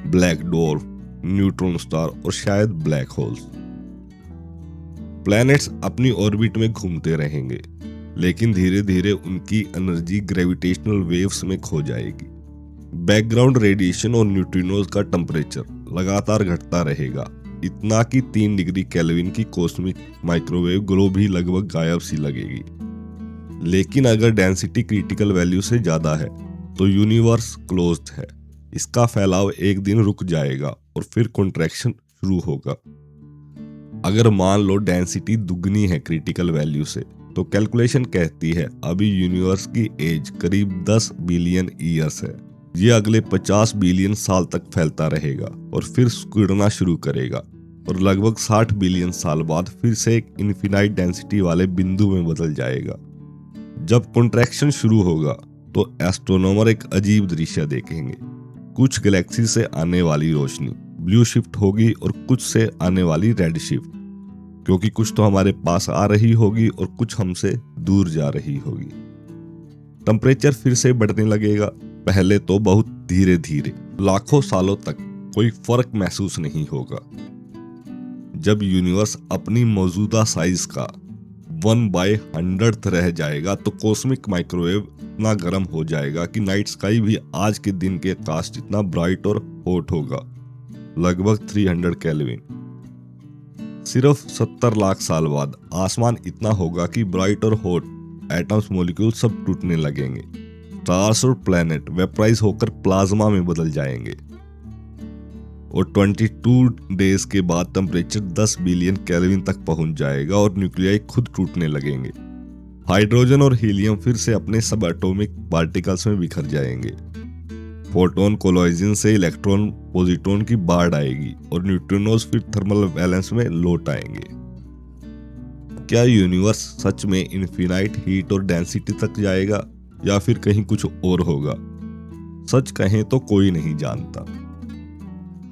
ब्लैक डॉर्फ, न्यूट्रॉन स्टार और शायद ब्लैक होल्स। प्लैनेट्स अपनी ऑर्बिट में घूमते रहेंगे, लेकिन धीरे धीरे उनकी एनर्जी ग्रेविटेशनल वेव्स में खो जाएगी। बैकग्राउंड रेडिएशन और न्यूट्रिनोज का टेम्परेचर लगातार घटता रहेगा, इतना कि 3 डिग्री केल्विन की कॉस्मिक माइक्रोवेव ग्लो भी लगभग गायब सी लगेगी। लेकिन अगर डेंसिटी क्रिटिकल वैल्यू से ज्यादा है तो यूनिवर्स क्लोज्ड है, इसका फैलाव एक दिन रुक जाएगा और फिर कॉन्ट्रैक्शन शुरू होगा। अगर मान लो डेंसिटी दुगनी है क्रिटिकल वैल्यू से, तो कैलकुलेशन कहती है अभी यूनिवर्स की एज करीब 10 बिलियन ईयर्स है। ये अगले 50 बिलियन साल तक फैलता रहेगा और फिर सिकुड़ना शुरू करेगा और लगभग 60 बिलियन साल बाद फिर से एक इन्फिनाइट डेंसिटी वाले बिंदु में बदल जाएगा। जब कॉन्ट्रैक्शन शुरू होगा तो एस्ट्रोनॉमर एक अजीब दृश्य देखेंगे। कुछ गैलेक्सी से आने वाली रोशनी ब्लू शिफ्ट होगी और कुछ से आने वाली रेड शिफ्ट, क्योंकि कुछ तो हमारे पास आ रही होगी और कुछ हमसे दूर जा रही होगी। टेम्परेचर फिर से बढ़ने लगेगा, पहले तो बहुत धीरे धीरे, लाखों सालों तक कोई फर्क महसूस नहीं होगा। जब यूनिवर्स अपनी मौजूदा साइज का 1/100th रह जाएगा तो कॉस्मिक माइक्रोवेव इतना गर्म हो जाएगा कि नाइट स्काई भी आज के दिन के आकाश जितना ब्राइट और हॉट होगा, लगभग 300 केल्विन। सिर्फ 70 लाख साल बाद आसमान इतना होगा कि ब्राइट और हॉट एटम्स मॉलिक्यूल सब टूटने लगेंगे, स्टार्स और प्लैनेट वेपराइज होकर प्लाज्मा में बदल जाएंगे और 22 डेज के बाद टेम्परेचर 10 बिलियन केल्विन तक पहुंच जाएगा और न्यूक्लियाई खुद टूटने लगेंगे। हाइड्रोजन और हीलियम फिर से अपने सब एटॉमिक पार्टिकल्स में बिखर जाएंगे। फोटोन कोलाइजन से इलेक्ट्रॉन पॉजिट्रॉन की बाढ़ आएगी और न्यूट्रिनोज फिर थर्मल बैलेंस में लौट आएंगे। क्या यूनिवर्स सच में इन्फिनाइट हीट और डेंसिटी तक जाएगा या फिर कहीं कुछ और होगा? सच कहें तो कोई नहीं जानता।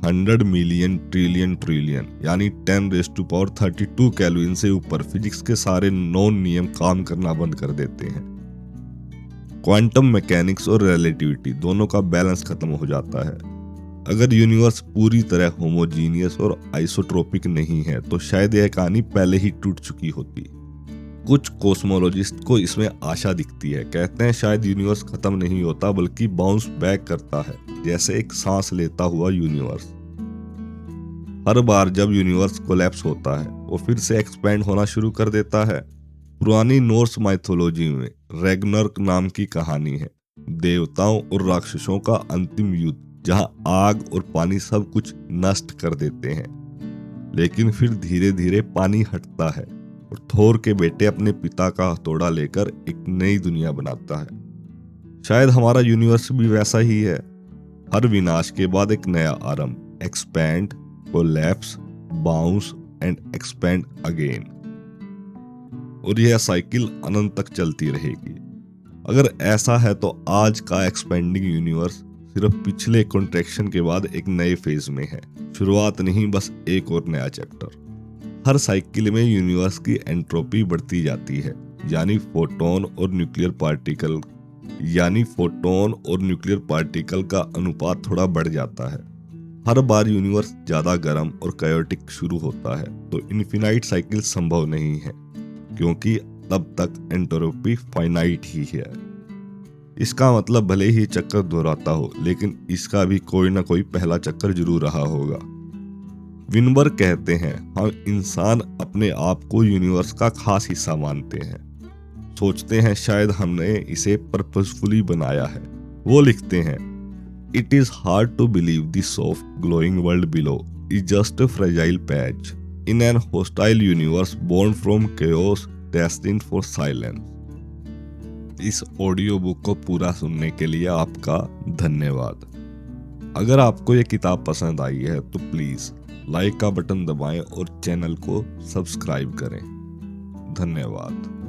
100 मिलियन ट्रिलियन ट्रिलियन यानी 10⁻32 केल्विन से ऊपर फिजिक्स के सारे नॉन नियम काम करना बंद कर देते हैं। क्वांटम मैकेनिक्स और रिलेटिविटी दोनों का बैलेंस खत्म हो जाता है। अगर यूनिवर्स पूरी तरह होमोजीनियस और आइसोट्रोपिक नहीं है तो शायद यह कहानी पहले ही टूट चुकी होती। कुछ कॉस्मोलॉजिस्ट को इसमें आशा दिखती है, कहते हैं शायद यूनिवर्स खत्म नहीं होता बल्कि बाउंस बैक करता है, जैसे एक सांस लेता हुआ यूनिवर्स। हर बार जब यूनिवर्स कोलैप्स होता है वो फिर से एक्सपैंड होना शुरू कर देता है। पुरानी नॉर्स माइथोलॉजी में रैग्नार्क नाम की कहानी है, देवताओं और राक्षसों का अंतिम युद्ध जहां आग और पानी सब कुछ नष्ट कर देते हैं। लेकिन फिर धीरे धीरे पानी हटता है और थोर के बेटे अपने पिता का हथौड़ा लेकर एक नई दुनिया बनाता है। शायद हमारा यूनिवर्स भी वैसा ही है, हर विनाश के बाद एक नया आरंभ, expand, collapse, bounce and expand again, और यह साइकिल अनंत तक चलती रहेगी। अगर ऐसा है तो आज का एक्सपेंडिंग यूनिवर्स सिर्फ पिछले कॉन्ट्रैक्शन के बाद एक नए फेज में है, शुरुआत नहीं बस एक और नया चैप्टर। हर साइकिल में यूनिवर्स की एंट्रोपी बढ़ती जाती है, यानी फोटोन और न्यूक्लियर पार्टिकल का अनुपात थोड़ा बढ़ जाता है। हर बार यूनिवर्स ज्यादा गर्म और कायोटिक शुरू होता है तो इन्फिनाइट साइकिल संभव नहीं है, क्योंकि तब तक एंट्रोपी फाइनाइट ही है। इसका मतलब भले ही चक्कर दोहराता हो, लेकिन इसका भी कोई ना कोई पहला चक्कर जरूर रहा होगा। विनबर कहते हैं, हम इंसान अपने आप को यूनिवर्स का खास हिस्सा मानते हैं, सोचते हैं शायद हमने इसे पर्पसफुली बनाया है। वो लिखते हैं, it is hard to believe the soft glowing world below is just a fragile patch in an hostile universe born from chaos destined for silence। इस ऑडियो बुक को पूरा सुनने के लिए आपका धन्यवाद। अगर आपको ये किताब पसंद आई है तो प्लीज़ लाइक का बटन दबाएं और चैनल को सब्सक्राइब करें। धन्यवाद।